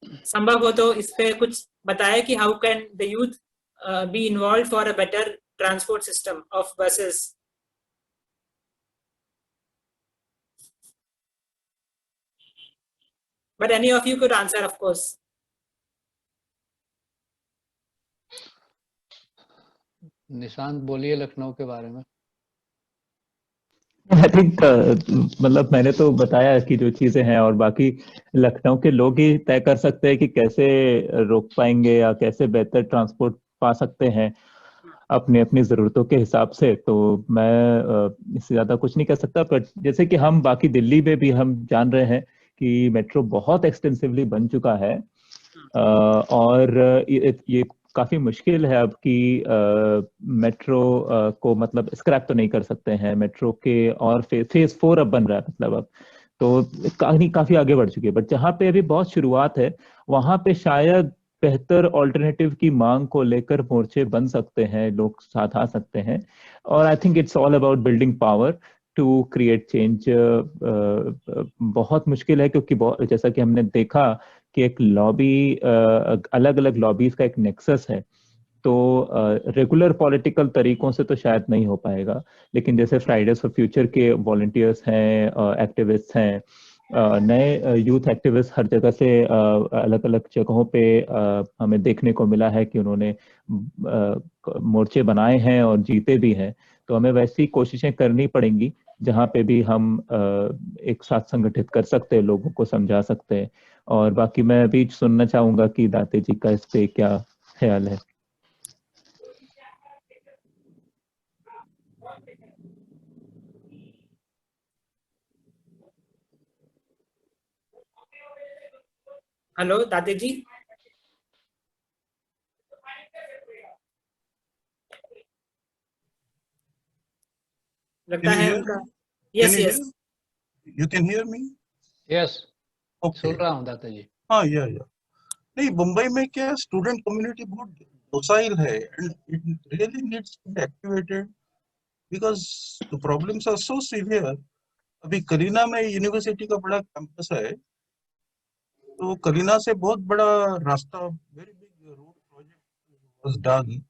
Speaker 1: संभव हो तो इस पे कुछ बताए कि how can the youth be involved for a better transport system of buses. But any of you could answer, of course.
Speaker 3: Nishant बोलिए लखनऊ के बारे में।
Speaker 2: आई थिंक मतलब मैंने तो बताया कि जो चीजें हैं और बाकी लखनऊ के लोग ही तय कर सकते हैं कि कैसे रोक पाएंगे या कैसे बेहतर ट्रांसपोर्ट पा सकते हैं अपनी अपनी जरूरतों के हिसाब से। तो मैं इससे ज्यादा कुछ नहीं कह सकता, पर जैसे कि हम बाकी दिल्ली में भी हम जान रहे हैं कि मेट्रो बहुत एक्सटेंसिवली बन चुका है और ये काफी मुश्किल है अब कि मेट्रो को मतलब स्क्रैप तो नहीं कर सकते हैं मेट्रो के, और फेज 4 अब बन रहा है, मतलब अब तो कहानी काफी आगे बढ़ चुकी है। बट जहाँ पे अभी बहुत शुरुआत है वहां पे शायद बेहतर ऑल्टरनेटिव की मांग को लेकर मोर्चे बन सकते हैं, लोग साथ आ सकते हैं। और I think it's all about building power to create change. बहुत मुश्किल है क्योंकि जैसा कि हमने देखा कि एक लॉबी, अलग अलग लॉबीज का एक नेक्सस है, तो रेगुलर पॉलिटिकल तरीकों से तो शायद नहीं हो पाएगा। लेकिन जैसे फ्राइडेज फॉर फ्यूचर के वॉलंटियर्स हैं, एक्टिविस्ट हैं, नए यूथ एक्टिविस्ट हर जगह से अलग अलग जगहों पे हमें देखने को मिला है कि उन्होंने मोर्चे बनाए हैं और जीते भी हैं। तो हमें वैसी कोशिशें करनी पड़ेंगी जहाँ पे भी हम एक साथ संगठित कर सकते हैं, लोगों को समझा सकते हैं। और बाकी मैं भी सुनना चाहूंगा कि दाते जी का इस पे क्या ख्याल है।
Speaker 1: हेलो दाते जी। लगता है उनका। Yes yes,
Speaker 5: You can hear me?
Speaker 3: Yes
Speaker 5: Okay.
Speaker 3: सुन रहा हूँ दाता जी।
Speaker 5: हाँ या नहीं, मुंबई में क्या स्टूडेंट कम्युनिटी बहुत docile है and it really needs to be activated because the problems are so severe. अभी करीना में यूनिवर्सिटी का बड़ा कैंपस है, तो करीना से बहुत बड़ा रास्ता, very big road project was done,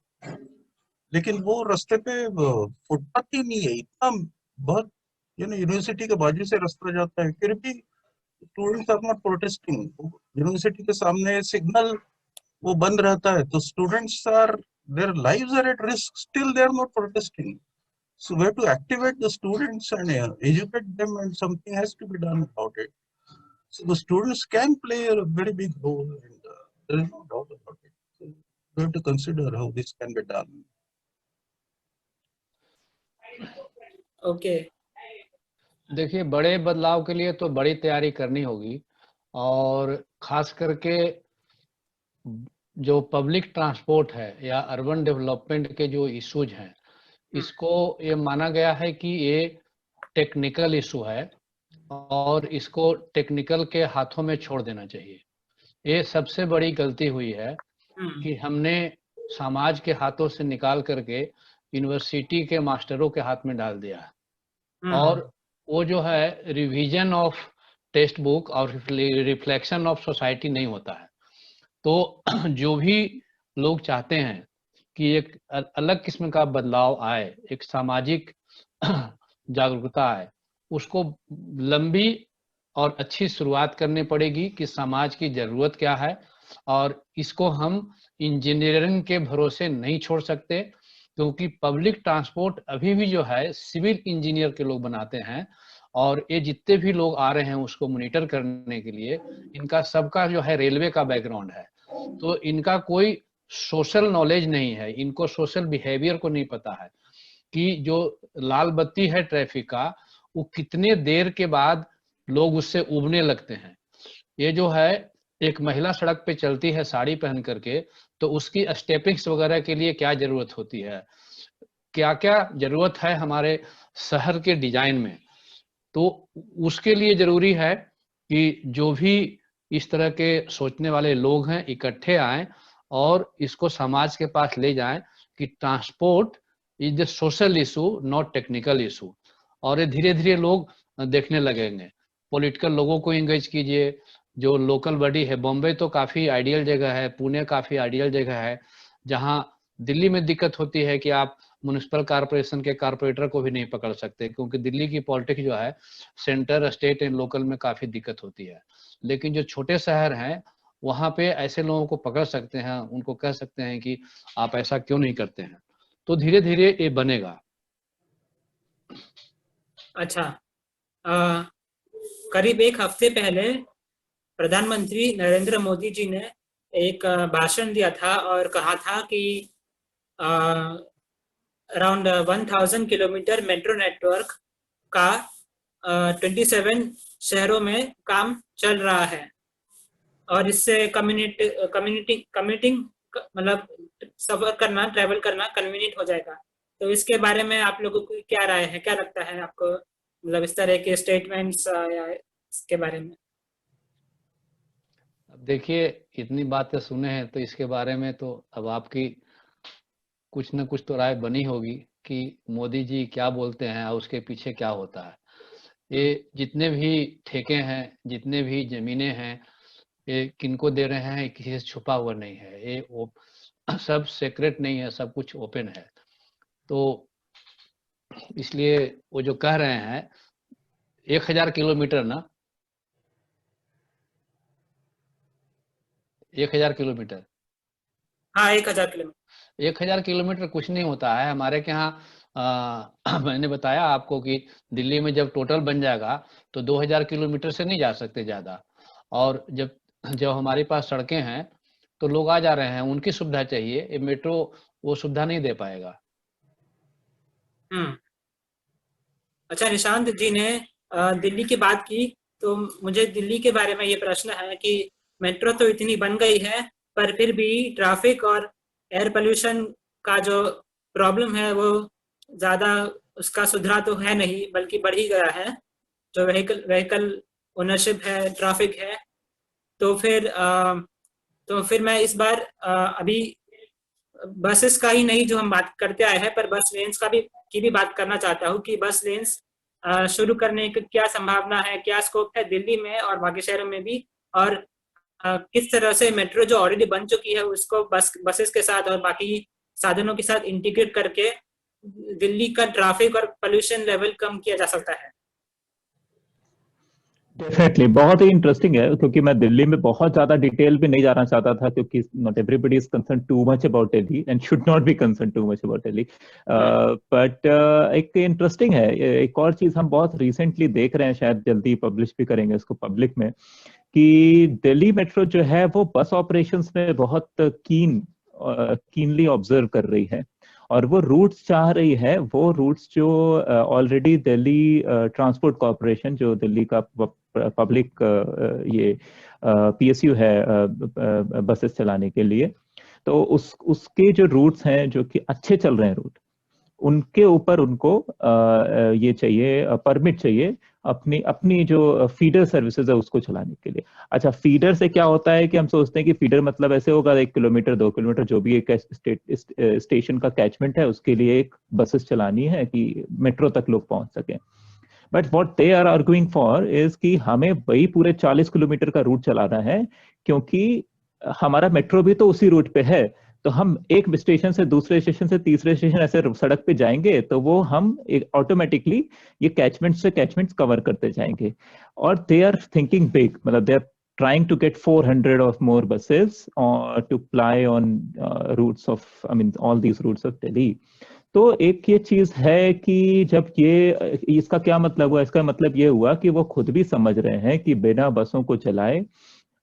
Speaker 5: लेकिन वो रास्ते पे फुटपाथ ही नहीं है। इतना बहुत यूनिवर्सिटी के बाजू से रास्ता जाता है, फिर भी students are not protesting. University के सामने सिग्नल वो बंद रहता है, तो students are, their lives are at risk, still they are not protesting. So we have to activate the students and educate them, and something has to be done about it. So the students can play a very big role, and there is no doubt about it. So we have to consider how this can be done.
Speaker 1: Okay.
Speaker 3: देखिए, बड़े बदलाव के लिए तो बड़ी तैयारी करनी होगी और खास करके जो पब्लिक ट्रांसपोर्ट है या अर्बन डेवलपमेंट के जो इश्यूज हैं, इसको ये माना गया है कि ये टेक्निकल इशू है और इसको टेक्निकल के हाथों में छोड़ देना चाहिए। ये सबसे बड़ी गलती हुई है कि हमने समाज के हाथों से निकाल करके यूनिवर्सिटी के मास्टरों के हाथ में डाल दिया है। और वो जो है रिवीजन ऑफ टेक्स्ट बुक और रिफ्लेक्शन ऑफ सोसाइटी नहीं होता है। तो जो भी लोग चाहते हैं कि एक अलग किस्म का बदलाव आए, एक सामाजिक जागरूकता आए, उसको लंबी और अच्छी शुरुआत करनी पड़ेगी कि समाज की जरूरत क्या है, और इसको हम इंजीनियरिंग के भरोसे नहीं छोड़ सकते, क्योंकि पब्लिक ट्रांसपोर्ट अभी भी जो है सिविल इंजीनियर के लोग बनाते हैं, और ये जितने भी लोग आ रहे हैं उसको मॉनिटर करने के लिए, इनका सबका जो है रेलवे का बैकग्राउंड है, तो इनका कोई सोशल नॉलेज नहीं है, इनको सोशल बिहेवियर को नहीं पता है कि जो लाल बत्ती है ट्रैफिक का, वो कितने देर के बाद लोग उससे उबने लगते हैं। ये जो है एक महिला सड़क पे चलती है साड़ी पहन करके, तो उसकी स्टेपिंग्स वगैरह के लिए क्या जरूरत होती है, क्या क्या जरूरत है हमारे शहर के डिजाइन में, तो उसके लिए जरूरी है कि जो भी इस तरह के सोचने वाले लोग हैं इकट्ठे आएं और इसको समाज के पास ले जाएं कि transport is the social issue, not technical issue. और ये धीरे धीरे लोग देखने लगेंगे। पॉलिटिकल लोगों को इंगेज कीजिए, जो लोकल बॉडी है, बॉम्बे तो काफी आइडियल जगह है, पुणे काफी आइडियल जगह है, जहां दिल्ली में दिक्कत होती है कि आप म्युनिसिपल कॉर्पोरेशन के कारपोरेटर को भी नहीं पकड़ सकते, क्योंकि दिल्ली की पॉलिटिक्स जो है सेंटर, स्टेट एंड लोकल में काफी दिक्कत होती है। लेकिन जो छोटे शहर हैं वहां पे ऐसे लोगों को पकड़ सकते हैं, उनको कह सकते हैं कि आप ऐसा क्यों नहीं करते हैं, तो धीरे धीरे ये बनेगा।
Speaker 1: अच्छा, करीब एक हफ्ते पहले प्रधानमंत्री नरेंद्र मोदी जी ने एक भाषण दिया था और कहा था कि अराउंड 1000 किलोमीटर मेट्रो नेटवर्क का 27 शहरों में काम चल रहा है, और इससे कम्यूटिंग मतलब सफर करना, ट्रैवल करना कन्वीनियंट हो जाएगा। तो इसके बारे में आप लोगों को क्या राय है, क्या लगता है आपको, मतलब इस तरह के स्टेटमेंट्स या इसके बारे में?
Speaker 3: अब देखिए, इतनी बातें सुने हैं तो इसके बारे में तो अब आपकी कुछ न कुछ तो राय बनी होगी कि मोदी जी क्या बोलते हैं और उसके पीछे क्या होता है। ये जितने भी ठेके हैं, जितने भी जमीनें हैं, ये किनको दे रहे हैं, किसी से छुपा हुआ नहीं है, ये सब सीक्रेट नहीं है, सब कुछ ओपन है। तो इसलिए वो जो कह रहे हैं 1000 किलोमीटर ना, 1000 किलोमीटर,
Speaker 1: हाँ 1000 किलोमीटर,
Speaker 3: 1000 किलोमीटर कुछ नहीं होता है हमारे के यहाँ। मैंने बताया आपको कि दिल्ली में जब टोटल बन जाएगा तो 2000 किलोमीटर से नहीं जा सकते ज्यादा, और जब हमारे पास सड़कें हैं तो लोग आ जा रहे हैं, उनकी सुविधा चाहिए, ये मेट्रो वो सुविधा नहीं दे पाएगा।
Speaker 1: अच्छा, निशांत जी ने दिल्ली की बात की, तो मुझे दिल्ली के बारे में ये प्रश्न है कि मेट्रो तो इतनी बन गई है, पर फिर भी ट्रैफिक और एयर पोल्यूशन का जो प्रॉब्लम है वो ज्यादा उसका सुधरा तो है नहीं, बल्कि बढ़ ही गया है। जो व्हीकल ओनरशिप है, ट्रैफिक है, तो फिर मैं इस बार अभी बसेस का ही नहीं जो हम बात करते आए हैं, पर बस लेन्स की भी बात करना चाहता हूँ कि बस लेन्स शुरू करने की क्या संभावना है, क्या स्कोप है दिल्ली में और बाकी शहरों में भी, और किस तरह से मेट्रो जो ऑलरेडी बन चुकी है उसको बसेस के साथ और बाकी साधनों के साथ इंटीग्रेट करके दिल्ली का ट्रैफिक और पोल्यूशन लेवल कम किया जा सकता है।
Speaker 2: डेफिनेटली बहुत ही इंटरेस्टिंग है, क्योंकि मैं दिल्ली में बहुत ज्यादा डिटेल में नहीं जाना चाहता था, क्योंकि not everybody is concern too much about Delhi and should not be concern too much about Delhi. But एक इंटरेस्टिंग है, एक और चीज हम बहुत रिसेंटली देख रहे हैं, शायद जल्दी पब्लिश भी करेंगे इसको पब्लिक में, कि दिल्ली मेट्रो जो है वो बस ऑपरेशंस में बहुत कीनली ऑब्जर्व कर रही है, और वो रूट्स चाह रही है, वो रूट्स जो ऑलरेडी दिल्ली ट्रांसपोर्ट कॉर्पोरेशन, जो दिल्ली का पब्लिक ये PSU है बसेस चलाने के लिए, तो उसके जो रूट्स हैं जो कि अच्छे चल रहे हैं रूट, उनके ऊपर उनको ये चाहिए, परमिट चाहिए अपनी जो फीडर सर्विसेज है उसको चलाने के लिए। अच्छा, फीडर से क्या होता है कि हम सोचते हैं कि फीडर मतलब ऐसे होगा 1 किलोमीटर 2 किलोमीटर जो भी एक स्टेशन का कैचमेंट है उसके लिए एक बसेस चलानी है कि मेट्रो तक लोग पहुंच सकें। But what they are arguing for is कि हमें वही पूरे 40 किलोमीटर का रूट चलाना है, क्योंकि हमारा मेट्रो भी तो उसी रूट पे है, तो हम एक स्टेशन से दूसरे स्टेशन से तीसरे स्टेशन ऐसे सड़क पे जाएंगे तो वो हम एक ऑटोमेटिकली ये कैचमेंट से कैचमेंट्स कवर करते जाएंगे। और दे आर थिंकिंग बिग, मतलब they are trying to get 400 of more buses to ply on routes of, I mean, all these routes of Delhi. तो एक ये चीज है कि जब ये, इसका क्या मतलब हुआ, इसका मतलब ये हुआ कि वो खुद भी समझ रहे हैं कि बिना बसों को चलाए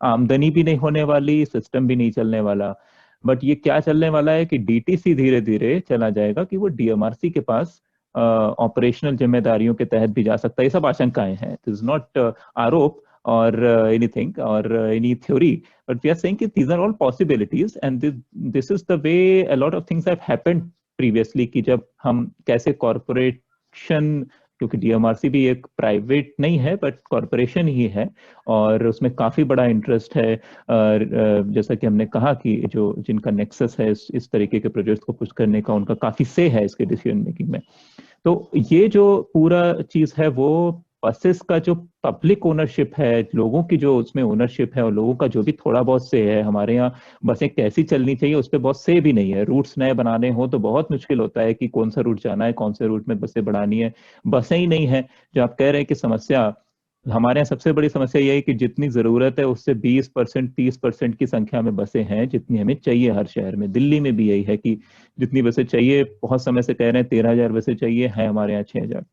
Speaker 2: आमदनी भी नहीं होने वाली, सिस्टम भी नहीं चलने वाला। बट ये क्या चलने वाला है कि DTC धीरे धीरे चला जाएगा कि वो DMRC के पास ऑपरेशनल जिम्मेदारियों के तहत भी जा सकता है। ये सब आशंकाएं हैं, दिस इज नॉट आरोप or anything or any theory, but we are saying that these are all possibilities, and this is the way a lot of things have happened previously कि जब हम कैसे कॉरपोरेशन, क्योंकि DMRC भी एक private नहीं है बट कॉरपोरेशन ही है और उसमें काफी बड़ा इंटरेस्ट है, जैसा कि हमने कहा कि जो जिनका नेक्सस है इस तरीके के प्रोजेक्ट्स को पुश करने का, उनका काफी से है इसके डिसीजन मेकिंग में। तो ये जो पूरा चीज है वो बसेस का जो पब्लिक ओनरशिप है, लोगों की जो उसमें ओनरशिप है और लोगों का जो भी थोड़ा बहुत से है, हमारे यहाँ बसें कैसी चलनी चाहिए उस पर बहुत से भी नहीं है। रूट्स नए बनाने हो तो बहुत मुश्किल होता है कि कौन सा रूट जाना है, कौन से रूट में बसें बढ़ानी है, बसें ही नहीं है। जो आप कह रहे हैं कि समस्या, हमारे यहाँ सबसे बड़ी समस्या यह है कि जितनी जरूरत है उससे 20% 30% की संख्या में बसें हैं जितनी हमें चाहिए हर शहर में। दिल्ली में भी यही है कि जितनी बसें चाहिए, बहुत समय से कह रहे हैं 13,000 बसें चाहिए, है हमारे यहाँ 6,000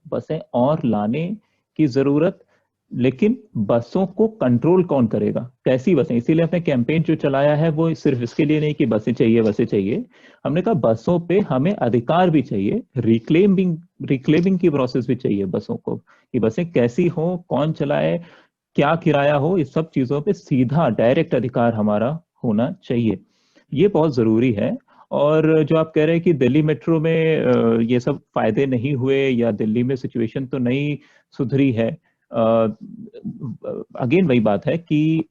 Speaker 2: बसें और लाने की जरूरत। लेकिन बसों को कंट्रोल कौन करेगा, कैसी बसें? इसीलिए अपने कैंपेन जो चलाया है वो सिर्फ इसके लिए नहीं कि बसें चाहिए, हमने कहा बसों पे हमें अधिकार भी चाहिए, रिक्लेमिंग की प्रोसेस भी चाहिए बसों को, कि बसें कैसी हो, कौन चलाए, क्या किराया हो, इस सब चीजों पे सीधा डायरेक्ट अधिकार हमारा होना चाहिए। ये बहुत जरूरी है। और जो आप कह रहे हैं कि दिल्ली मेट्रो में ये सब फायदे नहीं हुए या दिल्ली में सिचुएशन तो नहीं सुधरी है, अगेन वही बात है कि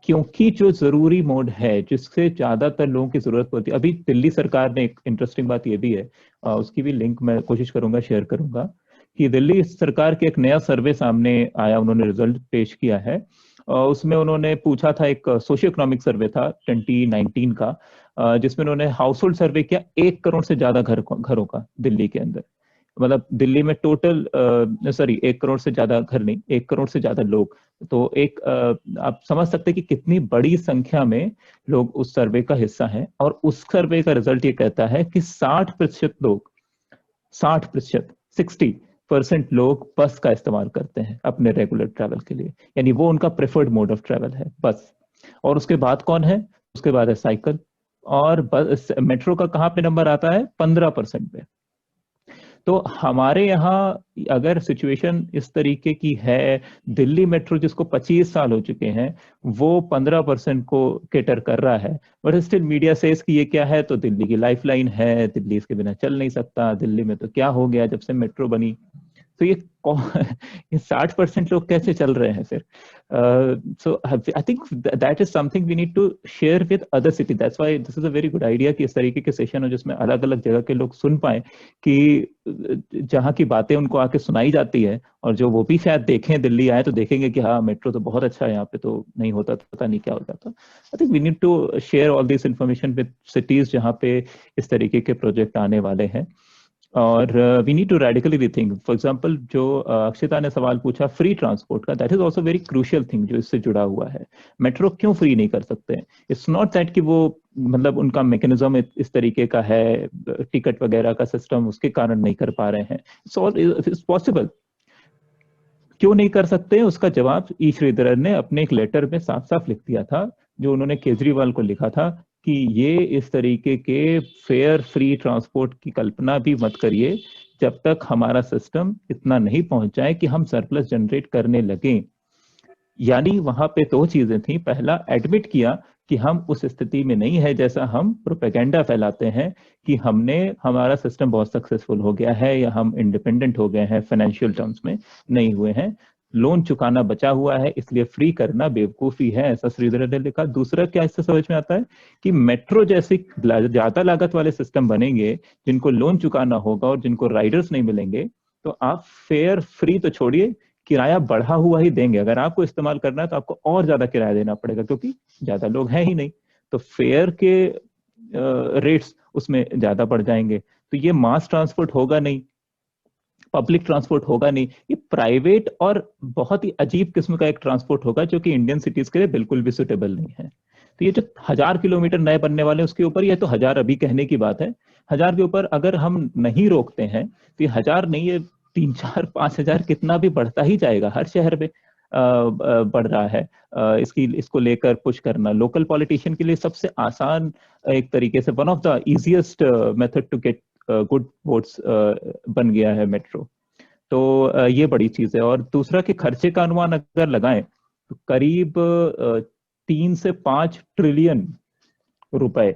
Speaker 2: क्योंकि जो जरूरी मोड है जिससे ज्यादातर लोगों की जरूरत पड़ती है, अभी दिल्ली सरकार ने, एक इंटरेस्टिंग बात ये भी है, उसकी भी लिंक मैं कोशिश करूंगा शेयर करूंगा, कि दिल्ली सरकार के एक नया सर्वे सामने आया, उन्होंने रिजल्ट पेश किया है। उसमें उन्होंने पूछा था, एक सोशियो इकोनॉमिक सर्वे था 2019 का, जिसमें उन्होंने हाउस होल्ड सर्वे किया 1 करोड़ से ज्यादा घरों का दिल्ली के अंदर। मतलब दिल्ली में टोटल 1 करोड़ से ज्यादा घर नहीं, 1 करोड़ से ज्यादा लोग। तो एक आप समझ सकते हैं कि कितनी बड़ी संख्या में लोग उस सर्वे का हिस्सा हैं। और उस सर्वे का रिजल्ट ये कहता है कि 60% लोग, 60% लोग बस का इस्तेमाल करते हैं अपने रेगुलर ट्रैवल के लिए, यानी वो उनका प्रेफर्ड मोड ऑफ ट्रैवल है बस। और उसके बाद कौन है? उसके बाद है साइकिल। और बस मेट्रो का कहाँ पे नंबर आता है? 15% पे। तो हमारे यहाँ अगर सिचुएशन इस तरीके की है, दिल्ली मेट्रो जिसको 25 साल हो चुके हैं वो 15% को केटर कर रहा है, बट स्टिल मीडिया सेज कि ये क्या है, तो दिल्ली की लाइफलाइन है, दिल्ली इसके बिना चल नहीं सकता, दिल्ली में तो क्या हो गया जब से मेट्रो बनी। तो ये 60% लोग कैसे चल रहे हैं फिर? So I think that is something we need to share with other city. That's why this is a very good idea कि इस तरीके के सेशन हो जिसमें अलग अलग जगह के लोग सुन पाए, कि जहाँ की बातें उनको आके सुनाई जाती है, और जो वो भी शायद देखें, दिल्ली आए तो देखेंगे कि हाँ मेट्रो तो बहुत अच्छा है, यहाँ पे तो नहीं होता, पता नहीं क्या हो जाता। I think we need to share all this information with cities जहाँ पे इस तरीके के प्रोजेक्ट आने वाले हैं। और we need to radically rethink. For example जो अक्षिता ने सवाल पूछा फ्री ट्रांसपोर्ट का, that is also very crucial thing जो इससे जुड़ा हुआ है। मेट्रो क्यों फ्री नहीं कर सकते? इट्स नॉट दैट कि वो मतलब उनका मैकेनिज्म इस तरीके का है, टिकट वगैरह का सिस्टम उसके कारण नहीं कर पा रहे हैं। It's possible. क्यों नहीं कर सकते? उसका जवाब ई श्रीधरन ने अपने एक लेटर में साफ साफ लिख दिया था, जो उन्होंने केजरीवाल को लिखा था, कि ये इस तरीके के फेयर फ्री ट्रांसपोर्ट की कल्पना भी मत करिए जब तक हमारा सिस्टम इतना नहीं पहुंच जाए कि हम सरप्लस जनरेट करने लगे। यानी वहां पे दो चीजें थी, पहला एडमिट किया कि हम उस स्थिति में नहीं है जैसा हम प्रोपेगेंडा फैलाते हैं कि हमारा सिस्टम बहुत सक्सेसफुल हो गया है या हम इंडिपेंडेंट हो गए हैं फाइनेंशियल टर्म्स में, नहीं हुए हैं। लोन चुकाना बचा हुआ है, इसलिए फ्री करना बेवकूफी है, ऐसा श्रीधर ने लिखा। दूसरा क्या इससे समझ में आता है कि मेट्रो जैसे ज्यादा लागत वाले सिस्टम बनेंगे जिनको लोन चुकाना होगा और जिनको राइडर्स नहीं मिलेंगे, तो आप फेयर फ्री तो छोड़िए, किराया बढ़ा हुआ ही देंगे। अगर आपको इस्तेमाल करना है तो आपको और ज्यादा किराया देना पड़ेगा क्योंकि ज्यादा लोग हैं ही नहीं, तो फेयर के रेट्स उसमें ज्यादा बढ़ जाएंगे। तो ये मास ट्रांसपोर्ट होगा नहीं, पब्लिक ट्रांसपोर्ट होगा नहीं, ये प्राइवेट और बहुत ही अजीब किस्म का एक ट्रांसपोर्ट होगा जो कि इंडियन सिटीज के लिए बिल्कुल भी सुटेबल नहीं है। तो ये जो 1000 किलोमीटर नए बनने वाले हैं उसके ऊपर, ये तो 1000 अभी कहने की बात है, 1000 के ऊपर अगर हम नहीं रोकते हैं तो ये 1000 नहीं, ये 3, 4, 5,000 कितना भी बढ़ता ही जाएगा, हर शहर में बढ़ रहा है। इसको लेकर पुश करना लोकल पॉलिटिशियन के लिए सबसे आसान एक तरीके से, one of the easiest method to get good votes बन गया है मेट्रो। तो ये बड़ी चीज है। और दूसरा कि खर्चे का अनुमान अगर लगाएं तो करीब 3 से 5 ट्रिलियन रुपए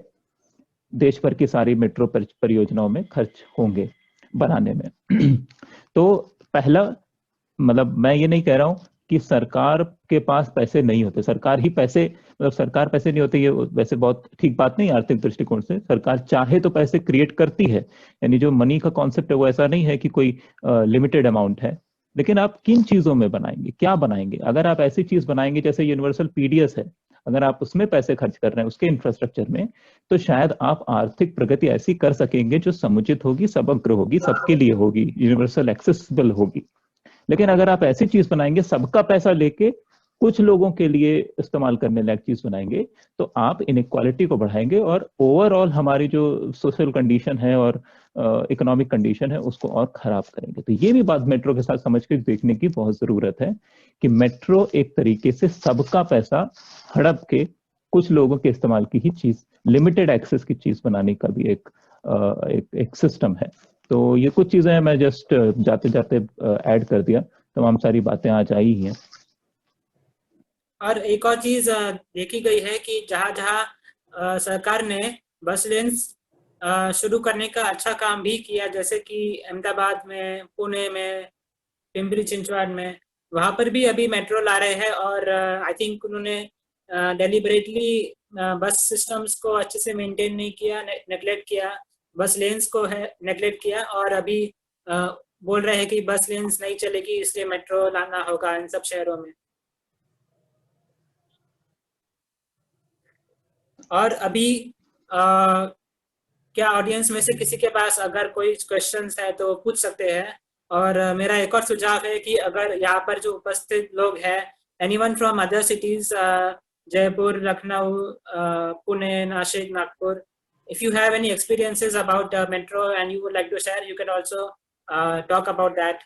Speaker 2: देश भर की सारी मेट्रो परियोजनाओं में खर्च होंगे बनाने में। तो पहला, मतलब मैं ये नहीं कह रहा हूं कि सरकार के पास पैसे नहीं होते, सरकार ही पैसे, मतलब सरकार पैसे नहीं होते ये वैसे बहुत ठीक बात नहीं आर्थिक दृष्टिकोण से। सरकार चाहे तो पैसे क्रिएट करती है, यानी जो मनी का कॉन्सेप्ट है वो ऐसा नहीं है कि कोई लिमिटेड अमाउंट है। लेकिन आप किन चीजों में बनाएंगे, क्या बनाएंगे? अगर आप ऐसी चीज बनाएंगे जैसे यूनिवर्सल पीडीएस है, अगर आप उसमें पैसे खर्च कर रहे हैं उसके इंफ्रास्ट्रक्चर में, तो शायद आप आर्थिक प्रगति ऐसी कर सकेंगे जो समुचित होगी, समग्र होगी, सबके लिए होगी, यूनिवर्सल एक्सेसिबल होगी। लेकिन अगर आप ऐसी चीज बनाएंगे सबका पैसा लेके कुछ लोगों के लिए इस्तेमाल करने लायक चीज बनाएंगे, तो आप इनइक्वालिटी को बढ़ाएंगे और ओवरऑल हमारी जो सोशल कंडीशन है और इकोनॉमिक कंडीशन है उसको और खराब करेंगे। तो ये भी बात मेट्रो के साथ समझ के देखने की बहुत जरूरत है कि मेट्रो एक तरीके से सबका पैसा हड़प के कुछ लोगों के इस्तेमाल की ही चीज, लिमिटेड एक्सेस की चीज बनाने का भी एक सिस्टम है। तो ये कुछ चीजें मैं जस्ट जाते जाते ऐड कर दिया, तमाम सारी बातें आज आई ही हैं।
Speaker 1: और एक और चीज देखी गई है कि जहाँ जहाँ सरकार ने बस लेन्स शुरू करने का अच्छा काम भी किया, जैसे कि अहमदाबाद में, पुणे में, पिंपरी चिंचवड में, वहाँ पर भी अभी मेट्रो ला रहे हैं। और आई थिंक उन्होंने डेलिबरेटली बस सिस्टम्स को अच्छे से मेंटेन नहीं किया, नेग्लेक्ट किया, बस लेन्स को है नेग्लेक्ट किया, और अभी बोल रहे हैं कि बस लेन्स नहीं चलेगी इसलिए मेट्रो लाना होगा इन सब शहरों में। और अभी क्या ऑडियंस में से किसी के पास अगर कोई क्वेश्चंस है तो पूछ सकते हैं। और मेरा एक और सुझाव है कि अगर यहाँ पर जो उपस्थित लोग हैं, anyone from other cities, Jaipur, Lucknow, Pune, Nashik, Nagpur, if you have any experiences about metro and you would like to share, you can also talk about that.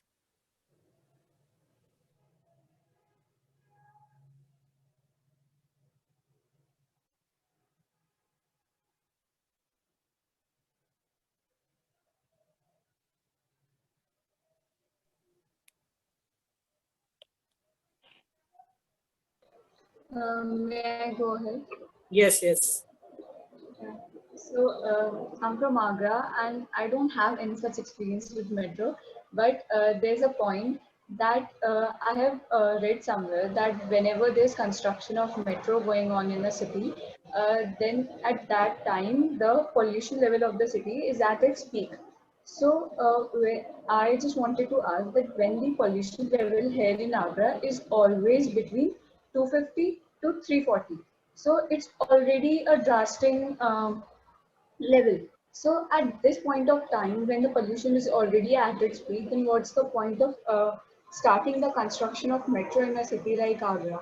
Speaker 6: May I go ahead?
Speaker 1: Yes, yes.
Speaker 6: So I'm from Agra and I don't have any such experience with metro, but there's a point that I have read somewhere that whenever there's construction of metro going on in a city, then at that time the pollution level of the city is at its peak. So I just wanted to ask that when the pollution level here in Agra is always between 250 to 340, so it's already a drastic level. So at this point of time, when the pollution is already at its peak, then what's the point of starting the construction of metro in a city like Agra?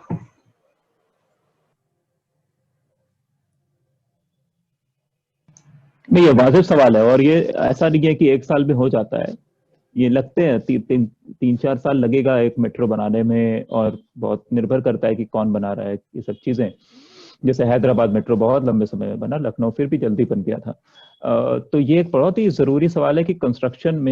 Speaker 2: नहीं, ये वाजिब सवाल है और ये ऐसा नहीं है कि 1 साल में हो जाता है। ये लगते हैं 3-4 साल लगेगा एक मेट्रो बनाने में, और बहुत निर्भर करता है कि कौन बना रहा है, ये सब चीजें। जैसे हैदराबाद मेट्रो बहुत लंबे समय में बना, लखनऊ फिर भी जल्दी बन गया था। तो ये एक बहुत ही जरूरी सवाल है कि कंस्ट्रक्शन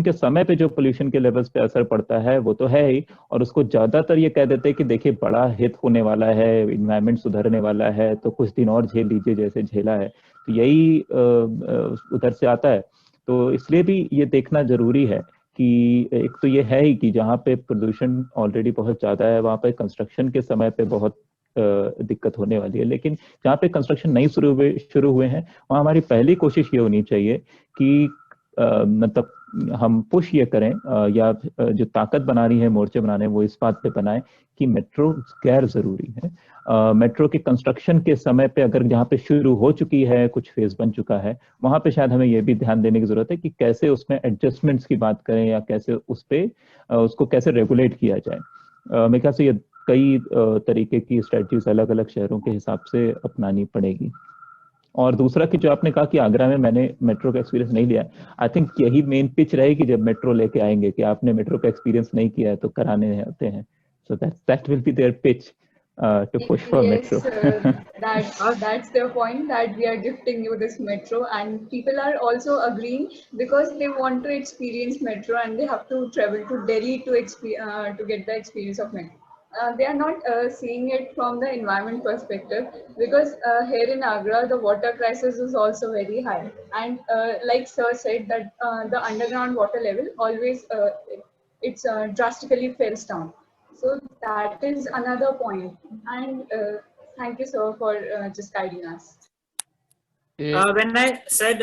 Speaker 2: के समय पे जो पोल्यूशन के लेवल्स पे असर पड़ता है वो तो है ही, और उसको ज्यादातर ये कह देते हैं कि देखिए बड़ा हित होने वाला है, इन्वायरमेंट सुधरने वाला है, तो कुछ दिन और झेल लीजिए जैसे झेला है, तो यही उधर से आता है। तो इसलिए भी ये देखना जरूरी है कि एक तो ये है ही कि जहाँ पे प्रदूषण ऑलरेडी बहुत ज्यादा है वहाँ पे कंस्ट्रक्शन के समय पे बहुत दिक्कत होने वाली है, लेकिन जहाँ पे कंस्ट्रक्शन नहीं शुरू हुए हैं वहाँ हमारी पहली कोशिश ये होनी चाहिए कि मतलब हम पुश ये करें या जो ताकत बना रही है मोर्चे बनाने वो इस बात पे बनाए कि मेट्रो गैर जरूरी है। मेट्रो के कंस्ट्रक्शन के समय पे अगर जहाँ पे शुरू हो चुकी है, कुछ फेज बन चुका है, वहां पे शायद हमें ये भी ध्यान देने की जरूरत है कि कैसे उसमें एडजस्टमेंट्स की बात करें या कैसे उसको कैसे रेगुलेट किया जाए। मेरे ख्याल से ये कई तरीके की स्ट्रेटजीज अलग अलग शहरों के हिसाब से अपनानी पड़ेगी। और दूसरा कि जो आपने कहा कि आगरा में मैंने मेट्रो का एक्सपीरियंस नहीं लिया, आई थिंक यही मेन पिच रहेगी जब मेट्रो लेके आएंगे कि आपने मेट्रो का एक्सपीरियंस नहीं किया है तो कराने होते हैं। So that will be their pitch to push for metro.
Speaker 6: That's their point, that we are gifting you this metro, and people are also agreeing because they want to experience metro and they have to travel to Delhi to get the experience of metro. They are not seeing it from the environment perspective, because here in Agra the water crisis is also very high, and like sir said that the underground water level always it's drastically falls down. So that is another point, and thank you sir for just guiding us.
Speaker 1: When I said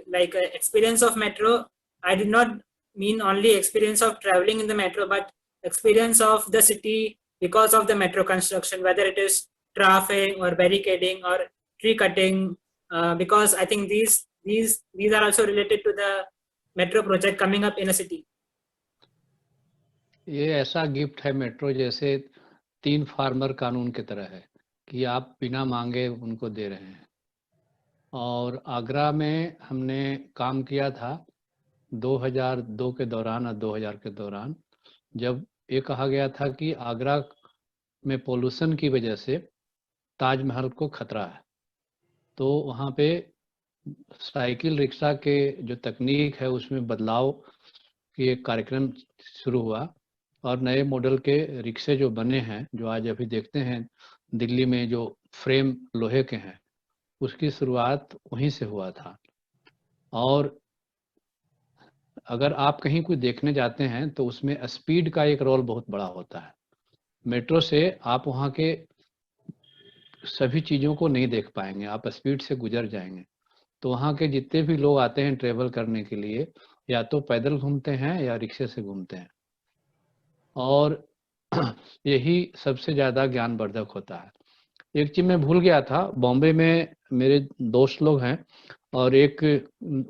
Speaker 1: like experience of metro, I did not mean only experience of traveling in the metro, but experience of the city because of the metro construction, whether it is traffic or barricading or tree cutting, because I think these are also related to the metro project coming up in a city.
Speaker 3: ये ऐसा gift है metro जैसे 3 farmer कानून की तरह है कि आप बिना मांगे उनको दे रहे हैं। और आगरा में हमने काम किया था 2002 के दौरान और 2000 के दौरान, जब ये कहा गया था कि आगरा में पोल्यूशन की वजह से ताजमहल को खतरा है, तो वहाँ पे साइकिल रिक्शा के जो तकनीक है उसमें बदलाव की एक कार्यक्रम शुरू हुआ, और नए मॉडल के रिक्शे जो बने हैं, जो आज अभी देखते हैं दिल्ली में जो फ्रेम लोहे के हैं, उसकी शुरुआत वहीं से हुआ था। और अगर आप कहीं कोई देखने जाते हैं तो उसमें स्पीड का एक रोल बहुत बड़ा होता है। मेट्रो से आप वहाँ के सभी चीज़ों को नहीं देख पाएंगे, आप स्पीड से गुजर जाएंगे। तो वहाँ के जितने भी लोग आते हैं ट्रेवल करने के लिए, या तो पैदल घूमते हैं या रिक्शे से घूमते हैं, और यही सबसे ज़्यादा ज्ञानवर्धक होता है। एक चीज़ मैं भूल गया था, बॉम्बे में मेरे दोस्त लोग हैं, और एक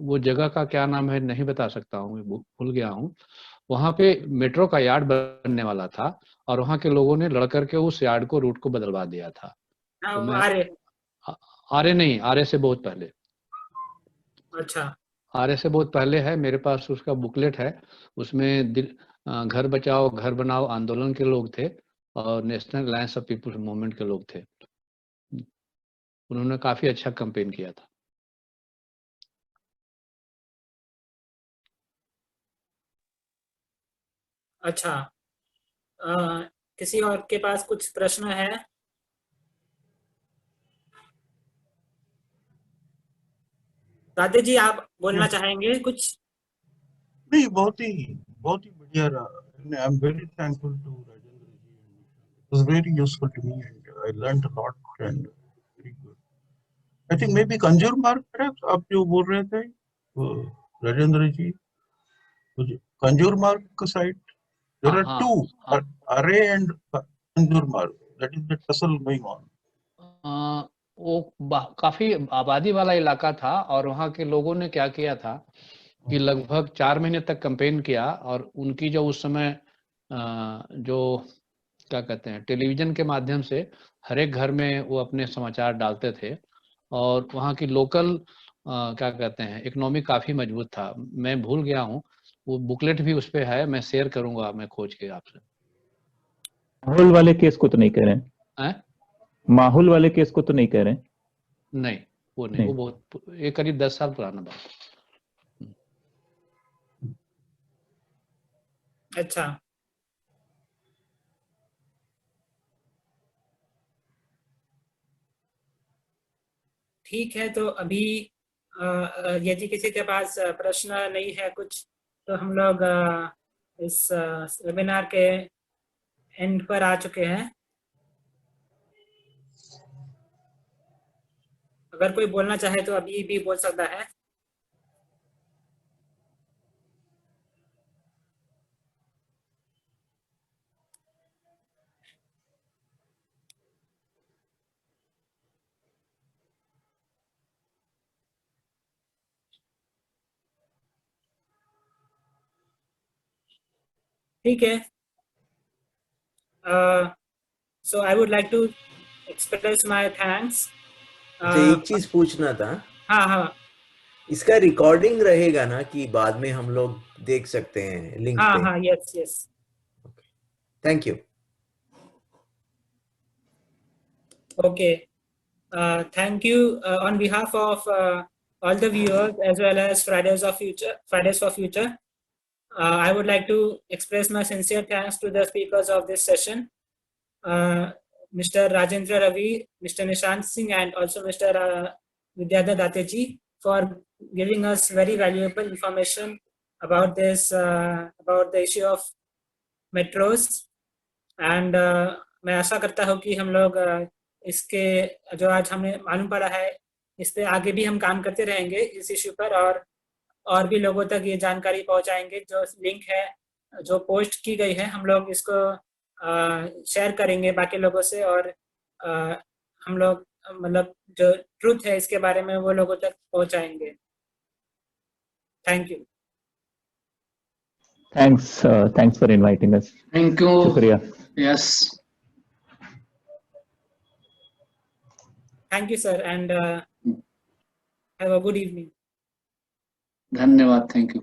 Speaker 3: वो जगह का क्या नाम है नहीं बता सकता हूँ, भूल गया हूँ। वहाँ पे मेट्रो का यार्ड बनने वाला था और वहाँ के लोगों ने लड़ करके उस यार्ड को रूट को बदलवा दिया था। तो मैं आरे नहीं, आरे से बहुत पहले।
Speaker 1: अच्छा,
Speaker 3: आरे से बहुत पहले है, मेरे पास उसका बुकलेट है। उसमें घर बचाओ घर बनाओ आंदोलन के लोग थे और national alliance of people's movement के लोग थे। उन्होंने काफी अच्छा कैंपेन किया था।
Speaker 1: अच्छा, किसी और के पास कुछ प्रश्न है? दादी जी, आप बोलना चाहेंगे कुछ?
Speaker 5: नहीं, बहुत ही बढ़िया रहा। I am very thankful to Rajendra ji. It was very useful to me and I learned a lot and very good. I think may be Kanjur Marg, perhaps आप जो बोल रहे थे राजेंद्र जी, कंज्यूर मार्ग का साइड, देयर आर टू, अरे एंड कंज्यूर मार्ग, that is the tussle going on.
Speaker 3: वो काफी आबादी वाला इलाका था और वहाँ के लोगों ने क्या किया था कि लगभग 4 महीने तक कैंपेन किया, और उनकी जो उस समय जो क्या कहते हैं टेलीविजन के माध्यम से हर एक घर में वो अपने समाचार डालते थे, और वहाँ की लोकल क्या कहते हैं इकोनॉमी काफी मजबूत था। मैं भूल गया हूँ, वो बुकलेट भी उस पे है, मैं शेयर करूंगा मैं खोज के आपसे।
Speaker 2: होल वाले केस को तो नहीं कह रहे हैं?
Speaker 3: हैं?
Speaker 2: माहौल वाले केस को तो नहीं कह रहे हैं?
Speaker 3: नहीं, वो नहीं,
Speaker 2: नहीं।
Speaker 3: वो बहुत, ये करीब 10 साल पुराना बात है।
Speaker 1: अच्छा, ठीक है। तो अभी यदि किसी के पास प्रश्न नहीं है कुछ, तो हम लोग इस वेबिनार के एंड पर आ चुके हैं। अगर कोई बोलना चाहे तो अभी भी बोल सकता है। ठीक है। So I would like to express my thanks.
Speaker 4: अच्छा, एक चीज पूछना था,
Speaker 1: हाँ हाँ
Speaker 4: इसका रिकॉर्डिंग रहेगा ना कि बाद में हम लोग देख सकते हैं लिंक
Speaker 1: हाँ
Speaker 4: पे?
Speaker 1: हाँ, yes yes.
Speaker 4: Thank you.
Speaker 1: Okay. Thank you on behalf of all the viewers as well as Fridays for Future. I would like to express my sincere thanks to the speakers of this session, Mr. Rajendra Ravi, Mr. Nishant Singh, and also Mr. Vidyadhar Dateji, for giving us very valuable information about this about the issue of metros. And मैं आशा करता हूँ कि हम लोग इसके जो आज हमें मालूम पड़ा है, इस पे आगे भी हम काम करते रहेंगे इस इश्यू पर, और भी लोगों तक ये जानकारी पहुंचाएंगे। जो लिंक है जो पोस्ट की गई है, हम लोग इसको शेयर करेंगे बाकी लोगों से, और हम लोग मतलब जो ट्रूथ है इसके बारे में वो लोगों तक पहुंचाएंगे। Thank you.
Speaker 2: Thanks for inviting us.
Speaker 7: Thank you.
Speaker 2: शुक्रिया।
Speaker 7: Yes.
Speaker 1: Thank you, sir, and have a good evening.
Speaker 7: धन्यवाद. Thank you.